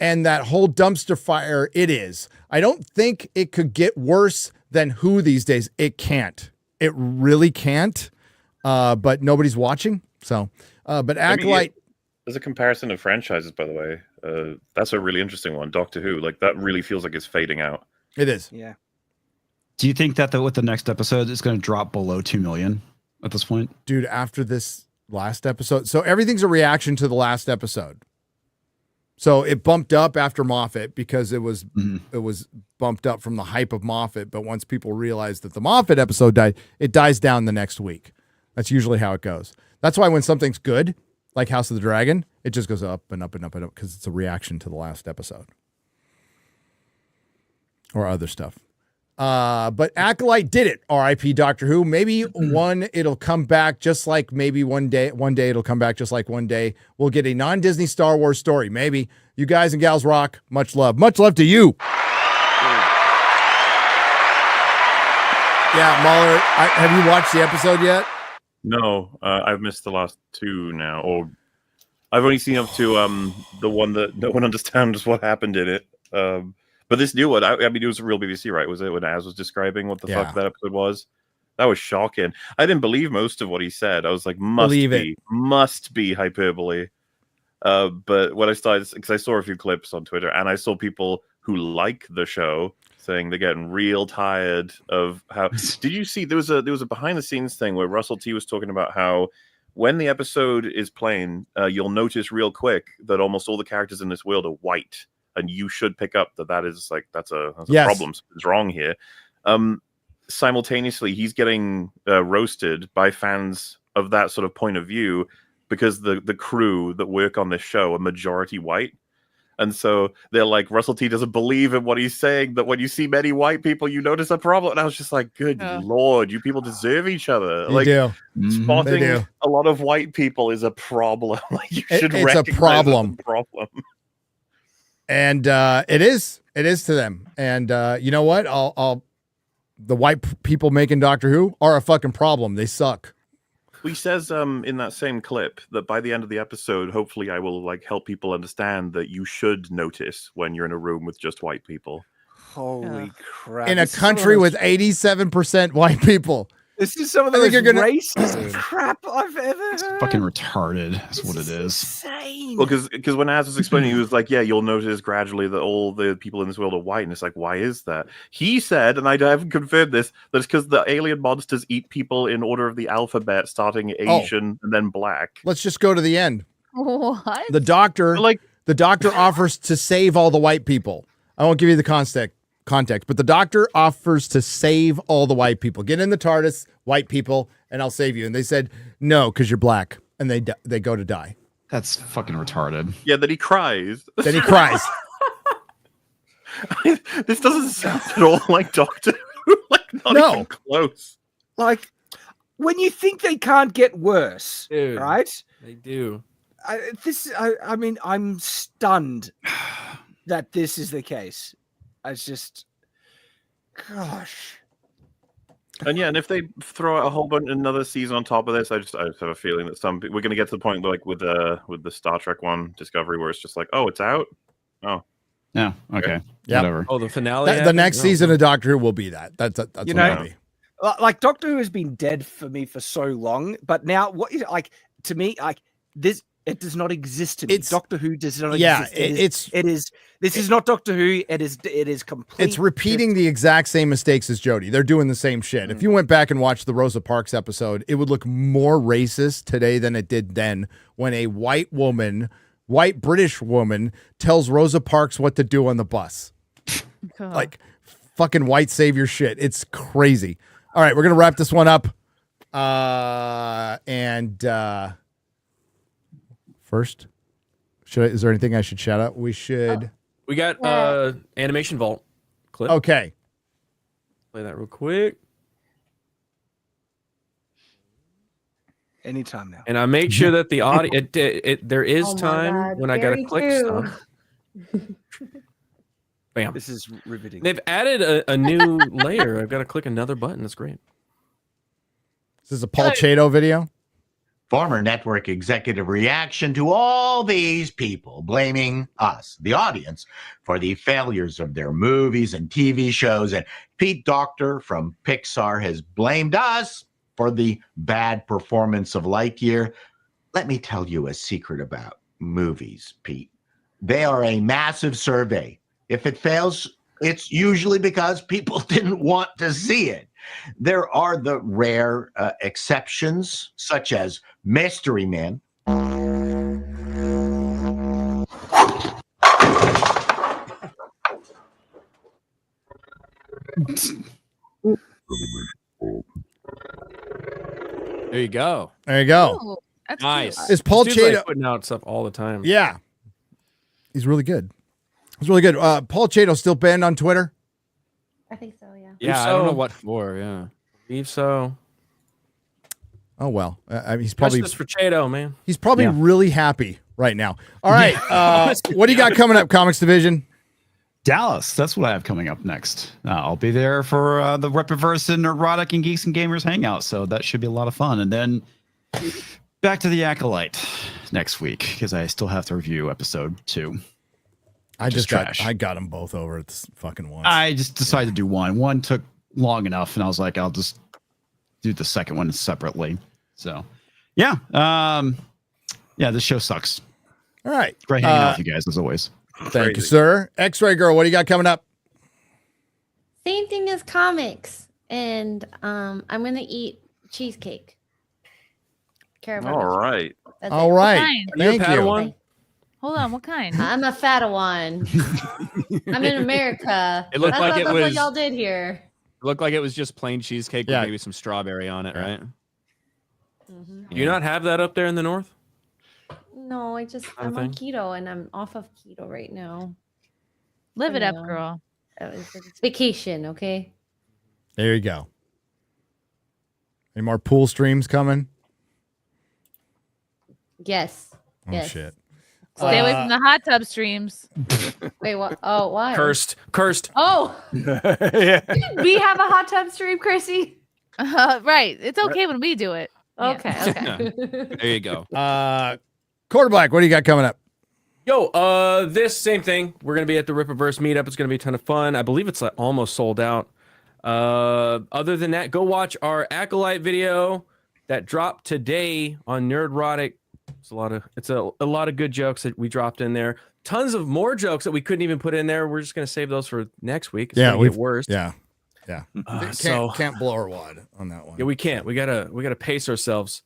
that whole dumpster fire, it is. I don't think it could get worse than Who these days. It can't. It really can't. But nobody's watching. So, but Acolyte. As a comparison of franchises, by the way, that's a really interesting one. Doctor Who, that really feels like it's fading out. It is. Yeah. Do you think that with the next episode, it's going to drop below 2 million at this point? Dude, after this last episode. So everything's a reaction to the last episode. So it bumped up after Moffat because it was bumped up from the hype of Moffat. But once people realized that the Moffat episode died, it dies down the next week. That's usually how it goes. That's why when something's good, like House of the Dragon, it just goes up and up and up and up because it's a reaction to the last episode or other stuff. But Acolyte did it. R.I.P. Doctor Who. Maybe it'll come back just like maybe one day it'll come back just like one day we'll get a non-Disney Star Wars story. Maybe. You guys and gals rock. Much love. Much love to you. Yeah, MauLer, have you watched the episode yet? No, I've missed the last two now, or I've only seen up to the one that no one understands what happened in it. But this new one, I mean, it was a real BBC, right? Was it when Az was describing what the fuck that episode was? That was shocking. I didn't believe most of what he said. I was like, must be hyperbole. But when I started, because I saw a few clips on Twitter, and I saw people who like the show saying they're getting real tired of how. Did you see there was a behind the scenes thing where Russell T was talking about how when the episode is playing, you'll notice real quick that almost all the characters in this world are white, and you should pick up that is like that's a problem. Something's wrong here. Simultaneously, he's getting roasted by fans of that sort of point of view because the crew that work on this show are majority white. And so they're like, Russell T doesn't believe in what he's saying, that when you see many white people, you notice a problem. And I was just like, good Lord, you people deserve each other. They like, do. Spotting They do. a lot of white people is a problem. Like, you should It's a recognize problem. it's a problem. And it is to them. And you know what? The white people making Doctor Who are a fucking problem. They suck. He says in that same clip that by the end of the episode, hopefully I will like help people understand that you should notice when you're in a room with just white people. Holy crap. In a country with 87% white people. This is some of the most racist crap I've ever heard. Fucking retarded. That's what it is. Insane. Well, because when Az was explaining, he was like, yeah, you'll notice gradually that all the people in this world are white. And it's like, why is that? He said, and I haven't confirmed this, that it's because the alien monsters eat people in order of the alphabet, starting Asian and then black. Let's just go to the end. What? The doctor offers to save all the white people. I won't give you the context, but the doctor offers to save all the white people. Get in the TARDIS, white people, and I'll save you. And they said, no, because you're black. And they go to die. That's fucking retarded. Yeah, then he cries. Then he cries. This doesn't sound at all like Doctor Who. Like, not even close. Like, when you think they can't get worse, Dude, right? They do. I mean, I'm stunned that this is the case. It's just, gosh. And yeah, and if they throw out a whole bunch another season on top of this, I just have a feeling that we're going to get to the point like with the Star Trek one Discovery where it's just like, oh, it's out. Oh, yeah, okay, Yep. whatever. Oh, the finale. The next season of Doctor Who will be that. That's You what know, it'll be. Like Doctor Who has been dead for me for so long, but now what is like to me like this? It does not exist to me. Doctor Who does not exist. This is not Doctor Who. It is complete. It's repeating the exact same mistakes as Jodie. They're doing the same shit. If you went back and watched the Rosa Parks episode, it would look more racist today than it did then when a white British woman tells Rosa Parks what to do on the bus. Like fucking white savior shit. It's crazy. All right, we're going to wrap this one up. First, is there anything I should shout out? We should. We got Animation Vault clip. Okay. Play that real quick. Anytime now. And I make sure that the audio. There is time when I gotta click stuff. Bam. This is riveting. They've added a new layer. I've got to click another button. That's great. This is a Paul Chato video. Former network executive reaction to all these people blaming us, the audience, for the failures of their movies and TV shows. And Pete Docter from Pixar has blamed us for the bad performance of Lightyear. Let me tell you a secret about movies, Pete. They are a massive survey. If it fails, it's usually because people didn't want to see it. There are the rare exceptions, such as Mystery Man. There you go. There you go. Oh, that's Nice. cute. Is Paul This dude's, like, Chato putting out stuff all the time? Yeah. He's really good. He's really good. Paul Chato still banned on Twitter? I think so, yeah. Yeah, I don't know what for. Yeah, believe so. Oh, well. He's probably Justice for Chato, man. He's probably really happy right now. All right. What do you got coming up, Comics Division? Dallas. That's what I have coming up next. I'll be there for the Rippaverse and Nerdrotic and Geeks and Gamers hangout. So that should be a lot of fun. And then back to the Acolyte next week because I still have to review episode 2. I got them both over at fucking once. I just decided to do one. One took long enough, and I was like, I'll just do the second one separately. So, yeah, this show sucks. All right, great hanging out with you guys as always. Thank you, sir. X-Ray Girl, what do you got coming up? Same thing as comics, and I'm gonna eat cheesecake. All right. All right. Thank you. Hold on, what kind? I'm a Fatawan. I'm in America. It looked That's like what, it that's was. what y'all did here. It looked like it was just plain cheesecake with maybe some strawberry on it, right? Do you not have that up there in the north? No, I'm on keto and I'm off of keto right now. Live it up, girl. It's vacation, okay? There you go. Any more pool streams coming? Yes. Oh, yes. shit. Stay away from the hot tub streams. Wait, what? Oh, why? Cursed. Oh. We have a hot tub stream, Chrissy. Right. It's okay when we do it. Okay. There you go. Quarterback, what do you got coming up? Yo, this same thing. We're gonna be at the Rippaverse meetup. It's gonna be a ton of fun. I believe it's almost sold out. Other than that, go watch our Acolyte video that dropped today on Nerdrotic. It's a lot of good jokes that we dropped in there. Tons of more jokes that we couldn't even put in there. We're just gonna save those for next week. It's gonna get worse. Yeah. Can't blow our wad on that one. Yeah, we can't. We gotta pace ourselves.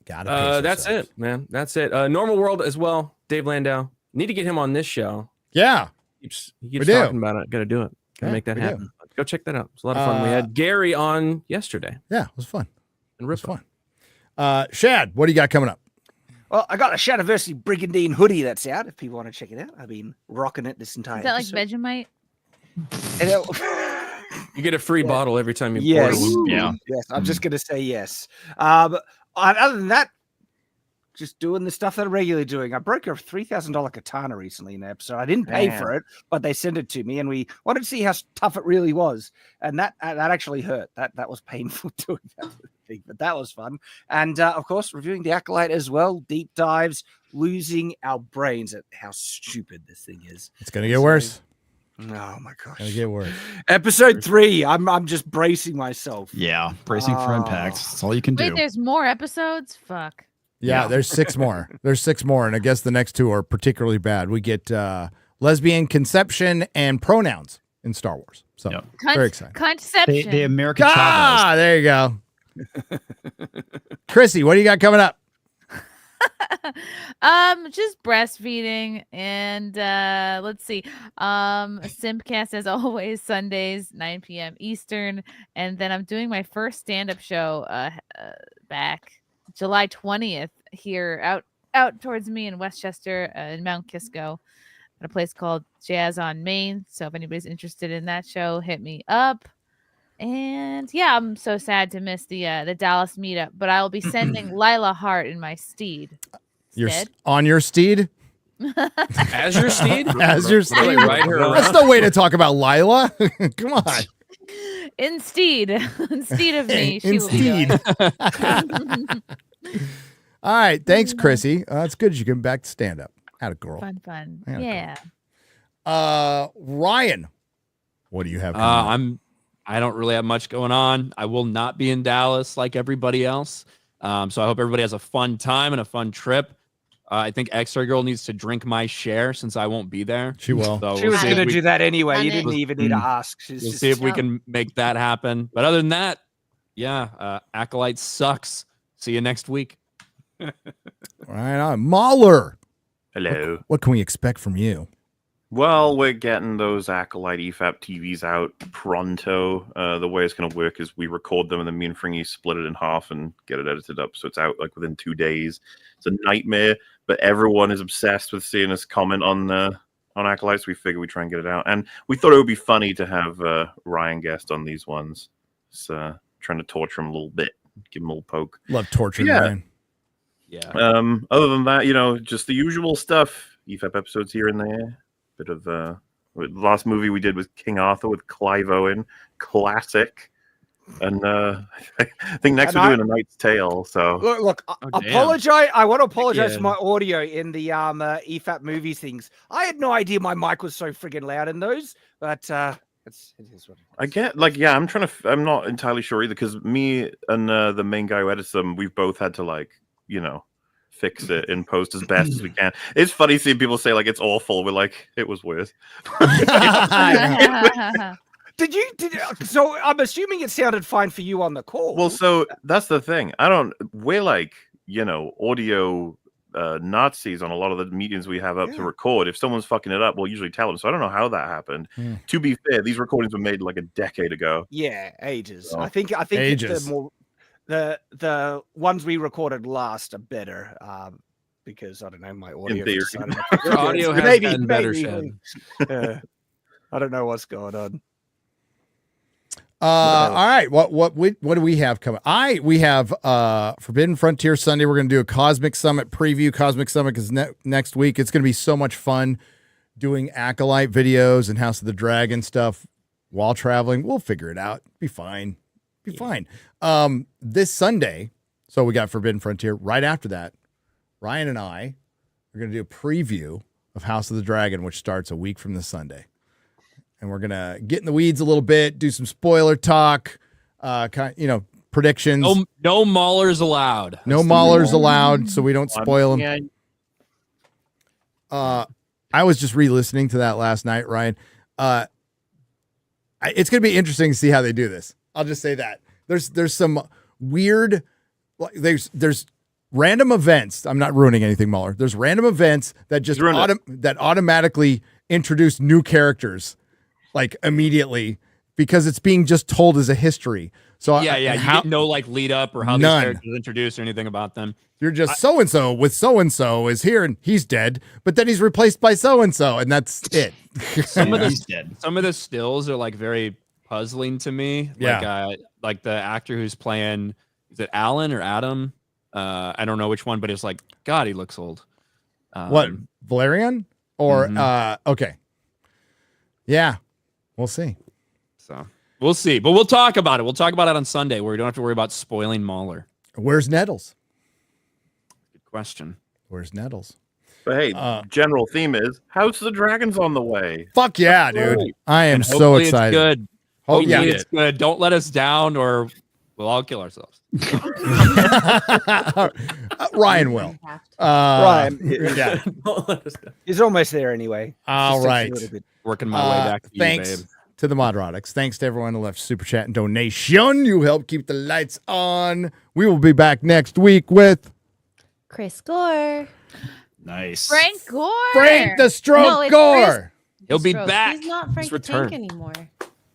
That's it, man. That's it. Normal World as well. Dave Landau. Need to get him on this show. Yeah. He keeps talking about it. Got to do it. Got to make that happen. Go check that out. It's a lot of fun. We had Gary on yesterday. Yeah, it was fun. And Rip fun. Shad, what do you got coming up? Well, I got a Shadowversity Brigandine hoodie that's out. If people want to check it out, I've been rocking it this entire. Is that episode. like Vegemite? You get a free bottle every time you Yes. pour one. Yeah. Yes. I'm just gonna say yes. But other than that, just doing the stuff that I'm regularly doing. I broke a $3,000 katana recently in an episode. I didn't pay for it, but they sent it to me, and we wanted to see how tough it really was. And that actually hurt. That was painful doing that thing, but that was fun. And of course, reviewing the Acolyte as well. Deep dives, losing our brains at how stupid this thing is. It's gonna get worse. Oh my gosh. Gonna get worse. Episode 3. I'm just bracing myself. Yeah, bracing for impact. That's all you can do. Wait, there's more episodes? Fuck. Yeah, there's 6 more. There's 6 more, and I guess the next 2 are particularly bad. We get lesbian conception and pronouns in Star Wars. So very exciting. Conception. The American Chavez. There you go. Chrissy, what do you got coming up? Just breastfeeding and let's see. Simpcast as always, Sundays, 9 p.m. Eastern, and then I'm doing my first stand-up show back July 20th here out towards me in Westchester in Mount Kisco at a place called Jazz on Main. So if anybody's interested in that show, hit me up. And yeah, I'm so sad to miss the Dallas meetup, but I'll be sending Lila Hart in my steed. You're on your steed? As your steed? As your steed? Ride her around. That's no way to talk about Lila. Come on. Instead of me, she will be Instead. doing. All right. Thanks, Chrissy. It's good you get back to stand up. Atta girl. Fun. Atta Yeah. Ryan, what do you have coming up? I don't really have much going on. I will not be in Dallas like everybody else. So I hope everybody has a fun time and a fun trip. I think X-Ray Girl needs to drink my share since I won't be there. She will. So She was going to do that anyway. You didn't even need to ask. We'll see if we can make that happen. But other than that, yeah, Acolyte sucks. See you next week. Right on. MauLer. Hello. What can we expect from you? Well, we're getting those Acolyte EFAP TVs out pronto. The way it's going to work is we record them and then me and Fringy split it in half and get it edited up. So it's out like within 2 days. It's a nightmare, but everyone is obsessed with seeing us comment on Acolytes. So we figured we'd try and get it out. And we thought it would be funny to have Ryan guest on these ones. So trying to torture him a little bit, give him a little poke. Love torturing Ryan. Yeah. Other than that, just the usual stuff. EFAP episodes here and there. Bit of The last movie we did was King Arthur with Clive Owen, classic. And I think next we're doing A Knight's Tale. So look, apologize. I want to apologize for my audio in the EFAP movies things. I had no idea my mic was so friggin' loud in those, but it is what it is. I get I'm not entirely sure either, because me and the main guy who edits them, we've both had to fix it in post as best as we can. It's funny seeing people say it's awful. We're like, it was weird. So I'm assuming it sounded fine for you on the call. Well, so that's the thing. We're audio Nazis on a lot of the meetings we have up to record. If someone's fucking it up, we'll usually tell them. So I don't know how that happened. To be fair, these recordings were made a decade ago. Yeah, ages. So, I think ages. The ones we recorded last are better. Because I don't know, my audio. Your audio has been better, Shed. I don't know what's going on. All right. What do we have coming? We have Forbidden Frontier Sunday. We're going to do a Cosmic Summit preview. Cosmic Summit is next week. It's going to be so much fun doing Acolyte videos and House of the Dragon stuff while traveling. We'll figure it out. Be fine. Fine. This Sunday, so we got Forbidden Frontier. Right after that, Ryan and I are going to do a preview of House of the Dragon, which starts a week from this Sunday. And we're going to get in the weeds a little bit, do some spoiler talk, predictions. No MauLers allowed. No MauLers allowed, so we don't spoil them. I was just re-listening to that last night, Ryan. It's going to be interesting to see how they do this. I'll just say that. There's some weird, there's random events. I'm not ruining anything, MauLer. There's random events that just that automatically introduce new characters immediately because it's being just told as a history. So you get no lead up or how these characters introduced or anything about them. You're just so-and-so with so-and-so is here and he's dead, but then he's replaced by so-and-so and that's it. Some of the stills are very puzzling to me. Like the actor who's playing, is it Alan or Adam? I don't know which one, but it's God, he looks old. What, Valerian? Or okay. Yeah. We'll see. So we'll see, but we'll talk about it. We'll talk about it on Sunday where we don't have to worry about spoiling MauLer. Where's Nettles? Good question. Where's Nettles? But hey, general theme is House of the Dragon's on the way. Fuck yeah, dude. I am so excited. It's good. Hopefully it's good. Don't let us down or we'll all kill ourselves. Ryan will. Ryan. Yeah. He's almost there anyway. All right. Working my way back to thanks you, babe. To the Nerdrotics. Thanks to everyone who left super chat and donation. You help keep the lights on. We will be back next week with Chris Gore. Nice. Frank Gore. Frank the Stroke Gore. He'll be back. He's not Frank the Tank anymore.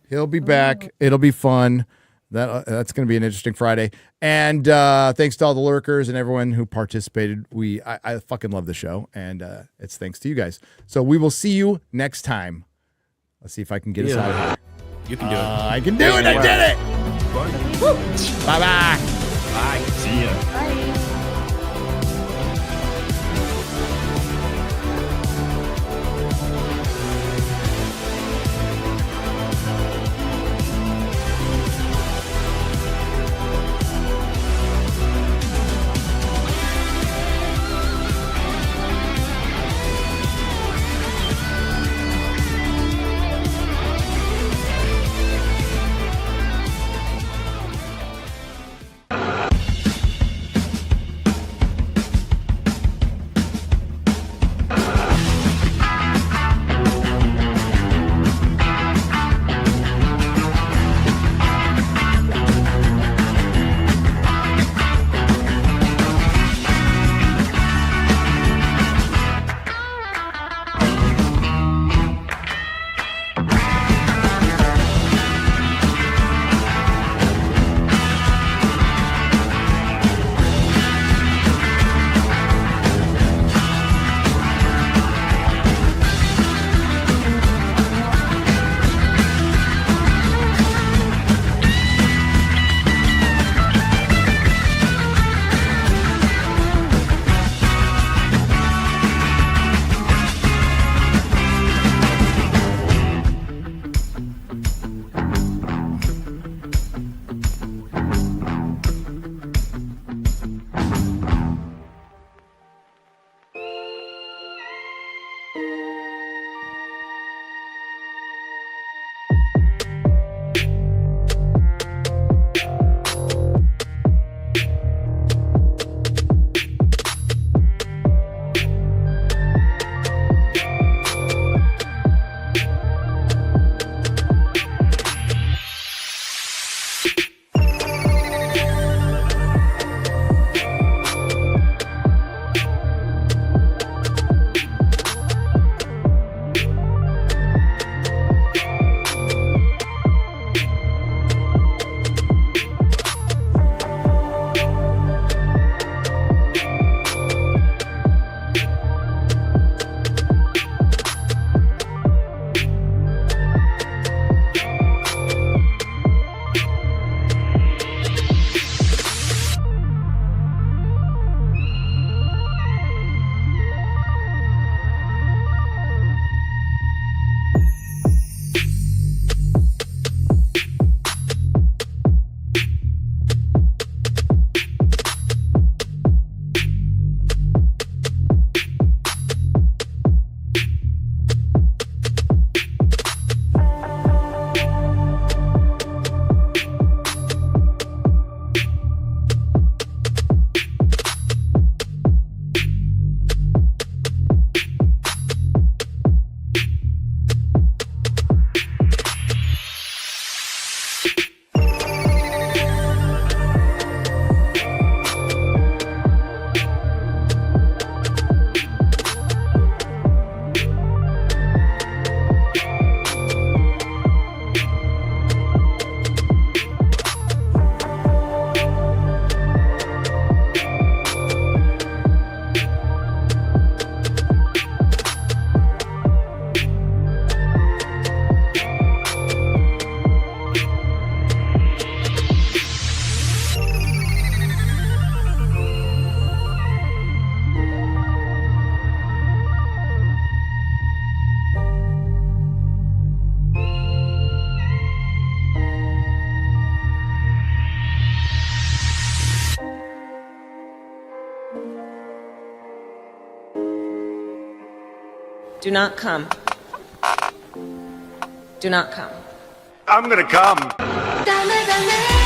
He'll be back. It'll be fun. That's going to be an interesting Friday. And thanks to all the lurkers and everyone who participated. I fucking love the show, and it's thanks to you guys. So we will see you next time. Let's see if I can get us out of here. You can do it. I can do it. I did it. Bye-bye. Bye. See ya. Bye. Do not come. Do not come. I'm gonna come. Dame, dame.